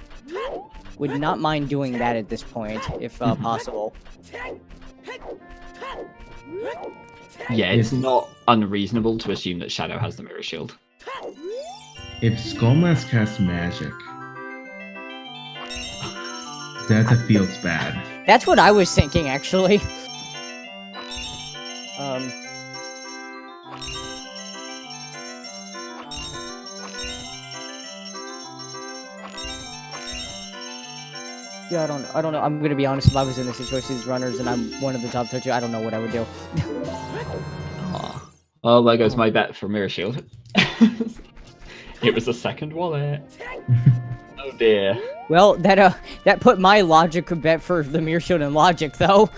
Would not mind doing that at this point, if possible. Yeah, it's not unreasonable to assume that Shadow has the Mirror Shield. If Skullmask casts magic, that feels bad. That's what I was thinking, actually. Yeah, I don't know. I'm gonna be honest. If I was in the situation as runners and I'm one of the top 32, I don't know what I would do. Oh, there goes my bet for Mirror Shield. It was a second wallet. Oh dear. Well, that put my logic bet for the Mirror Shield in logic, though.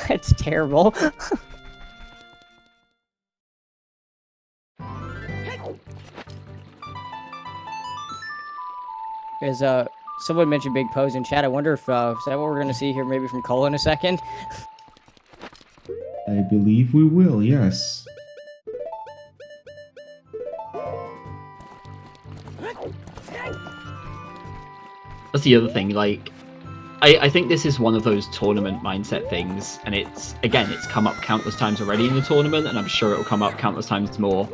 That's terrible. As someone mentioned Big Pose in chat, I wonder if is that what we're gonna see here, maybe from Cole in a second. I believe we will, yes. That's the other thing, like, I think this is one of those tournament mindset things, and it's come up countless times already in the tournament, and I'm sure it'll come up countless times more.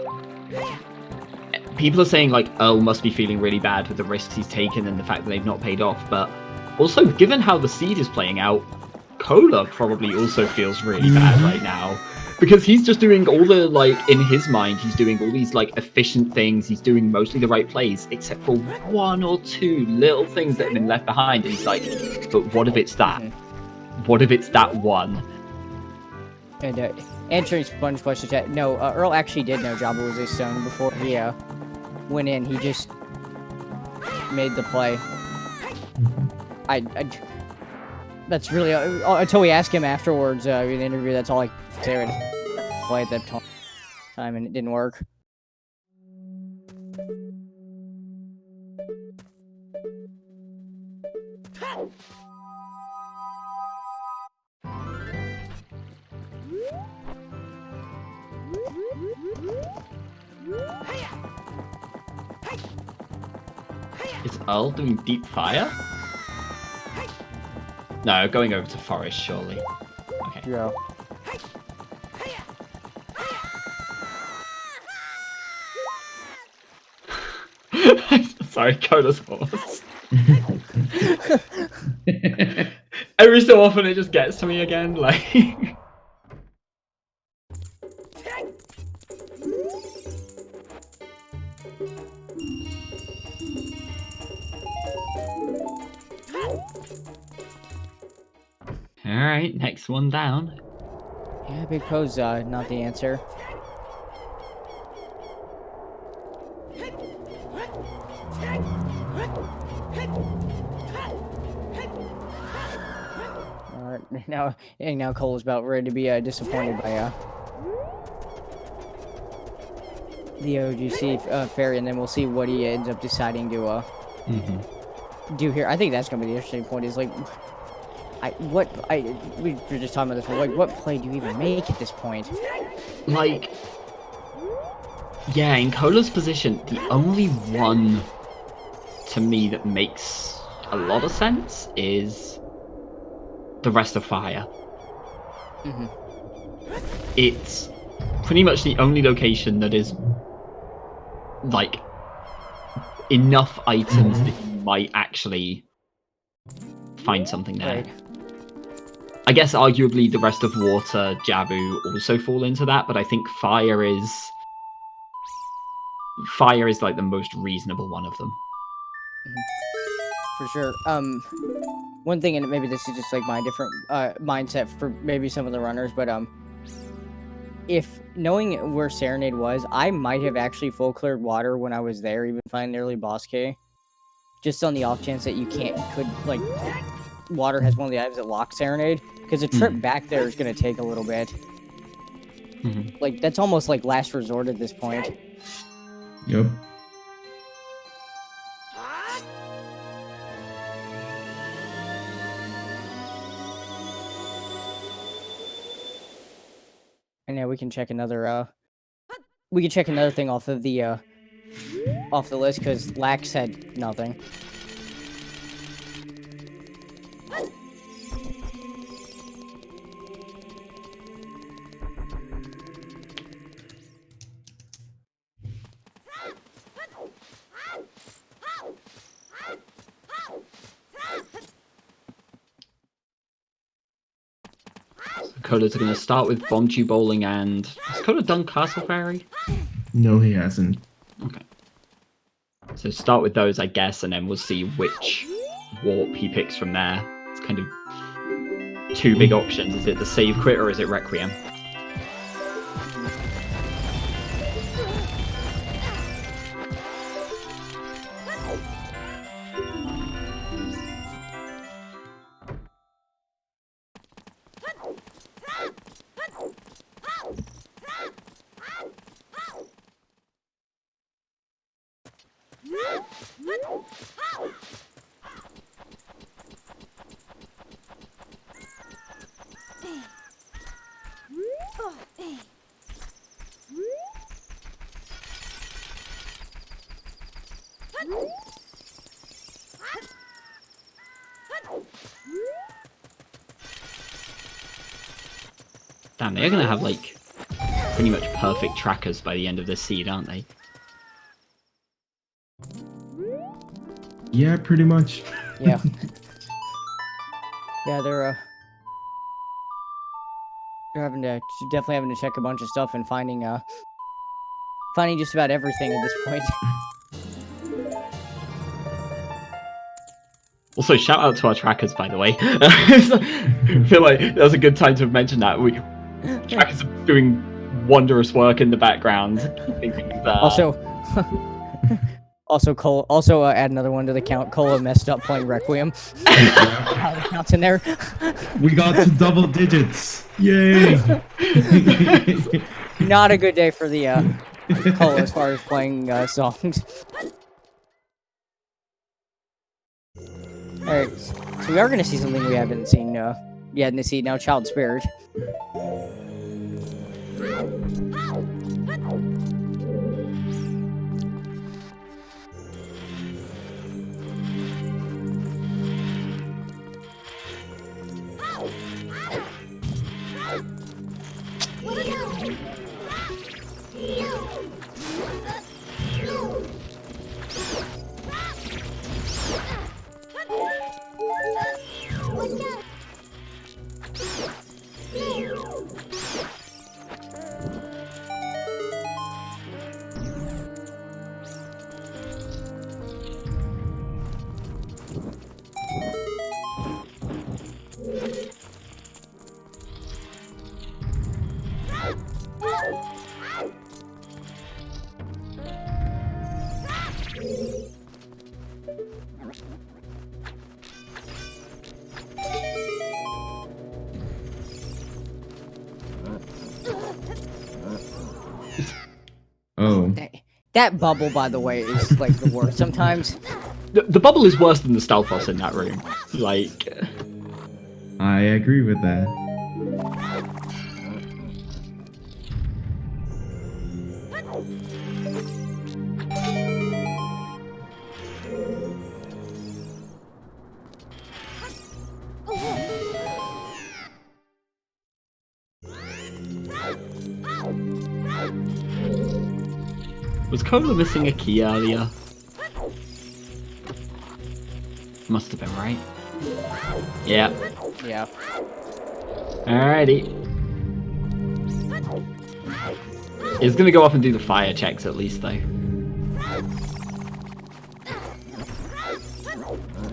People are saying, like, Earl must be feeling really bad with the risks he's taken and the fact that they've not paid off, but also, given how the seed is playing out, Cola probably also feels really bad right now. Because he's just doing all the, like, in his mind, he's doing all these, like, efficient things, he's doing mostly the right plays, except for one or two little things that have been left behind, and he's like, but what if it's that? What if it's that one? And answering Sponge question chat, no, Earl actually did know Jabba was a stone before he went in. He just made the play. That's really until we ask him afterwards in the interview. That's all I say. Right, play at that time, and it didn't work. Is Earl doing deep fire? No, going over to forest, surely. Okay. Yeah. Sorry, Cola's horse. Every so often it just gets to me again, like... Alright, next one down. Yeah, Big Po's not the answer. Alright, now Cole is about ready to be disappointed by the OGC fairy, and then we'll see what he ends up deciding to do here. I think that's gonna be the interesting point. Is like, we were just talking about this one. Like, what play do you even make at this point? Like, yeah, in Cola's position, the only one to me that makes a lot of sense is the rest of Fire. It's pretty much the only location that is like enough items that you might actually find something there. Right. I guess arguably the rest of Water, Jabu also fall into that, but I think Fire is like the most reasonable one of them. for sure. One thing, and maybe this is just like my different mindset for maybe some of the runners, but if knowing where Serenade was, I might have actually full cleared water when I was there, even finding the early boss K, just on the off chance that you like water has one of the items that locks Serenade, because a trip back there is gonna take a little bit. Like that's almost like last resort at this point. Yep. And yeah, we can check another thing off of the list, because Lax had nothing. Coda's going to start with Bombchu Bowling and... Has Coda done Castle Fairy? No, he hasn't. Okay. So start with those, I guess, and then we'll see which warp he picks from there. It's kind of two big options. Is it the save quit or is it Requiem? Damn, they're going to have, like, pretty much perfect trackers by the end of this seed, aren't they? Yeah, pretty much. Yeah. Yeah, they're definitely having to check a bunch of stuff and finding just about everything at this point. Also, shout out to our trackers, by the way. I feel like that was a good time to mention that. Trackers are doing wondrous work in the background. Also, add another one to the count. Cola messed up playing Requiem. How the count's in there? We got to double digits. Yay! Not a good day for the Cola as far as playing songs. Alright, so we are gonna see something we haven't seen yet in the seed now, Child Spirit. Oh. That bubble, by the way, is like the worst sometimes. The bubble is worse than the Stalfos in that room. Like... I agree with that. Was Cola missing a key earlier? Must have been, right? Yeah. Yeah. Alrighty. It's gonna go off and do the fire checks at least, though.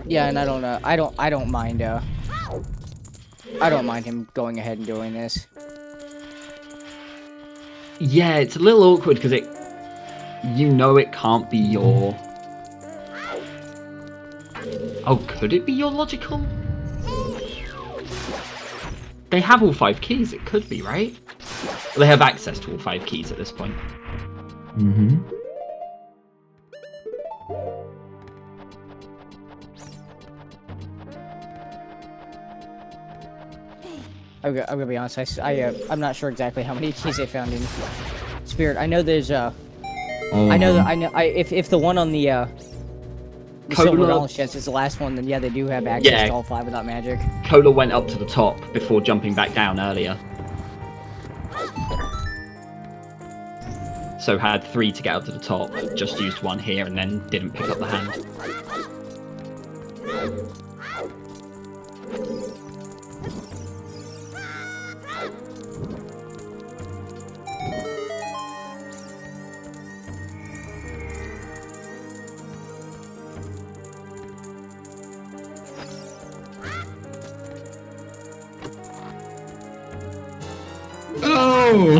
Yeah, and I don't mind him going ahead and doing this. Yeah, it's a little awkward because you know it can't be your... Oh, could it be your logical? They have all 5 keys, it could be, right? Well, they have access to all 5 keys at this point. Mm-hmm. I'm gonna be honest. I'm not sure exactly how many keys they found in Spirit. I know there's if the one on the silver balance chest is the last one, then yeah, they do have access to all 5 without magic. Cola went up to the top before jumping back down earlier. So had 3 to get up to the top, just used 1 here and then didn't pick up the hand.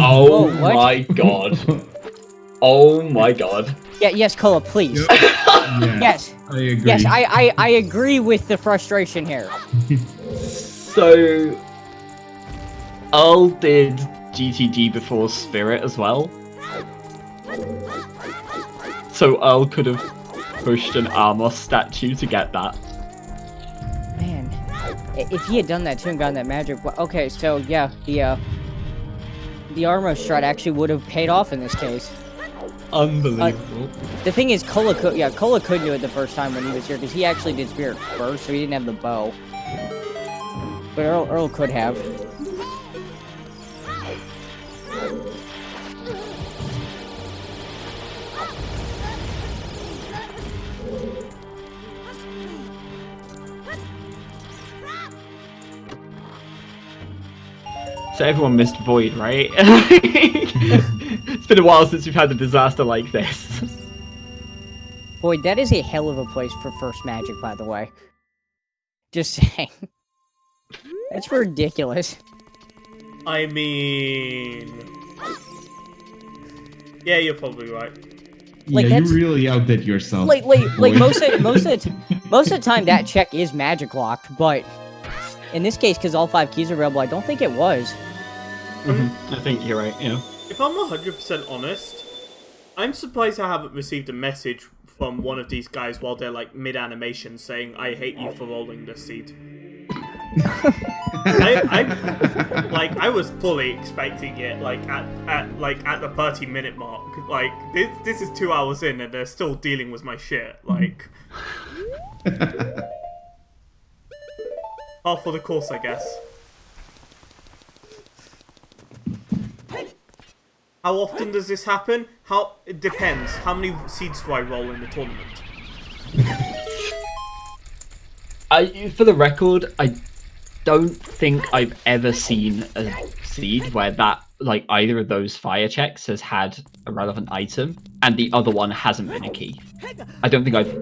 Oh what? my god. Oh my god. Yeah, yes, Cola, please. Yep. Yeah, Yes. I agree. Yes, I agree with the frustration here. So, Earl did GTG before Spirit as well. So Earl could have pushed an Armor statue to get that. Man, if he had done that too and gotten that magic, okay, so yeah, the armor strat actually would have paid off in this case. Unbelievable. The thing is, Cola could do it the first time when he was here because he actually did Spirit first, so he didn't have the bow. But Earl could have. So everyone missed Void, right? It's been a while since we've had a disaster like this. Boy, that is a hell of a place for first magic, by the way. Just saying. That's ridiculous. I mean... Yeah, you're probably right. Like, yeah, that's- you really outdid yourself. Like boy. most of the time that check is magic locked, but in this case, because all 5 keys are available, I don't think it was. I think you're right, yeah. If I'm 100% honest, I'm surprised I haven't received a message from one of these guys while they're like mid-animation saying, "I hate you for rolling this seed." I was fully expecting it like at the 30-minute mark. Like this is 2 hours in and they're still dealing with my shit. Like half for the course, I guess. How often does this happen? It depends. How many seeds do I roll in the tournament? For the record, I don't think I've ever seen a seed where that, like, either of those fire checks has had a relevant item, and the other one hasn't been a key. I don't think I've...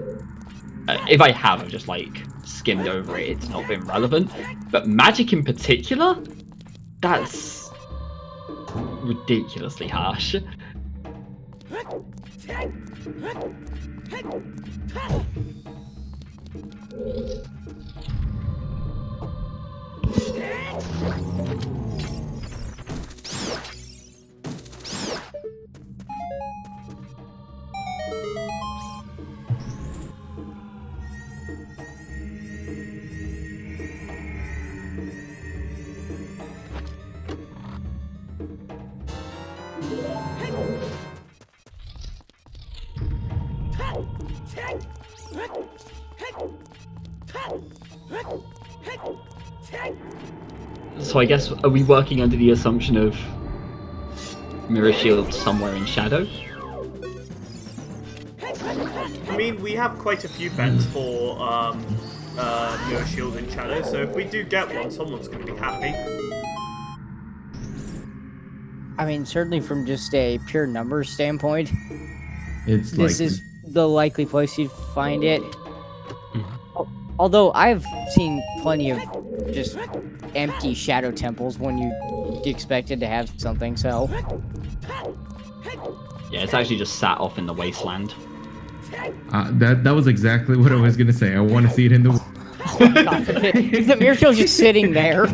if I have, I've just, like, skimmed over it. It's not been relevant. But magic in particular? That's ridiculously harsh. So I guess, are we working under the assumption of Mirror Shield somewhere in Shadow? I mean, we have quite a few bets for Mirror Shield in Shadow, so if we do get one, someone's going to be happy. I mean, certainly from just a pure numbers standpoint, It's this is the likely place you'd find it. Although I've seen plenty of just empty shadow temples when you expected to have something, so. Yeah, it's actually just sat off in the wasteland. That was exactly what I was gonna say. I want to see it in the. Oh my god, the Miracle's just sitting there.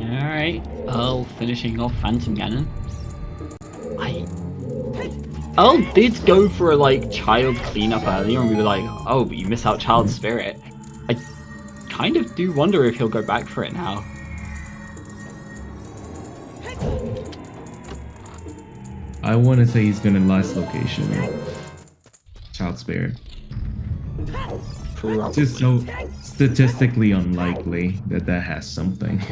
Alright, Earl finishing off Phantom Ganon. Earl did go for a like child cleanup earlier, and we were like, oh, but you miss out Child Spirit. I kind of do wonder if he'll go back for it now. I want to say he's gonna last location. Child Spirit. Probably. It's just so statistically unlikely that that has something.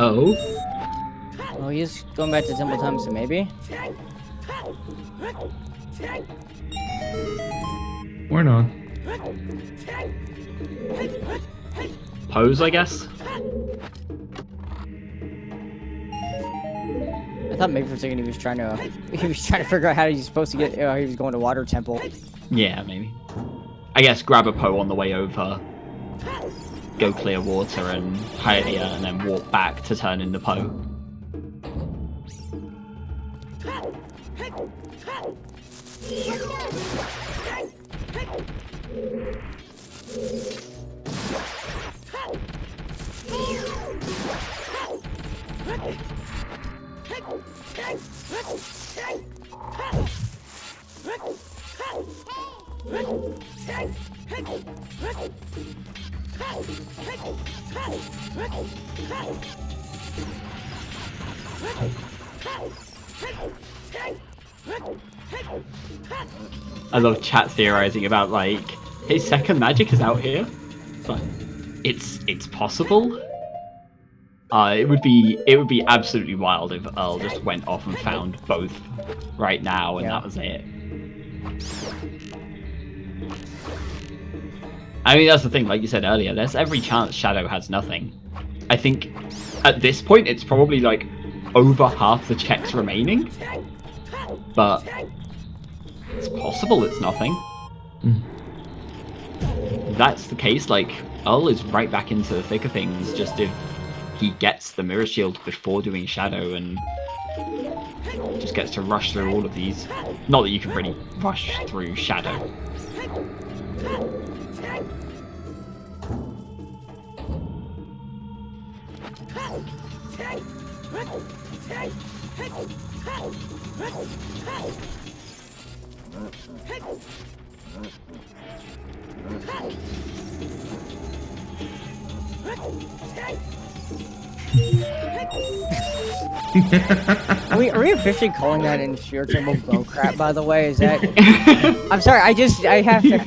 Oh? Well, he's going back to Temple Time, so maybe? Or not. Pose, I guess? I thought maybe for a second he was trying to figure out how he's supposed to get, he was going to Water Temple. Yeah, maybe. I guess grab a Poe on the way over, go clear water and Hylia, and then walk back to turn into Poe. I love chat theorizing about like his second magic is out here. But it's possible. It would be absolutely wild if Earl just went off and found both right now and that was it. I mean, that's the thing, like you said earlier, there's every chance Shadow has nothing. I think at this point it's probably like over half the checks remaining, but it's possible it's nothing. If that's the case, like, Earl is right back into the thick of things, just if he gets the Mirror Shield before doing Shadow and just gets to rush through all of these. Not that you can really rush through Shadow. Are we officially calling that in Sphere Temple bull crap, by the way? Is that... I'm sorry, I have to...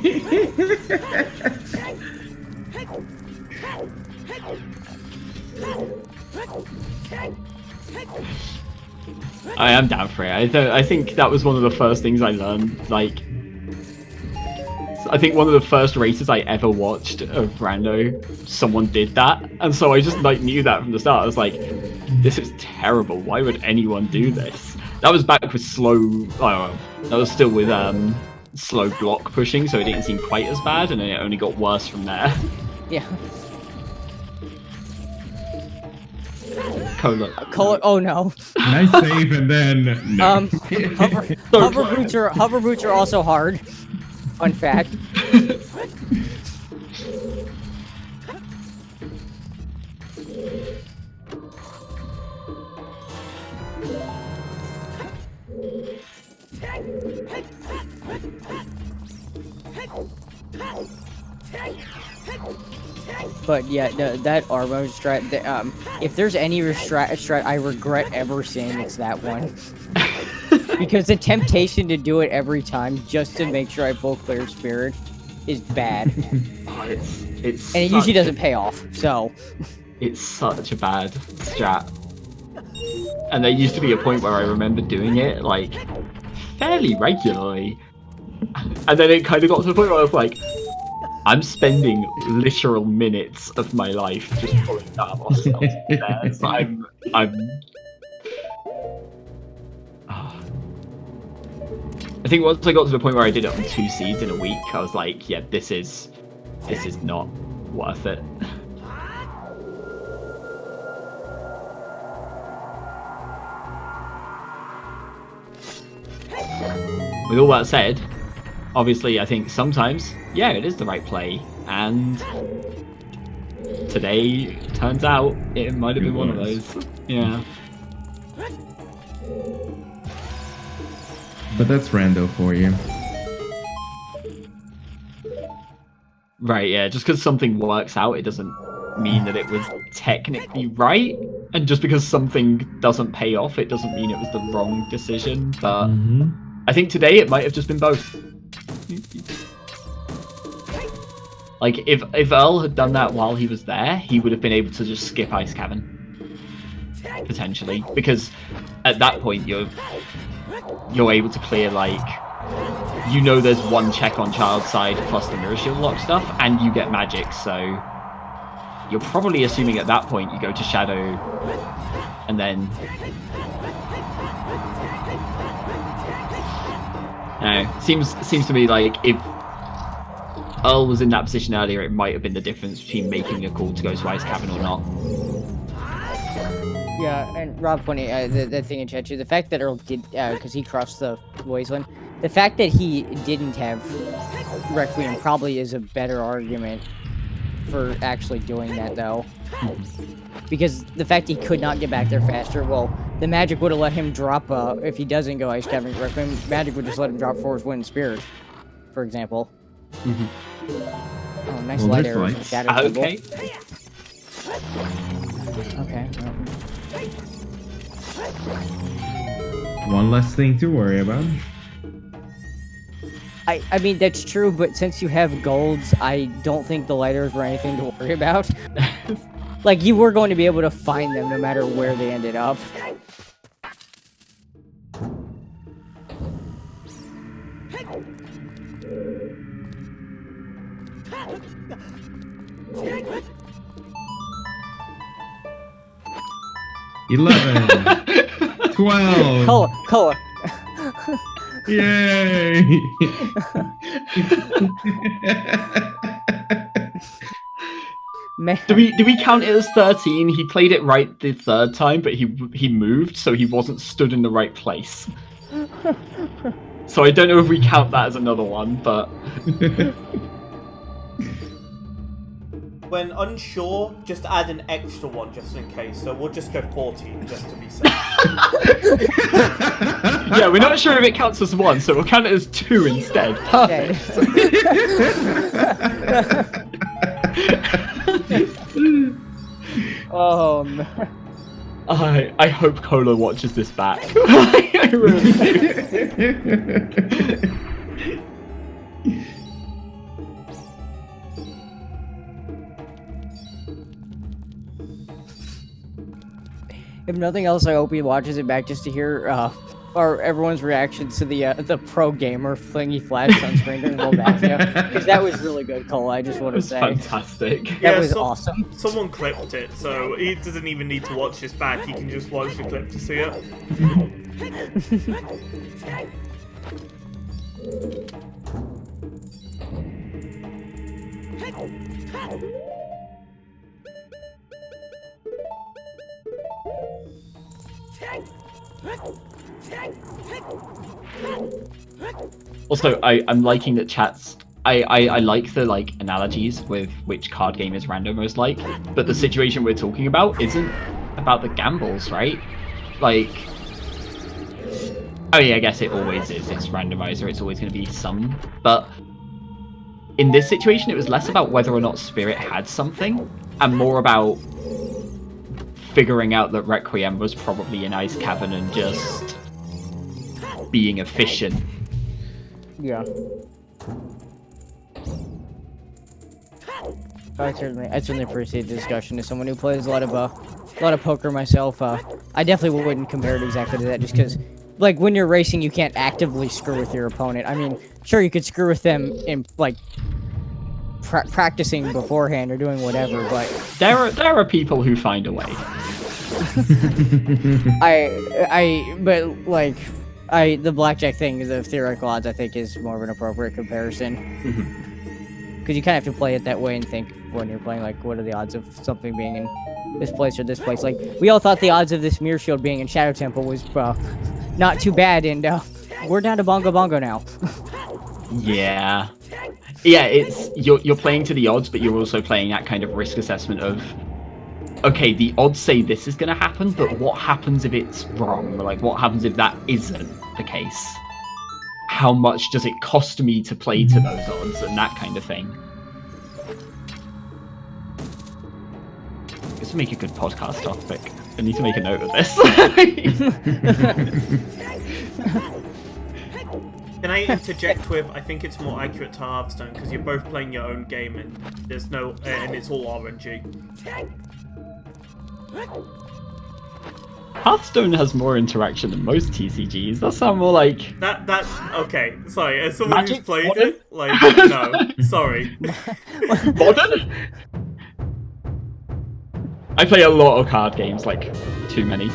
I am down for it. I think that was one of the first things I learned. Like, I think one of the first races I ever watched of Rando, someone did that, and so I just like knew that from the start. I was like, this is terrible. Why would anyone do this? That was back with slow. Oh, that was still with slow block pushing, so it didn't seem quite as bad, and then it only got worse from there. Yeah. Cola. Oh no. Nice save and then no. Hover boots are also hard. Fun fact. But yeah, that Armo strat, if there's any strat I regret ever seeing, it's that one. Because the temptation to do it every time just to make sure I full clear Spirit is bad. Oh, it's And it usually doesn't pay off, so... It's such a bad strat. And there used to be a point where I remember doing it, like, fairly regularly. And then it kind of got to the point where I was like, I'm spending literal minutes of my life just pulling that off downstairs. I think once I got to the point where I did it on 2 seeds in a week, I was like, yeah, this is not worth it. With all that said, obviously I think sometimes, yeah, it is the right play, and today, turns out, it might have been one of those. Yeah. But that's rando for you. Right, yeah, just because something works out, it doesn't mean that it was technically right, and just because something doesn't pay off, it doesn't mean it was the wrong decision, but I think today it might have just been both. Like, if Earl had done that while he was there, he would have been able to just skip Ice Cavern. Potentially. Because at that point, you're able to clear, like... You know there's one check on Child's side plus the Mirror Shield lock stuff, and you get magic, so... You're probably assuming at that point you go to Shadow, and then... Seems to me like if Earl was in that position earlier, it might have been the difference between making a call to go to Ice Cavern or not. Yeah, and Rob pointed the thing in chat too. The fact that Earl did, because he crossed the Wasteland, the fact that he didn't have Requiem probably is a better argument for actually doing that, though. Because the fact he could not get back there faster, well, the magic would have let him drop, if he doesn't go Ice Cavern Requiem, magic would just let him drop Force Wind Spirit, for example. Oh, nice light arrow. Okay. Okay. One less thing to worry about. I mean, that's true, but since you have golds, I don't think the light arrows were anything to worry about. Like, you were going to be able to find them no matter where they ended up. $11, $12. Color. Yay! Man. Do we count it as 13? He played it right the third time, but he moved, so he wasn't stood in the right place. So I don't know if we count that as another one, but... When unsure, just add an extra one just in case. So we'll just go 14 just to be safe. Yeah, we're not sure if it counts as one, so we'll count it as 2 instead. Perfect. Oh man. I hope Cola watches this back. I really do. If nothing else, I hope he watches it back just to hear or everyone's reactions to the pro gamer flingy flash sunscreen during the Volvaxia. Because that was really good, Cole. I just want to say. Fantastic. That was awesome. Someone clipped it, so he doesn't even need to watch this back. He can just watch the clip to see it. Also, I'm liking that chats. I like the analogies with which card game is random most like, but the situation we're talking about isn't about the gambles, right? Like, I mean, I guess it always is. It's randomizer. It's always going to be some, but in this situation, it was less about whether or not Spirit had something, and more about figuring out that Requiem was probably in Ice Cavern and just being efficient. Yeah. I certainly appreciate the discussion. As someone who plays a lot of poker myself, I definitely wouldn't compare it exactly to that, just because, like, when you're racing, you can't actively screw with your opponent. I mean, sure, you could screw with them in, like, practicing beforehand or doing whatever, but There are people who find a way. The blackjack thing, the theoretical odds, I think, is more of an appropriate comparison. Because you kind of have to play it that way and think when you're playing, like, what are the odds of something being in this place or this place? Like, we all thought the odds of this mirror shield being in Shadow Temple was not too bad, and we're down to Bongo Bongo now. Yeah. Yeah, it's you're playing to the odds, but you're also playing that kind of risk assessment of, okay, the odds say this is going to happen, but what happens if it's wrong? Like, what happens if that isn't the case? How much does it cost me to play to those odds and that kind of thing? This would make a good podcast topic. I need to make a note of this. Can I interject with, I think it's more accurate to Hearthstone, because you're both playing your own game and there's no, and it's all RNG. Hearthstone has more interaction than most TCGs. That sounds more like... That's okay, sorry, as someone Magic? who's played Modern? it, like, no, sorry. Modern? I play a lot of card games, like, too many.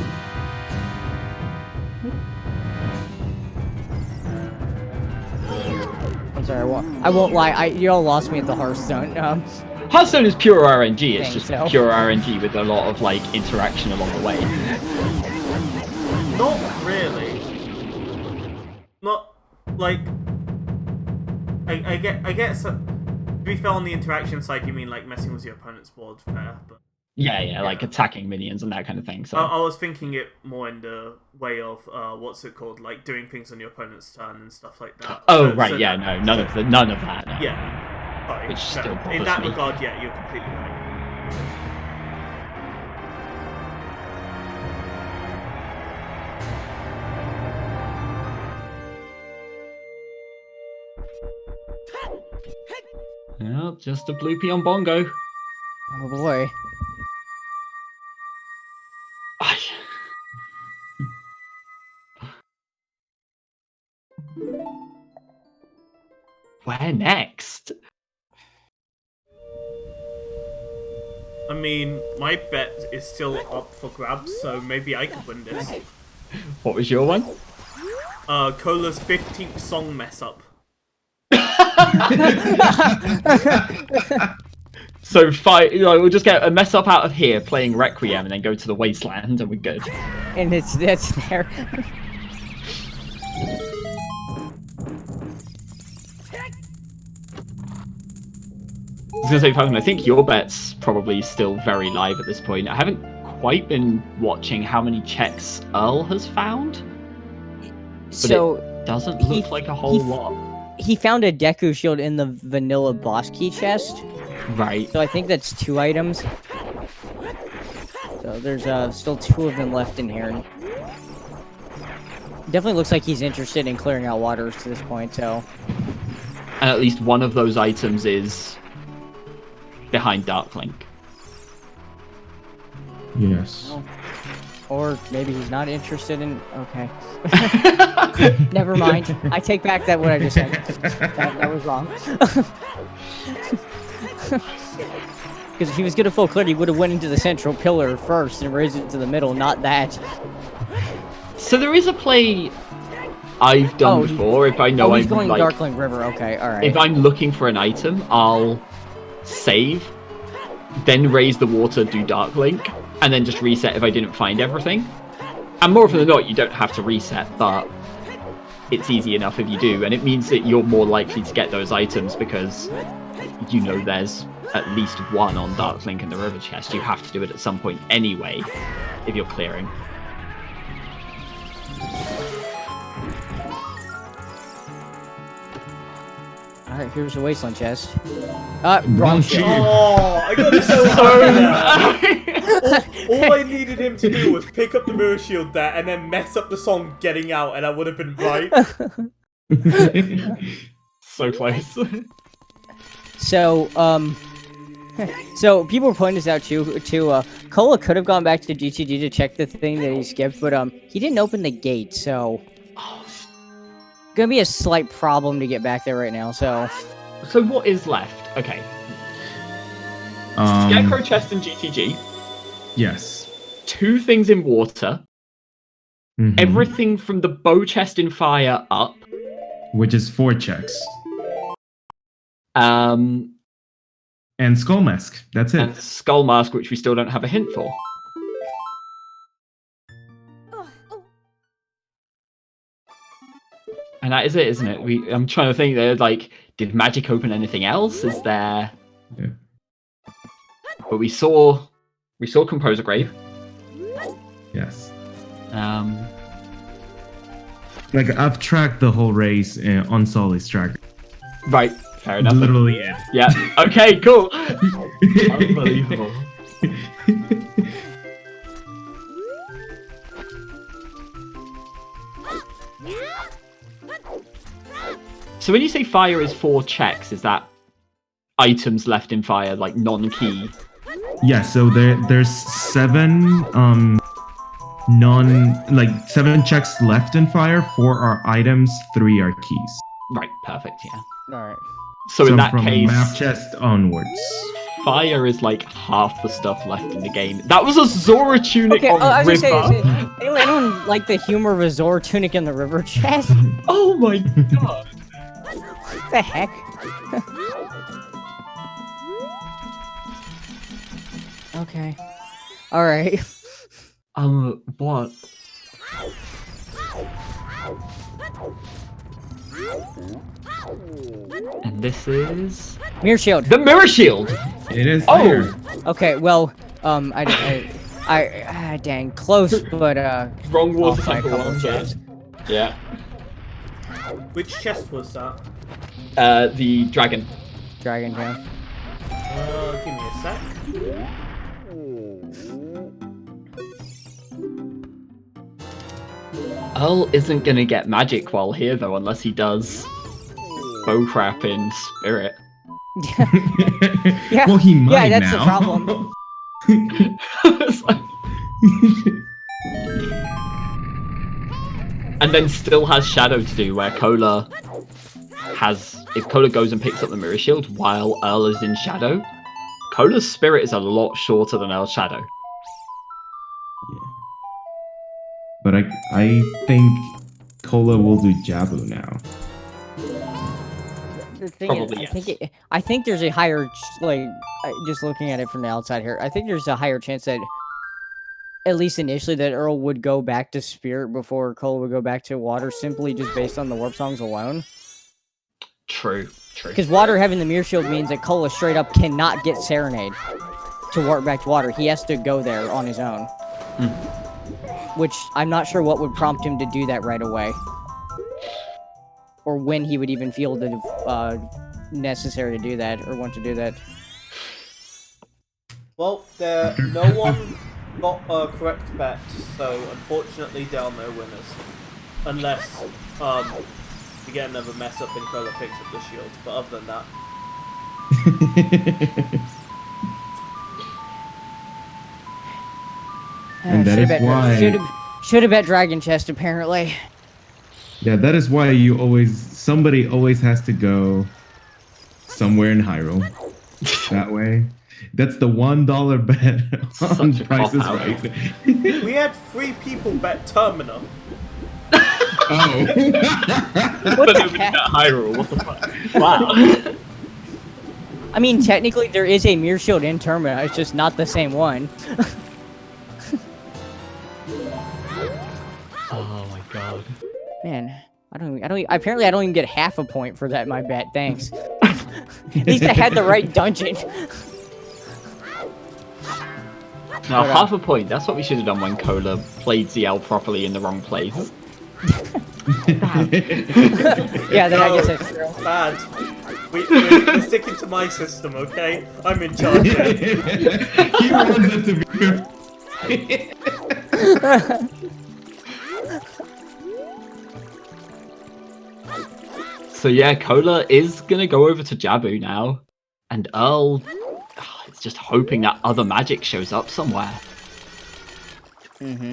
I'm sorry, I won't lie. You all lost me at the Hearthstone. Hearthstone is pure RNG. It's Think just so. pure RNG with a lot of like interaction along the way. Not really. Not, like, I get some, to be fair, on the interaction side, you mean, like, messing with your opponent's board, fair, but... Yeah, like attacking minions and that kind of thing. So I was thinking it more in the way of what's it called, like doing things on your opponent's turn and stuff like that. Oh So- right, so yeah, that- no, none of that. No. Yeah, sorry. Which So still in bothers that me. regard, yeah, you're completely right. Well, just a bloopy on Bongo. Oh boy. Ay. Where next? I mean, my bet is still up for grabs, so maybe I could win this. What was your one? Cola's 15th song mess up. So we'll just get a mess up out of here playing Requiem and then go to the Wasteland and we're good. And that's there. I was gonna say, Falcon, I think your bet's probably still very live at this point. I haven't quite been watching how many checks Earl has found. So It doesn't he- look like a whole he- lot. he found a Deku shield in the vanilla boss key chest. Right. So I think that's 2 items. So there's still 2 of them left in here. Definitely looks like he's interested in clearing out waters to this point, so... And at least one of those items is behind Darklink. Yes. Or maybe he's not interested in... Okay. Never mind. I take back what I just said. That was wrong. Because if he was good at full clear, he would have went into the central pillar first and raised it to the middle, not that. So there is a play I've done before. If I know he's I'm going like, Darkling River. Okay, alright. if I'm looking for an item, I'll save, then raise the water, do Darklink, and then just reset if I didn't find everything. And more often than not, you don't have to reset, but it's easy enough if you do, and it means that you're more likely to get those items because you know there's at least one on Darklink in the river chest. You have to do it at some point anyway, if you're clearing. Alright, here's a wasteland chest. Wrong Wrong cheer. shit. Oh, I got so happy there. All I needed him to do was pick up the mirror shield there and then mess up the song Getting Out, and I would have been right. So close. So, so people were pointing this out too. Cola could have gone back to GTG to check the thing that he skipped, but he didn't open the gate, so gonna be a slight problem to get back there right now. So what is left? Okay. Scarecrow chest and GTG. Yes. 2 things in water. Mhm. Everything from the bow chest in fire up. Which is 4 checks. And And Skull Mask. That's it. Skull Mask, which we still don't have a hint for. And that is it, isn't it? I'm trying to think. Like, did magic open anything else? Is there? Yeah. But we saw Composer Grave. Yes. Like I've tracked the whole race on Solly's tracker. Right. Fair enough. Literally it. Yeah. Okay. Cool. Unbelievable. So when you say fire is 4 checks, is that items left in fire, like non-key? Yeah, so there's 7 7 checks left in fire, 4 are items, 3 are keys. Right, perfect, yeah. alright. So in that from case, map chest onwards. fire is like half the stuff left in the game. That was a Zora tunic Okay, on I was River. gonna say, anyone like the humor of a Zora tunic in the river chest? Oh my god. What the heck? Okay. Alright. What? And this is Mirror shield. the mirror shield. It is Oh, there. Okay, well, dang, close, but wrong off water by a temple couple one of there. checks. Yeah. Which chest was that? The dragon. Dragon Town. Give me a sec. Earl isn't gonna get magic while here though, unless he does bowcrap in spirit. Yeah. Well, he might Yeah, that's now. the problem. It's like- and then still has shadow to do, where Cola has. If Cola goes and picks up the mirror shield while Earl is in shadow, Cola's spirit is a lot shorter than Earl's shadow. But I think Cola will do Jabu now. The thing Probably is, yes. I think there's a higher, just looking at it from the outside here, I think there's a higher chance that, at least initially, that Earl would go back to Spirit before Cola would go back to Water, simply just based on the Warp Songs alone. True. Because Water having the Mirror Shield means that Cola straight up cannot get Serenade to warp back to Water. He has to go there on his own. Which, I'm not sure what would prompt him to do that right away. Or when he would even feel the necessary to do that, or want to do that. Well, no one got a correct bet, so unfortunately there are no winners. Unless we get another mess up and Cola picks up the shield, but other than that. And that is why. Should have bet Dragon Chest, apparently. Yeah, that is why somebody always has to go somewhere in Hyrule. That way. That's the $1 bet on Price is Right. We had 3 people bet Termina. Oh. What the heck? Hyrule, what the fuck? Wow. I mean, technically, there is a Mirror Shield in Termina, it's just not the same one. Oh my god. Man, apparently I don't even get half a point for that, my bet, thanks. At least I had the right dungeon. Now, half a point, that's what we should have done when Cola played ZL properly in the wrong place. Yeah, then I guess that's true. Bad. We're sticking to my system, okay? I'm in charge. He wants it to be 50. So yeah, Cola is gonna go over to Jabu now, and Earl is just hoping that other magic shows up somewhere. Mm-hmm.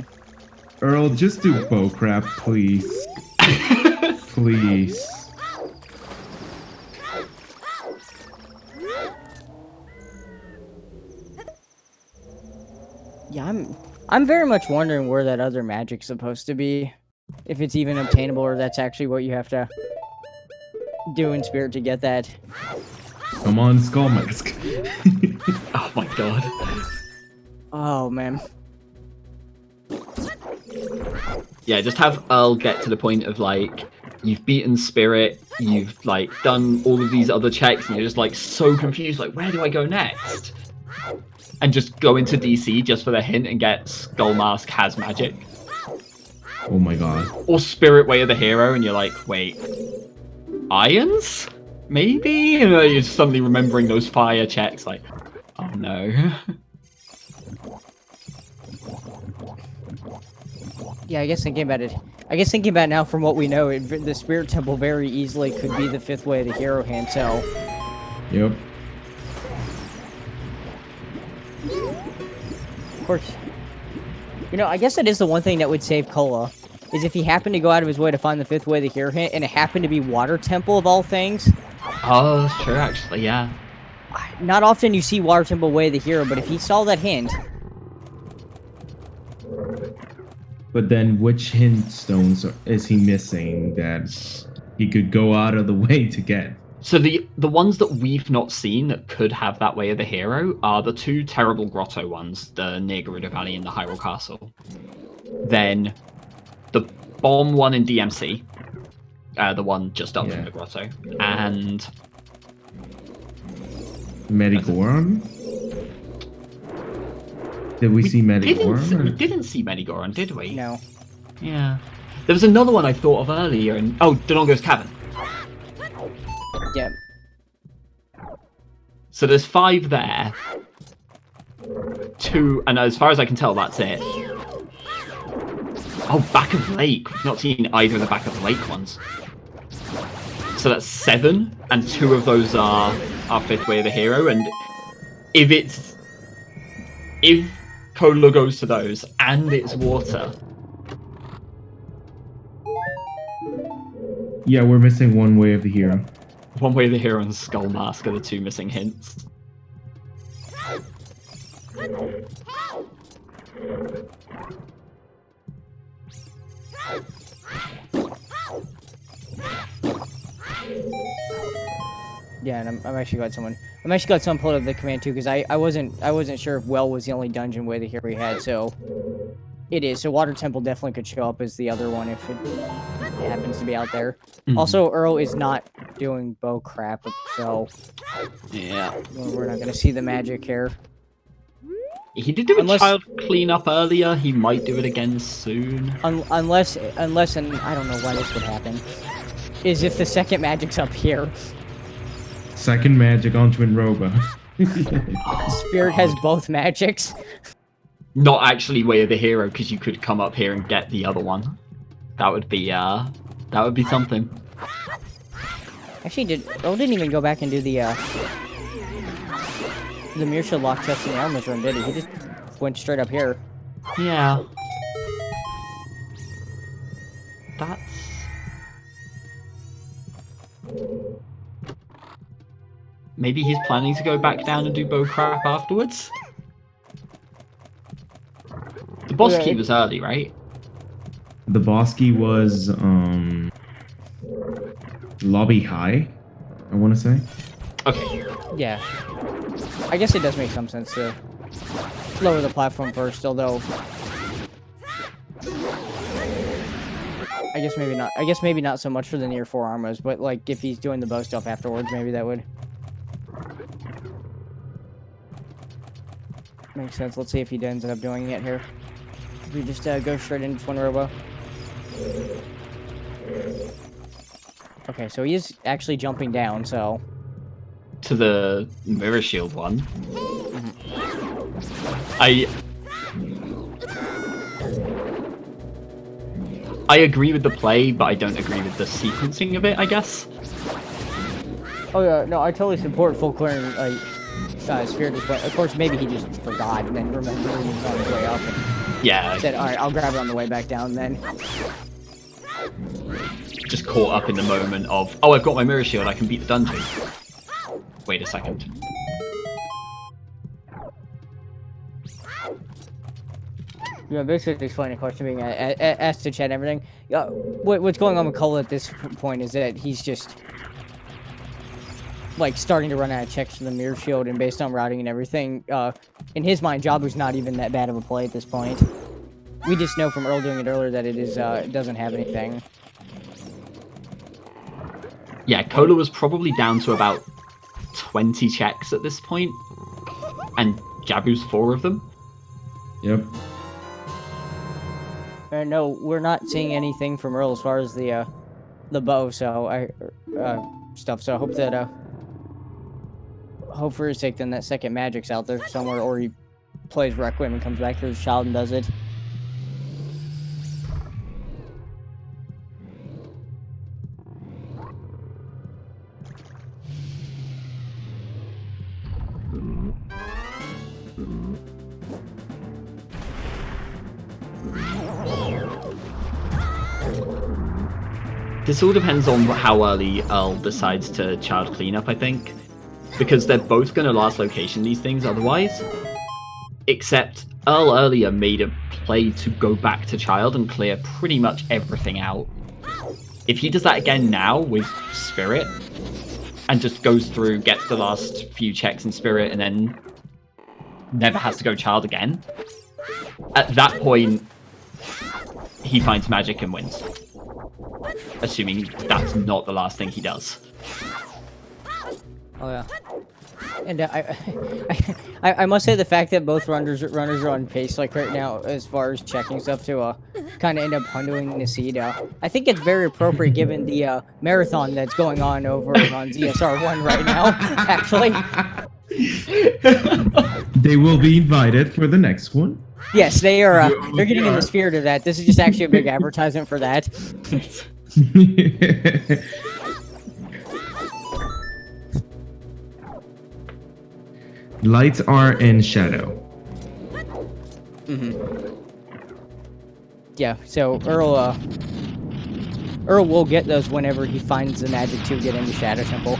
Earl, just do bow crap, please. Please. Yeah, I'm very much wondering where that other magic's supposed to be. If it's even obtainable, or that's actually what you have to do in spirit to get that. Come on, Skull Mask. Oh my god. Oh, man. Yeah, just have Earl get to the point of like, you've beaten Spirit, you've like done all of these other checks, and you're just like so confused, like where do I go next? And just go into DC just for the hint and get Skull Mask has magic. Oh my god. Or Spirit Way of the Hero, and you're like, wait, irons? Maybe? And then you're suddenly remembering those fire checks, like, oh no. Yeah, I guess thinking about it now, from what we know, the Spirit Temple very easily could be the 5th Way of the Hero hint, so... Yep. Of course. You know, I guess that is the one thing that would save Cola, is if he happened to go out of his way to find the 5th Way of the Hero hint, and it happened to be Water Temple of all things. Oh, that's true, actually, yeah. Not often you see Water Temple Way of the Hero, but if he saw that hint... But then which hint stones is he missing that he could go out of the way to get? So the ones that we've not seen that could have that Way of the Hero are the 2 terrible grotto ones, the near Gerudo Valley and the Hyrule Castle. Then the bomb one in DMC, the one just up from the grotto, and... Medigoron? Did we see Medigoron? We didn't see Medigoron, did we? No. Yeah. There was another one I thought of earlier, and Donongo's Cavern. Yeah. So there's 5 there. 2, and as far as I can tell, that's it. Oh, Back of Lake. We've not seen either of the Back of Lake ones. So that's 7, and 2 of those are 5th Way of the Hero, and if Cola goes to those, and it's water. Yeah, we're missing one Way of the Hero. One Way of the Hero and Skull Mask are the 2 missing hints. Yeah, and I'm actually glad someone pulled up the command too, because I wasn't sure if Well was the only dungeon Way of the Hero we had, so it is. So Water Temple definitely could show up as the other one if it happens to be out there. Mm-hmm. Also, Earl is not doing bow crap, so Yeah. we're not gonna see the magic here. He did do a child cleanup earlier. He might do it again soon. Unless, and I don't know why this would happen, is if the second magic's up here. Second magic on Twin Roba. Spirit has both magics. Not actually Way of the Hero, because you could come up here and get the other one. That would be something. Actually, Earl didn't even go back and do the Mirror Shield lock chest in the Armor's room, did he? He just went straight up here. Yeah. That's... Maybe he's planning to go back down and do bow crap afterwards? The boss key was early, right? The boss key was lobby high, I want to say. Okay. Yeah. I guess it does make some sense to lower the platform first, although... I guess maybe not. I guess maybe not so much for the near 4 armors, but like if he's doing the bow stuff afterwards, maybe that would make sense. Let's see if he ends up doing it here. If we just go straight into Twin Robo. Okay, so he is actually jumping down, so to the Mirror Shield one. I agree with the play, but I don't agree with the sequencing of it, I guess. Oh yeah, no, I totally support full clearing Spirit Display. Of course, maybe he just forgot and then remembered he was on his way up and Yeah, said, alright, I'll grab it on the way back down then. just caught up in the moment of, oh, I've got my Mirror Shield, I can beat the dungeon. Wait a second. Yeah, basically explaining the question being asked to chat and everything. What's going on with Cole at this point is that he's just like starting to run out of checks for the Mirror Shield, and based on routing and everything, in his mind, Jabu's not even that bad of a play at this point. We just know from Earl doing it earlier that it is it doesn't have anything. Yeah, Cola was probably down to about 20 checks at this point, and Jabu's 4 of them. Yep. No, we're not seeing anything from Earl as far as the bow, so stuff. So I hope that hope for his sake then that second magic's out there somewhere, or he plays Requiem and comes back to his child and does it. This all depends on how early Earl decides to child cleanup, I think. Because they're both going to last location these things otherwise. Except Earl earlier made a play to go back to child and clear pretty much everything out. If he does that again now with Spirit, and just goes through, gets the last few checks in Spirit, and then never has to go child again, at that point, he finds magic and wins. Assuming that's not the last thing he does. Oh yeah. And I must say the fact that both runners are on pace like right now as far as checking stuff to kind of end up hunting Naseed. I think it's very appropriate given the marathon that's going on over on ZSR1 right now. Actually, They will be invited for the next one. yes, they are. Yeah, They're getting in the spirit of that. This is just actually a big advertisement for that. Lights are in shadow. Yeah. So Earl will get those whenever he finds the magic to get into Shadow Temple.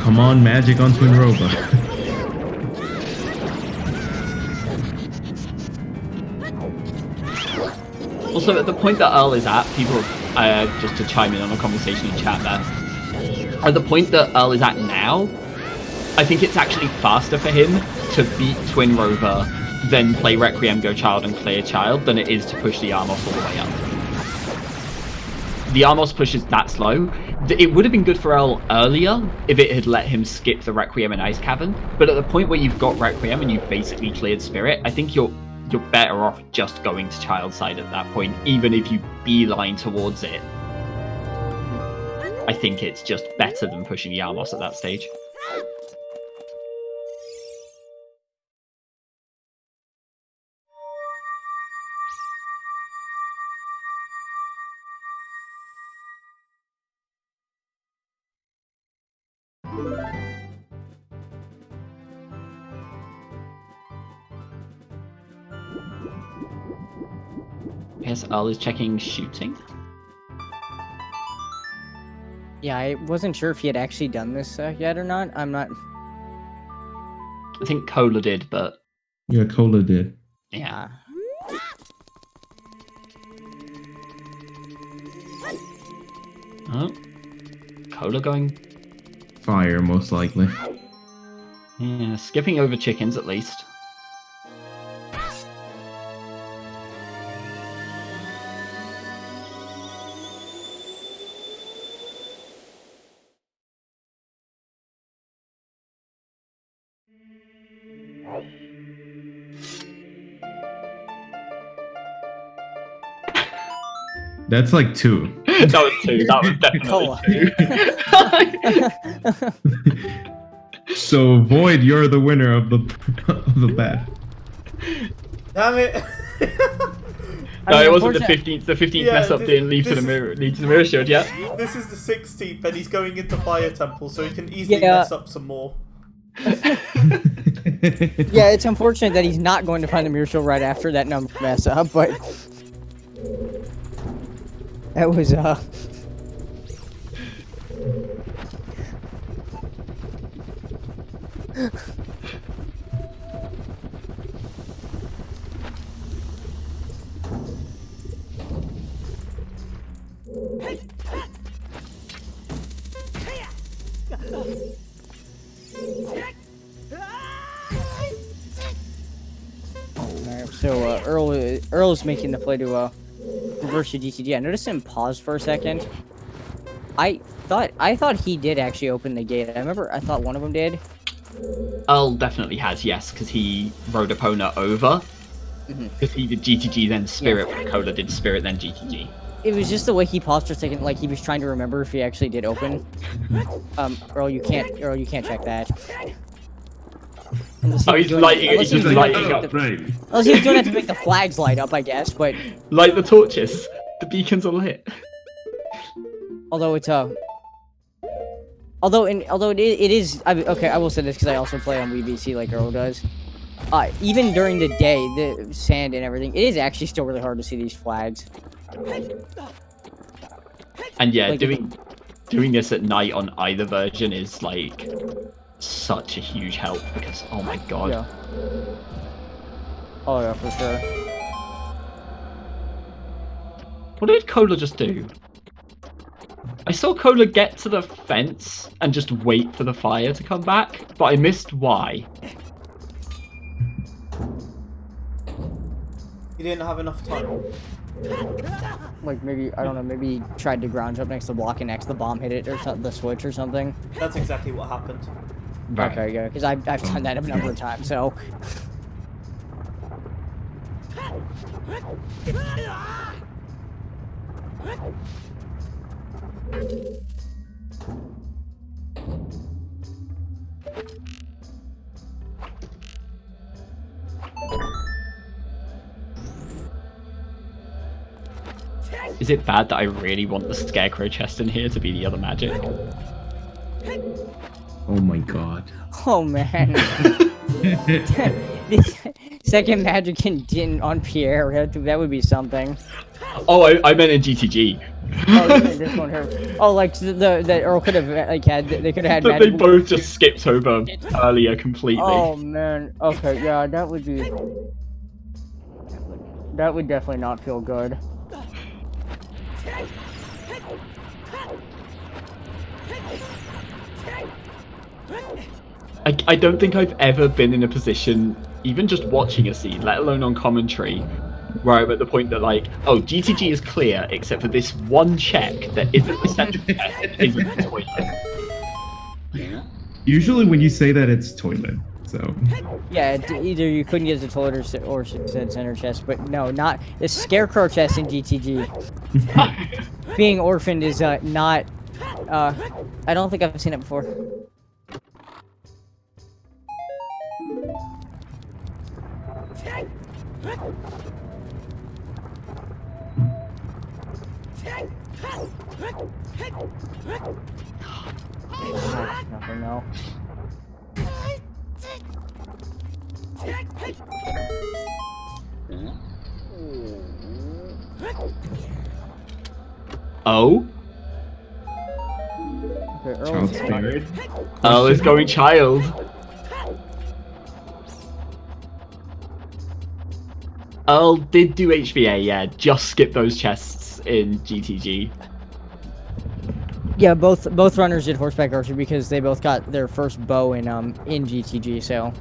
Come on, magic on Twin Roba. Also, at the point that Earl is at, people, just to chime in on a conversation in chat there, at the point that Earl is at now, I think it's actually faster for him to beat Twin Rover than play Requiem, go Child, and clear Child than it is to push the Armos all the way up. The Armos push is that slow. It would have been good for Earl earlier if it had let him skip the Requiem and Ice Cavern, but at the point where you've got Requiem and you've basically cleared Spirit, I think you're better off just going to Child side at that point, even if you beeline towards it. I think it's just better than pushing the Armos at that stage. I guess Earl is checking shooting. Yeah, I wasn't sure if he had actually done this yet or not. I'm not. I think Cola did, but Yeah, Cola did. yeah. Oh, Cola going. Fire, most likely. Yeah, skipping over chickens at least. That's like 2. That was 2. That was definitely 2. So Void, you're the winner of the bet. Damn it! No, it wasn't the unfortunately- 15th. The 15th Yeah, mess up didn't lead to this the is- mirror shield yet. This is the 16th, and he's going into Fire Temple, so he can easily Yeah. mess up some more. Yeah, it's unfortunate that he's not going to find the mirror shield right after that number mess up, but that was Alright, so Earl is making the play to reverse your DTG. I noticed him pause for a second. I thought he did actually open the gate. I thought one of them did. Earl definitely has, yes, because he rode Epona over. Because he did GTG then Spirit, when Cola did Spirit then GTG. It was just the way he paused for a second, like he was trying to remember if he actually did open. Earl, you can't check that. Unless he Oh, was he's doing- lighting it, unless he's he was just doing lighting that up. to make Right. Unless he was doing that to make the flags light up, I guess. But Light the torches. The beacons are lit. although it's although it is okay, I will say this because I also play on VBC like Earl does. Even during the day, the sand and everything, it is actually still really hard to see these flags. And yeah, Like- doing this at night on either version is like such a huge help because oh my god. Yeah. Oh yeah, for sure. What did Cola just do? I saw Cola get to the fence and just wait for the fire to come back, but I missed why. He didn't have enough time. Like maybe I don't know, maybe he tried to ground jump next to the block and next the bomb hit it or something, the switch or something. That's exactly what happened. Okay, yeah, because I've done that a number of times. So Is it bad that I really want the Scarecrow chest in here to be the other magic? Oh my god. oh man, this second magic on Pierre, that would be something. Oh, I meant in GTG. Oh, this one hurt. Oh, like that Earl could have like had. They could have had. But they magic- both just skipped over earlier completely. Oh man. Okay, yeah, that would be. That would definitely not feel good. I don't think I've ever been in a position, even just watching a scene, let alone on commentary, where I'm at the point that like, oh, GTG is clear except for this one check that isn't the central test and isn't the toilet. Usually when you say that, it's toilet. So Yeah, either you couldn't get the toilet or said center chest, but no, not the scarecrow chest in GTG. Being orphaned is not. I don't think I've seen it before. Nothing, no. Oh? Okay, child Earl's spirit. Oh, it's going child. Earl did do HVA, yeah, just skip those chests in GTG. Yeah, both runners did horseback archery because they both got their first bow in GTG. So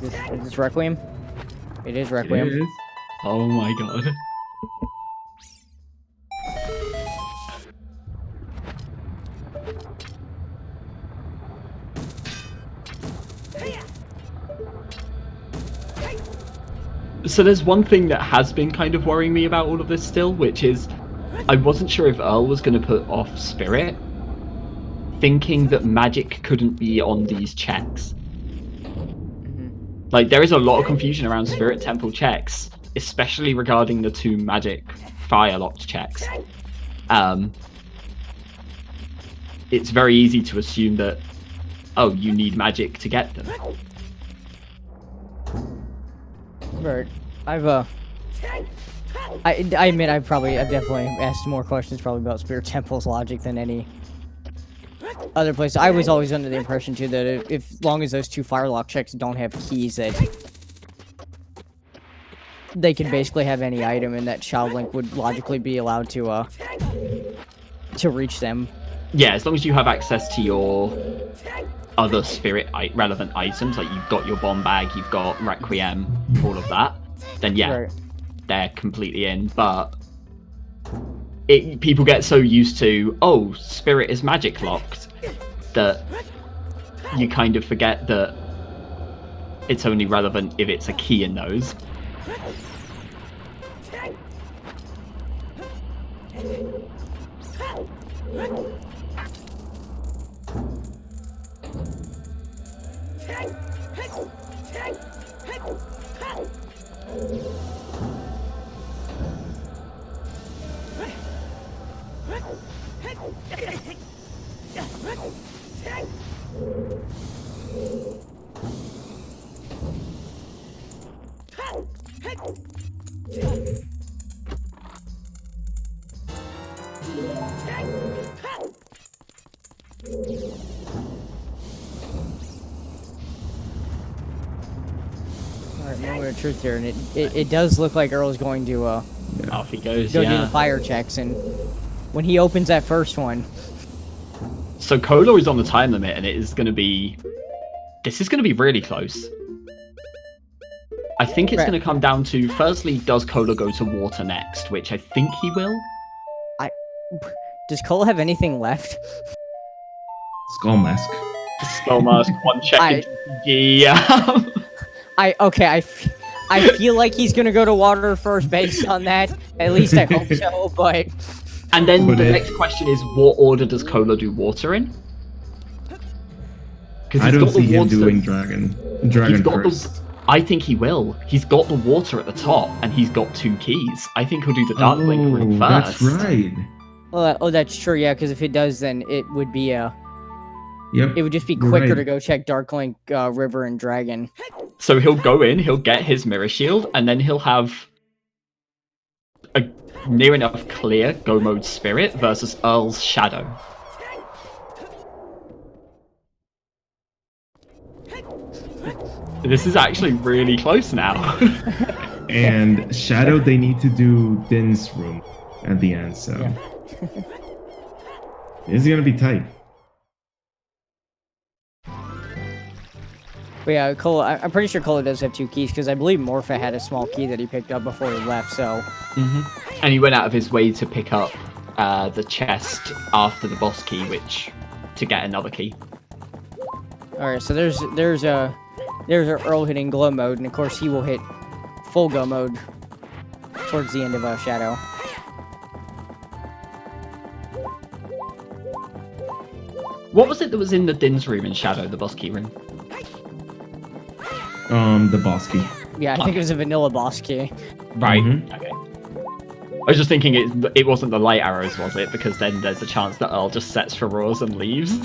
is this Requiem? It is Requiem. It is. Oh my god. So there's one thing that has been kind of worrying me about all of this still, which is I wasn't sure if Earl was going to put off Spirit, thinking that magic couldn't be on these checks. Like, there is a lot of confusion around Spirit Temple checks, especially regarding the 2 magic fire-locked checks. It's very easy to assume that, oh, you need magic to get them. Right. I admit I've definitely asked more questions probably about Spirit Temple's logic than any other place. I was always under the impression too that if long as those 2 firelock checks don't have keys, that they can basically have any item, and that Child Link would logically be allowed to reach them. Yeah, as long as you have access to your other spirit relevant items, like you've got your bomb bag, you've got Requiem, all of that, then yeah, Right. they're completely in. But people get so used to, oh, Spirit is magic locked, that you kind of forget that it's only relevant if it's a key in those. Alright, moment of truth here, and it does look like Earl's going to Off he goes, go do yeah. the fire checks, and when he opens that first one, So Kola is on the time limit, and it is going to be... This is going to be really close. I think it's Right. going to come down to, firstly, does Kola go to water next, which I think he will. does Cole have anything left? Skull Mask. Skull Mask, one check. Yeah. I feel like he's gonna go to water first based on that. At least I hope so, but... And then But the it- next question is, what order does Kola do water in? Because I don't see him doing Dragon. Dragon got first. I think he will. He's got the water at the top, and he's got 2 keys. I think he'll do the Dark Link room first. That's right. Oh, that's true, yeah, because if it does, then it would be Yep. it would just be You're quicker right. to go check Darklink, River, and Dragon. So he'll go in, he'll get his Mirror Shield, and then he'll have a near enough clear Go Mode Spirit versus Earl's Shadow. This is actually really close now. And Shadow, they need to do Din's room at the end, so Yeah. it's gonna be tight. But yeah, I'm pretty sure Cola does have 2 keys, because I believe Morpha had a small key that he picked up before he left, so... And he went out of his way to pick up the chest after the boss key, to get another key. Alright, so there's a Earl hitting glow mode, and of course he will hit full go mode towards the end of Shadow. What was it that was in the Din's room in Shadow, the boss key room? The boss key. Yeah, I think it was a vanilla boss key. Right. Mhm. Okay. I was just thinking it wasn't the light arrows, was it? Because then there's a chance that Earl just sets for roars and leaves.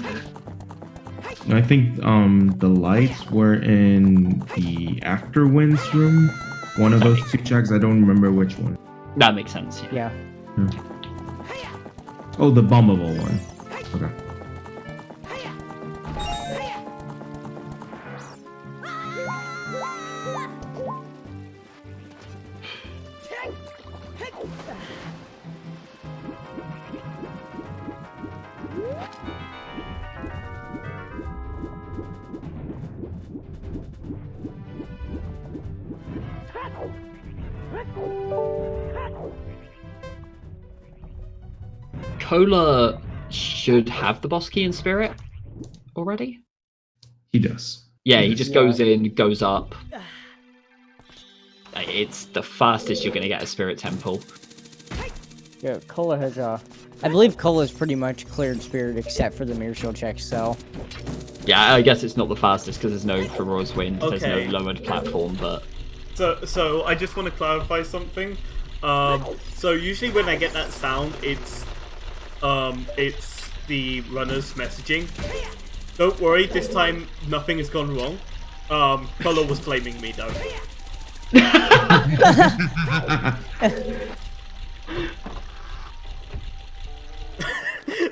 I think the lights were in the Afterwinds room. One of those 2 checks. I don't remember which one. That makes sense. Yeah. Yeah. Oh, the bombable one. Okay. Kola should have the boss key in Spirit already. He does. Yeah, he just Yeah. goes in, goes up, It's the fastest you're gonna get a Spirit Temple. Yeah, Cola has I believe Cola's pretty much cleared Spirit except for the Mirror Shield check, so... Yeah, I guess it's not the fastest because there's no Feroz Wind, Okay. there's no lowered platform, but... So I just want to clarify something. So usually when I get that sound, it's the runners messaging. Don't worry, this time nothing has gone wrong. Color was blaming me though.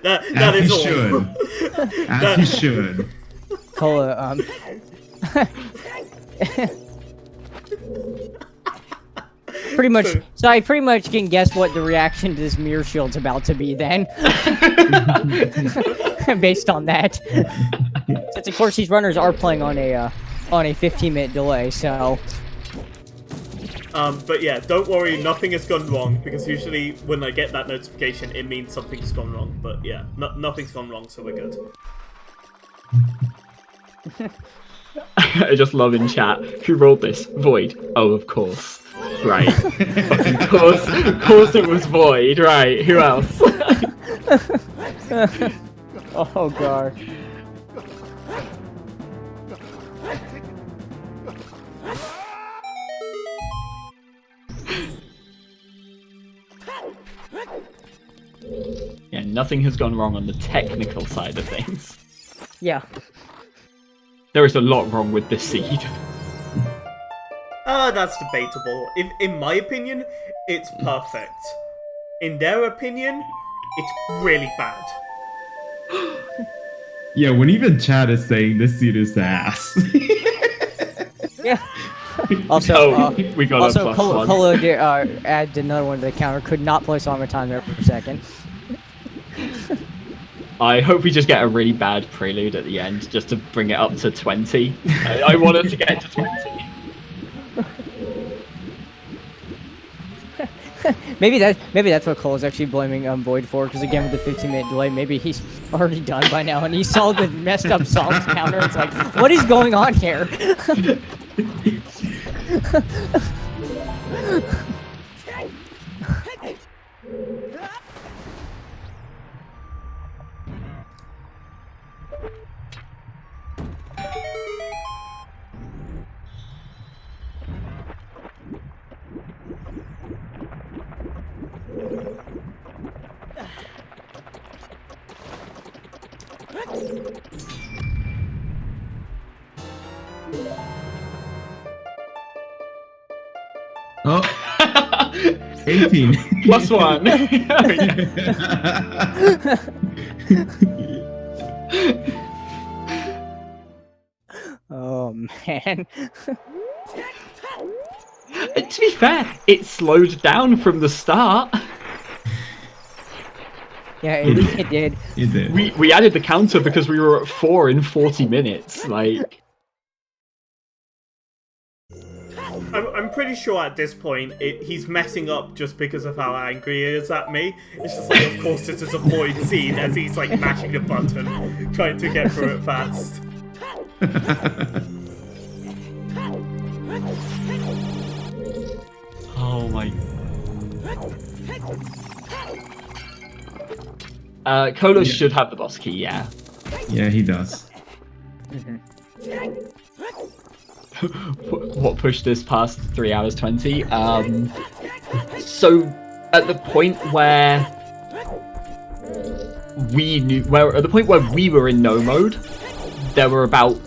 that is all. Should. As you should. Cola, pretty much. So I pretty much can guess what the reaction to this Mirror Shield's about to be then, based on that. Since of course these runners are playing on a 15-minute delay, so. But yeah, don't worry, nothing has gone wrong, because usually when I get that notification, it means something's gone wrong. But yeah, nothing's gone wrong, so we're good. I just love in chat. Who rolled this? Void. Oh, of course. Right. of course it was Void. Right. Who else? Oh god. Yeah, nothing has gone wrong on the technical side of things. Yeah. There is a lot wrong with this seed. That's debatable. In my opinion, it's perfect. In their opinion, it's really bad. Yeah, when even chat is saying this seed is ass. Yeah. Also, Oh, we got also a plus one. Cola did, add another one to the counter. Could not place longer time there per second. I hope we just get a really bad prelude at the end, just to bring it up to 20. I want us to get to 20. maybe that's what Cola's actually blaming Void for, because again with the 15-minute delay, maybe he's already done by now, and he saw the messed up songs counter. It's like, what is going on here? Oh. 18. Plus one. Oh man. To be fair, it slowed down from the start. Yeah, it did. It did. We added the counter because we were at 4 in 40 minutes. Like, I'm pretty sure at this point he's messing up just because of how angry he is at me. It's just like, of course, this is a Void scene as he's like mashing the button, trying to get through it fast. oh my. Kolo should have the boss key, yeah. Yeah, he does. What pushed this past 3 hours 20? So at the point where we were in no mode, there were about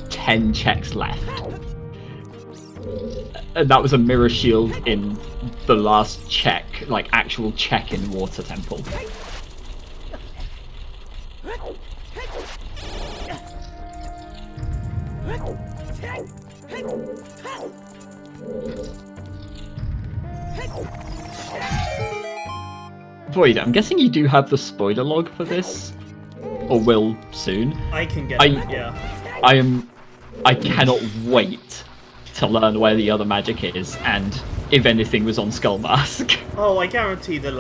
10 checks left, and that was a mirror shield in the last check, like actual check in Water Temple. Void, I'm guessing you do have the spoiler log for this, or will soon. I can get it, yeah. I cannot wait to learn where the other magic is, and if anything was on Skull Mask. Oh, I guarantee that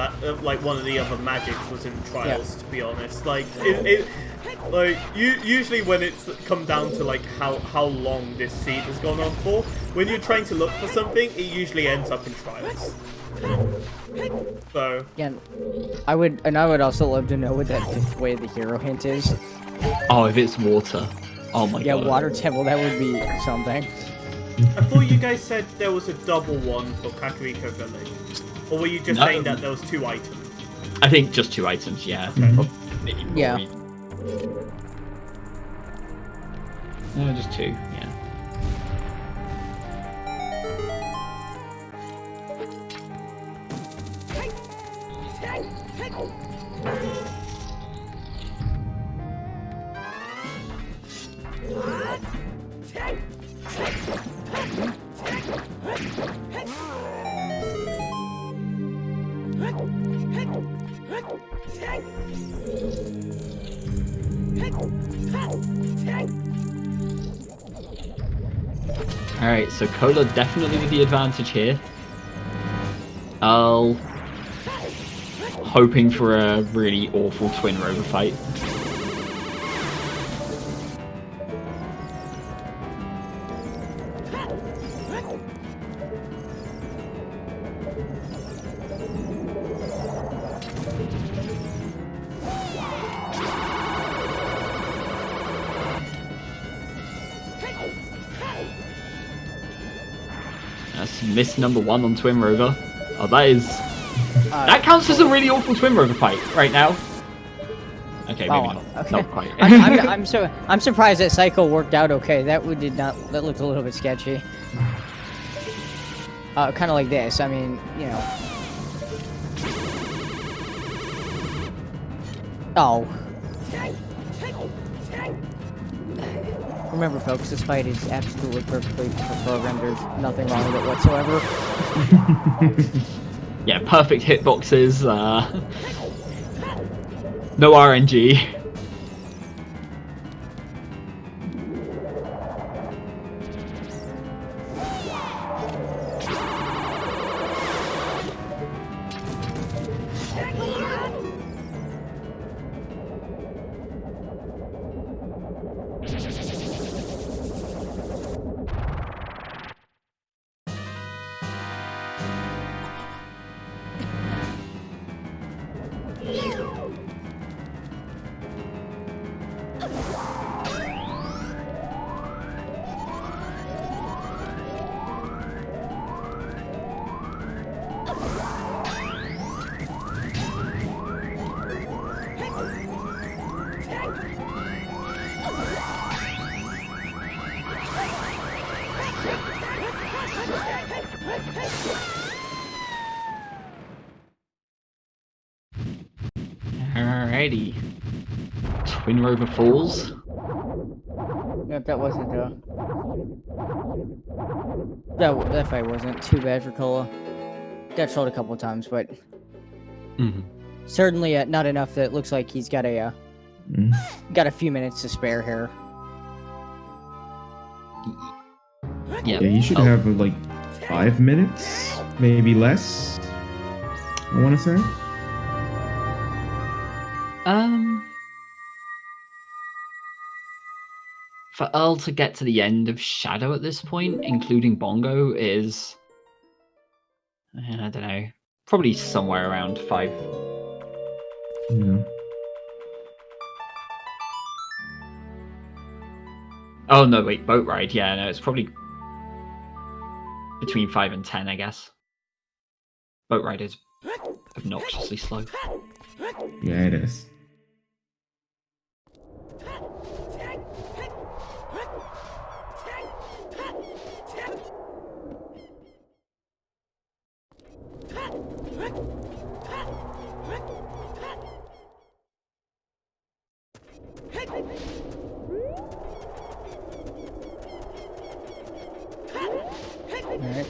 like one of the other magics was in Trials. To be honest, like Like, usually when it's come down to like how long this seed has gone on for, when you're trying to look for something, it usually ends up in trials. So Again, I would also love to know what that 5th way of the hero hint is. Oh, if it's water. Oh my Yeah, god. water temple, that would be something. I thought you guys said there was a double one for Kakariko Village. Or were you just saying that there was 2 items? I think just 2 items, yeah. Okay. Or maybe more Yeah. even. No, just 2, yeah. Alright, so Cola definitely with the advantage here. I'll... hoping for a really awful Twin Rover fight. That's miss number 1 on Twin Rover. Oh, that is... that counts as a really awful Twin Rover fight right now. Okay, maybe not. Okay. Not quite. I'm surprised that cycle worked out okay. That looked a little bit sketchy. Kind of like this. I mean, you know. Oh. Remember, folks, this fight is absolutely perfectly programmed. There's nothing wrong with it whatsoever. Yeah, perfect hitboxes. No RNG. Alrighty. Twin Rover falls. Yep, that wasn't that fight wasn't too bad for Cola. Got trolled a couple of times, but certainly not enough that it looks like he's got a few minutes to spare here. Yeah, Yeah, you should have like 5 minutes, maybe less. I want to say. For Earl to get to the end of Shadow at this point, including Bongo, is... I don't know. Probably somewhere around 5. Yeah. Oh, no, wait, Boat Ride. Yeah, no, it's probably between 5 and 10, I guess. Boat Ride is obnoxiously slow. Yeah, it is.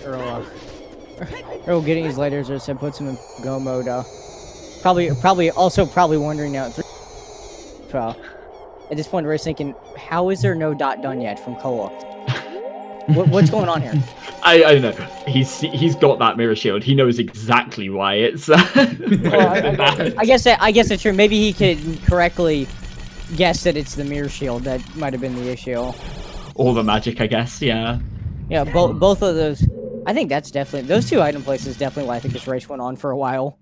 Alright, Earl getting his lighters or said puts him in go mode. Probably wondering now. At this point, we're thinking, how is there no dot done yet from Koa? What's going on here? I don't know. He's got that mirror shield. He knows exactly why it's. I guess that's true. Maybe he could correctly guess that it's the mirror shield that might have been the issue. Or the magic, I guess. Yeah. Yeah, both of those. I think that's definitely those two item places. Definitely why I think this race went on for a while.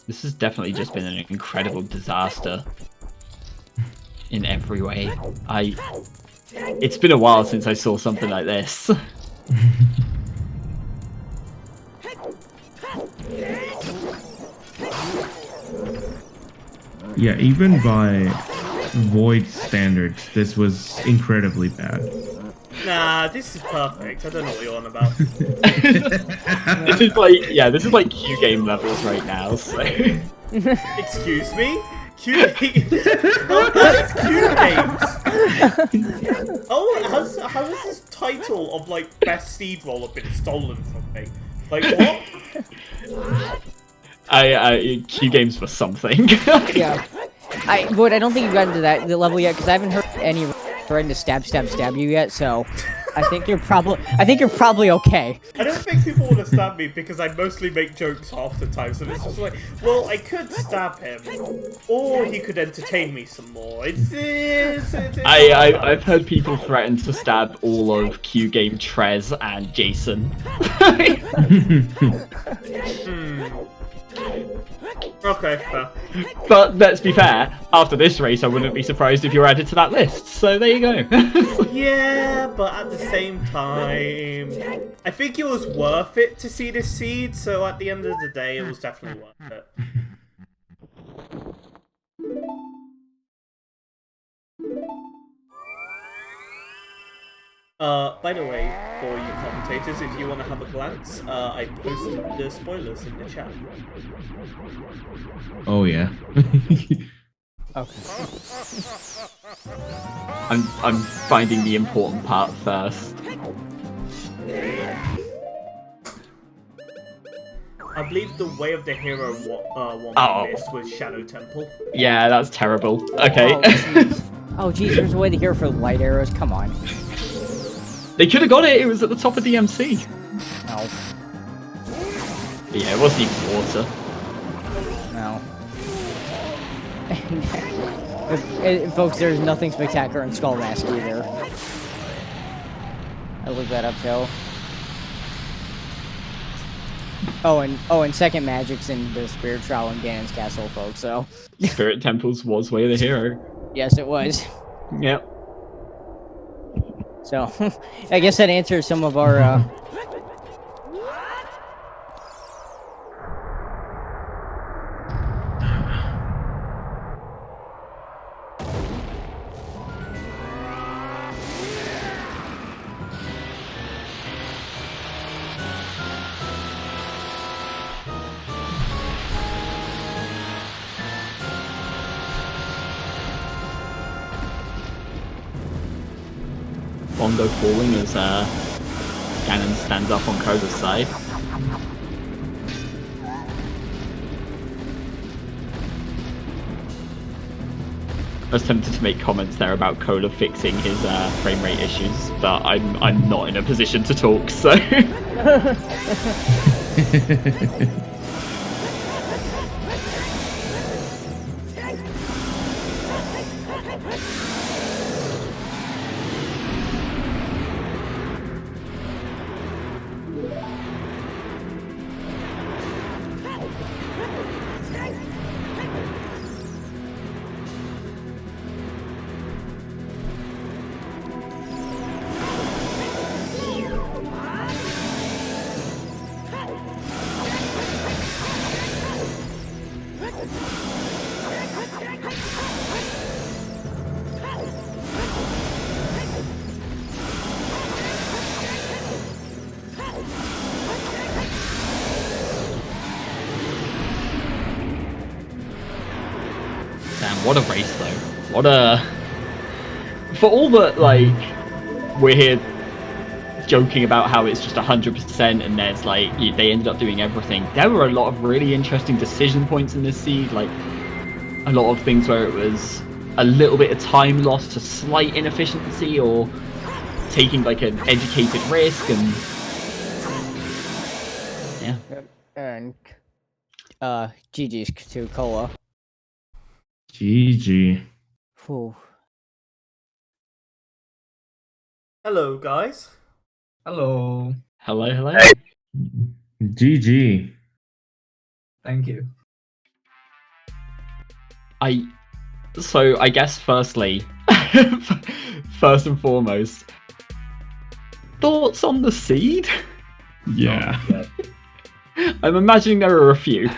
This has definitely just been an incredible disaster in every way. It's been a while since I saw something like this. Yeah, even by Void standards, this was incredibly bad. Nah, this is perfect. I don't know what you're on about. This is like Q game levels right now. So. Excuse me? Q games? Oh, that is Q games! Oh, how has this title of, like, best seed roller been stolen from me? Like, what? Q games for something. Yeah. Void, I don't think you've gotten to the level yet, because I haven't heard any trying to stab you yet, so I think you're probably okay. I don't think people want to stab me because I mostly make jokes half the time, so it's just like, well, I could stab him, or he could entertain me some more. I've heard people threaten to stab all of Q Game Trez and Jason. Okay, fair. But let's be fair, after this race I wouldn't be surprised if you're added to that list, so there you go. Yeah, but at the same time, I think it was worth it to see this seed, so at the end of the day, it was definitely worth it. By the way, for you commentators, if you want to have a glance, I posted the spoilers in the chat. Oh yeah. Okay. I'm finding the important part first. I believe the Way of the Hero one list was Shadow Temple. Yeah, that's terrible. Okay. Oh jeez, there's a way to hear for light arrows. Come on. They could have got it. It was at the top of the MC. No. But yeah, it wasn't even water. No. Folks, there's nothing spectacular in Skull Mask either. I looked that up too. Oh, and second magic's in the Spirit Trial in Ganon's Castle, folks. So. Spirit Temples was Way of the Hero. Yes, it was. Yep. So, I guess that answers some of our. Bongo falling as Ganon stands up on Koda's side. I was tempted to make comments there about Koda fixing his frame rate issues, but I'm not in a position to talk, so. Damn, what a race though. For all that, like, we're here joking about how it's just 100%, and there's like they ended up doing everything. There were a lot of really interesting decision points in this seed, like a lot of things where it was a little bit of time lost to slight inefficiency or taking like an educated risk, and yeah. And GG's to Cola. GG. Whew. Hello, guys. Hello. Hello. GG. Thank you. So I guess firstly, first and foremost, thoughts on the seed? Yeah. I'm imagining there are a few.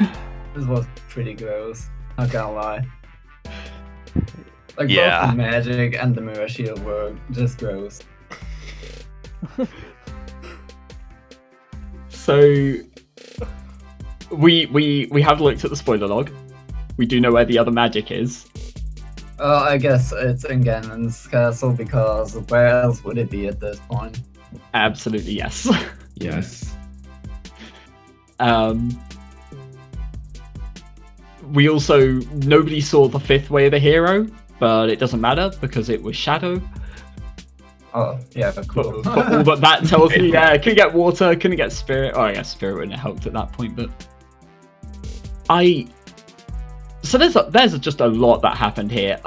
This was pretty gross. Not gonna lie. Like Yeah. both the magic and the mirror shield were just gross. So we have looked at the spoiler log. We do know where the other magic is. I guess it's in Ganon's castle because where else would it be at this point? Absolutely yes. Yes. We also, nobody saw the fifth way of the hero, but it doesn't matter because it was Shadow. Oh, yeah, cool. But all that tells me, yeah, couldn't get water, couldn't get spirit. Oh, I guess spirit wouldn't have helped at that point, but so there's just a lot that happened here.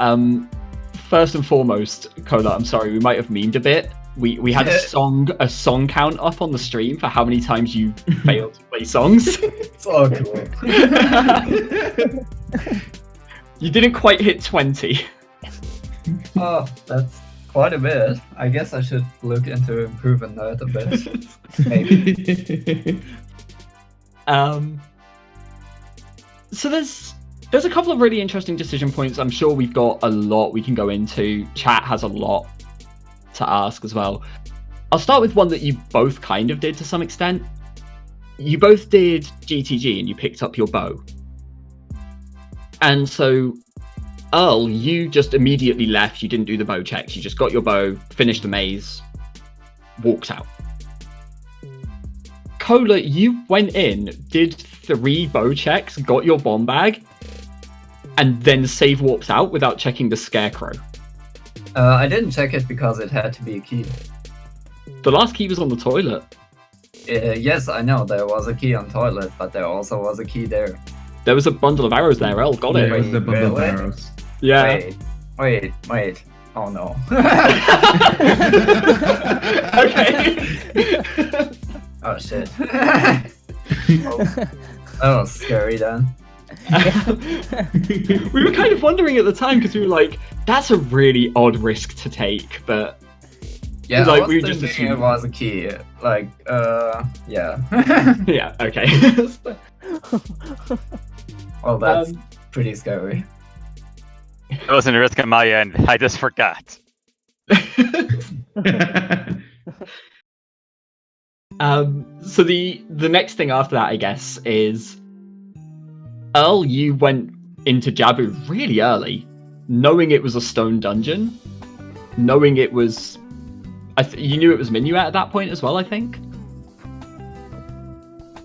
First and foremost, Cola, I'm sorry, we might have memed a bit. We had a song count up on the stream for how many times you failed to play songs. It's all cool. You didn't quite hit 20. Oh, that's quite a bit. I guess I should look into improving that a bit. Maybe. So there's a couple of really interesting decision points. I'm sure we've got a lot we can go into. Chat has a lot to ask as well. I'll start with one that you both kind of did to some extent. You both did GTG and you picked up your bow. And so, Earl, you just immediately left. You didn't do the bow checks. You just got your bow, finished the maze, walked out. Cola, you went in, did 3 bow checks, got your bomb bag, and then save warps out without checking the scarecrow. I didn't check it because it had to be a key. The last key was on the toilet. Yes, I know there was a key on toilet, but there also was a key there. There was a bundle of arrows there, Earl got Yeah, it. it was the bundle of Really? arrows. Yeah. Wait. Oh no. Okay. Oh shit. That was scary then. We were kind of wondering at the time because we were like, that's a really odd risk to take, but Yeah, like, I was we were just thinking it assuming. was a key. Like, yeah. yeah, okay. Well, that's pretty scary. It wasn't a risk on my end. I just forgot. So the next thing after that, I guess, is Earl, you went into Jabu really early, knowing it was a stone dungeon, knowing it was... you knew it was Minuet at that point as well, I think?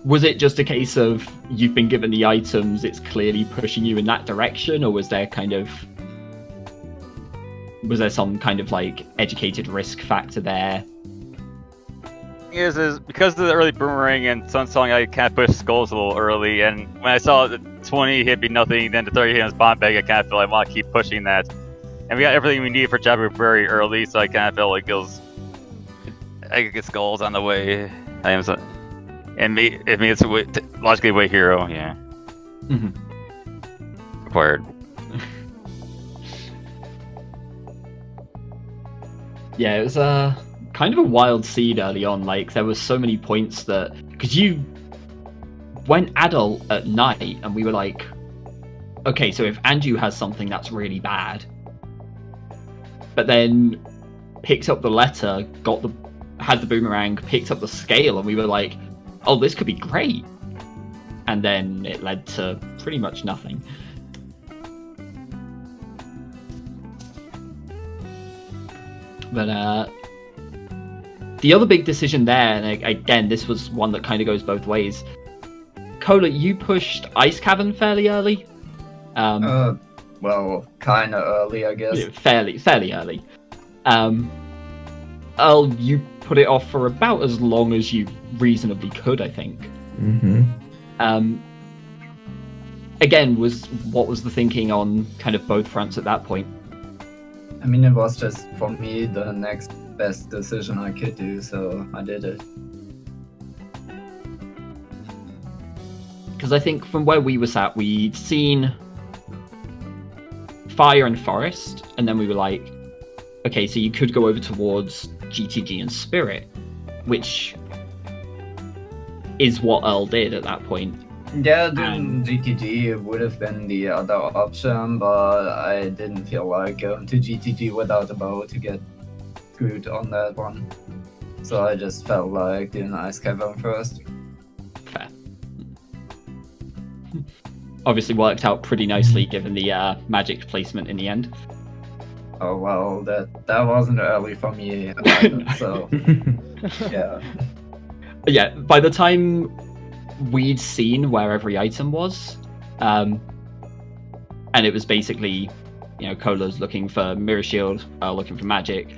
Was it just a case of you've been given the items, it's clearly pushing you in that direction, or was there some kind of like educated risk factor there? Is because of the early boomerang and Sunsong, I kind of pushed skulls a little early, and when I saw the 20 hit be nothing, then the 30 hit was bomb bag, I kind of felt I want to keep pushing that. And we got everything we needed for Jabu very early, so I kind of felt like I could get skulls on the way. It's logically way hero, yeah. Required. Yeah, it was kind of a wild seed early on. Like, there were so many points that... Because you went adult at night, and we were like, okay, so if Andrew has something that's really bad, but then picked up the letter, had the boomerang, picked up the scale, and we were like, oh, this could be great. And then it led to pretty much nothing. But The other big decision there, and again, this was one that kind of goes both ways. Cola, you pushed Ice Cavern fairly early. Well, kind of early, I guess. Fairly early. Earl, you put it off for about as long as you reasonably could, I think. Again, what was the thinking on kind of both fronts at that point? I mean, it was just, for me, the next best decision I could do, so I did it. Because I think from where we were sat, we'd seen fire and forest, and then we were like, okay, so you could go over towards GTG and spirit, which is what Earl did at that point. Yeah, doing GTG would have been the other option, but I didn't feel like going to GTG without a bow to get screwed on that one. So I just felt like doing Ice Cavern first. Fair. Obviously worked out pretty nicely given the magic placement in the end. Oh well, that wasn't early for me either, so yeah. Yeah, by the time we'd seen where every item was, and it was basically, Cola's looking for Mirror Shield, looking for magic.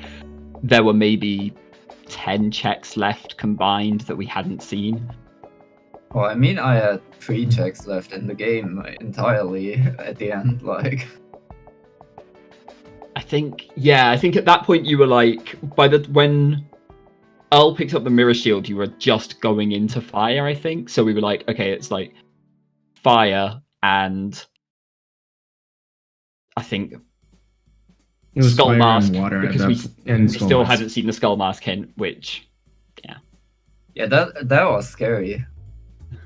There were maybe 10 checks left combined that we hadn't seen. Well, I mean, I had 3 checks left in the game entirely at the end, like. I think at that point you were like, when Earl picked up the Mirror Shield, you were just going into fire, I think. So we were like, okay, it's like fire and I think It was Skull fire Mask, and water, because we Skull still Mask. hadn't seen the Skull Mask hint, which, Yeah, that was scary.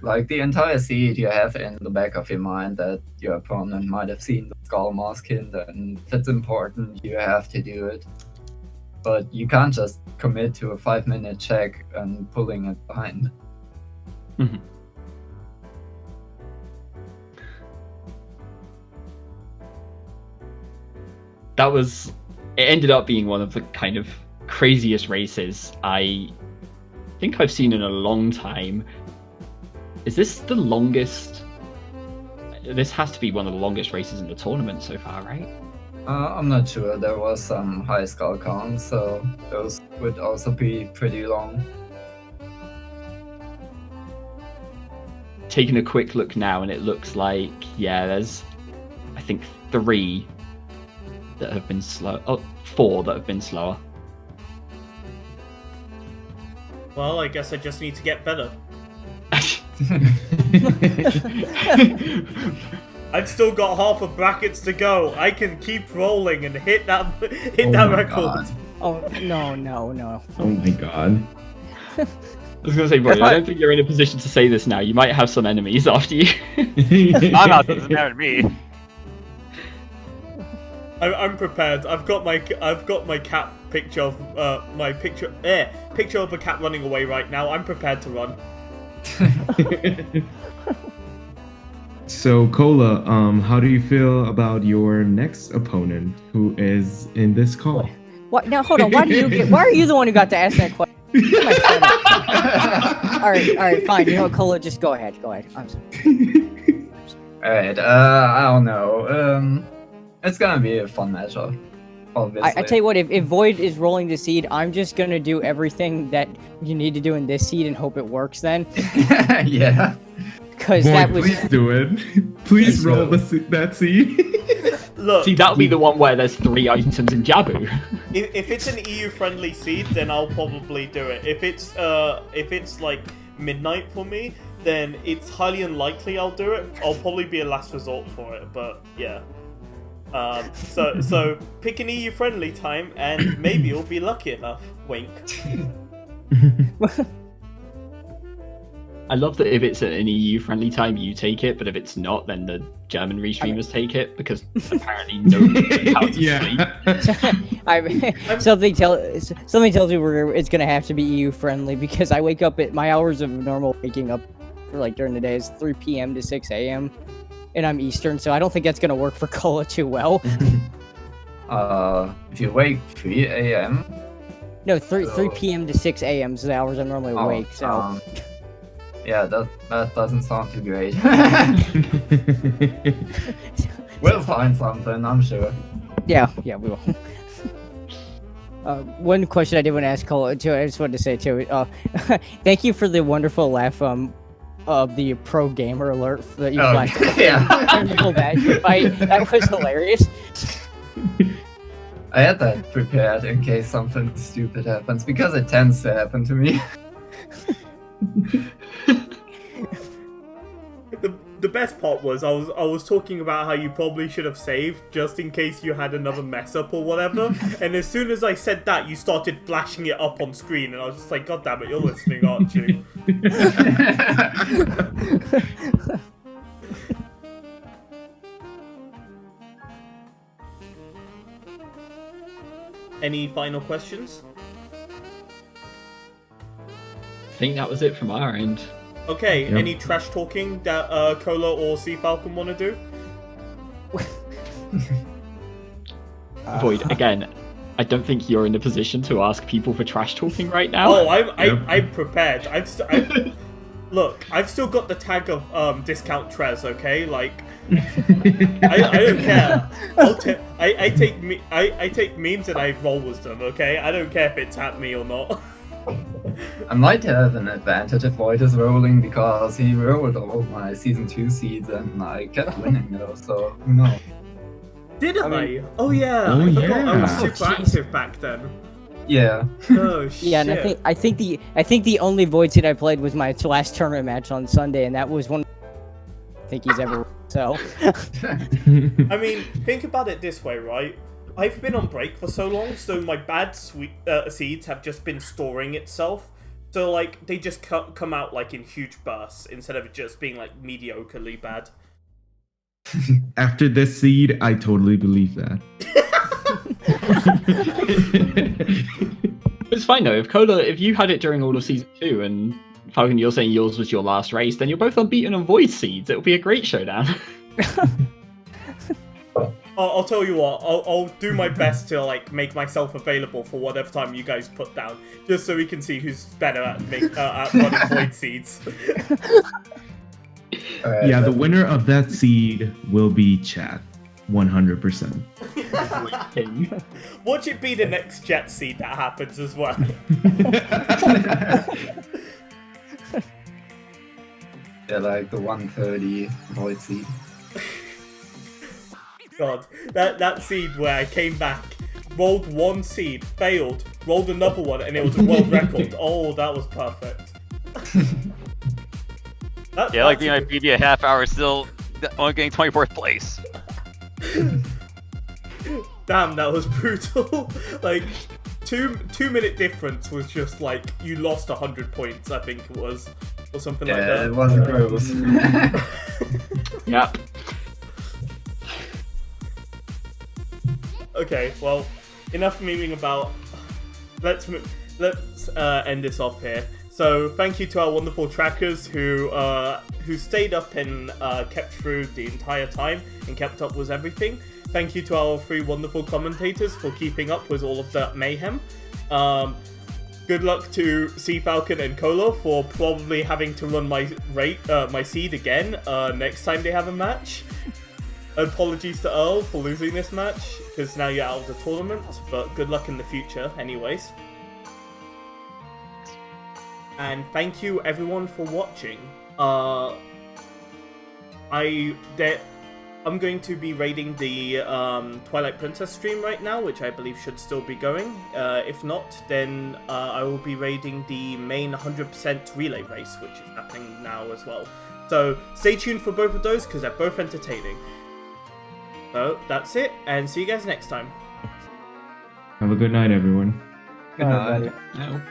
Like, the entire seed you have in the back of your mind that your opponent might have seen the Skull Mask hint, and if it's important, you have to do it. But you can't just commit to a 5-minute check and pulling it behind. Mhm. It ended up being one of the kind of craziest races I think I've seen in a long time. Is this the longest? This has to be one of the longest races in the tournament so far, right? I'm not sure. There was some high skull counts, so those would also be pretty long. Taking a quick look now, and it looks like, there's, I think, 3 that have been slow. Oh, 4 that have been slower. Well, I guess I just need to get better. I've still got half of brackets to go. I can keep rolling and hit that record. God. Oh, no. Oh my god. I was going to say, boy, I don't think you're in a position to say this now. You might have some enemies after you. I'm not, doesn't matter to me. I'm prepared. I've got my cat picture of picture of a cat running away right now. I'm prepared to run. So, Cola, how do you feel about your next opponent who is in this call? What? Now, hold on. Why are you the one who got to ask that question? All right, fine. You know what, Cola? Just go ahead. I'm sorry. Alright, I don't know. It's gonna be a fun matchup, obviously. I tell you what, if Void is rolling the seed, I'm just gonna do everything that you need to do in this seed and hope it works then. Yeah. Because Boy, that was. please do it. Please roll that seed. Look, See, that'll be the one where there's 3 items in Jabu. if it's an EU-friendly seed, then I'll probably do it. If it's like midnight for me, then it's highly unlikely I'll do it. I'll probably be a last resort for it, but yeah. So pick an EU-friendly time, and maybe you'll be lucky enough. Wink. I love that if it's an EU-friendly time, you take it, but if it's not, then the German restreamers take it, because apparently nobody knows how to sleep. Something tells me it's gonna have to be EU-friendly, because I wake up at my hours of normal waking up for like during the day is 3 p.m. to 6 a.m. and I'm Eastern, so I don't think that's gonna work for Cola too well. If you wake 3 a.m., No, 3 p.m. to 6 a.m. is the hours I'm normally awake. So yeah, that doesn't sound too great. We'll find something, I'm sure. yeah, we will. One question I did want to ask Cole too. I just wanted to say too. Thank you for the wonderful laugh of the pro gamer alert that you flashed. Yeah. That was hilarious. I had that prepared in case something stupid happens, because it tends to happen to me. The best part was I was talking about how you probably should have saved just in case you had another mess up or whatever, and as soon as I said that, you started flashing it up on screen, and I was just like, God damn it, you're listening, aren't you? Any final questions? I think that was it from our end. Okay, Yep. any trash talking that Cola or Sea Falcon want to do? Void, again, I don't think you're in a position to ask people for trash talking right now. Oh, I'm prepared. Look, I've still got the tag of discount Trez. Okay, like I don't care. I take memes and I roll with them. Okay, I don't care if it's at me or not. I might have an advantage if Void is rolling, because he rolled all my Season 2 seeds and I kept winning though, so who knows. Did I? mean- Oh yeah, Oh, I forgot I was yeah. super Oh, jeez. active back then. Yeah. Oh shit. Yeah, and I think the only Void seed I played was my last tournament match on Sunday, and that was one I think he's ever. So I mean, think about it this way, right? I've been on break for so long, so my bad seeds have just been storing itself. So, like, they just come out, like, in huge bursts, instead of it just being, like, mediocrely bad. After this seed, I totally believe that. It's fine though. If you had it during all of season 2 and Falcon, you're saying yours was your last race, then you're both unbeaten on Void seeds. It'll be a great showdown. I'll tell you what, I'll do my best to, like, make myself available for whatever time you guys put down, just so we can see who's better at running Void seeds. Alright, Yeah, the winner of that seed will be Chat. 100%. Watch it be the next Jet seed that happens as well. Yeah, like the 130 Void seed. God, that seed where I came back, rolled one seed, failed, rolled another one, and it was a world record. Oh, that was perfect. Yeah, like being my PB a half hour still only getting 24th place. Damn, that was brutal. Like, two-minute difference was just like, you lost 100 points, I think it was. Or something like Yeah, that. it was gross. Yep. Okay, well, enough memeing about. Let's end this off here. So thank you to our wonderful trackers who stayed up and kept through the entire time and kept up with everything. Thank you to our 3 wonderful commentators for keeping up with all of that mayhem. Good luck to Sea Falcon and Cola for probably having to run my seed again next time they have a match. Apologies to Earl for losing this match, because now you're out of the tournament, but good luck in the future anyways. And thank you everyone for watching. I'm going to be raiding the Twilight Princess stream right now, which I believe should still be going. If not, then I will be raiding the main 100% relay race, which is happening now as well. So stay tuned for both of those, because they're both entertaining. So that's it, and see you guys next time. Have a good night, everyone. Good night. No.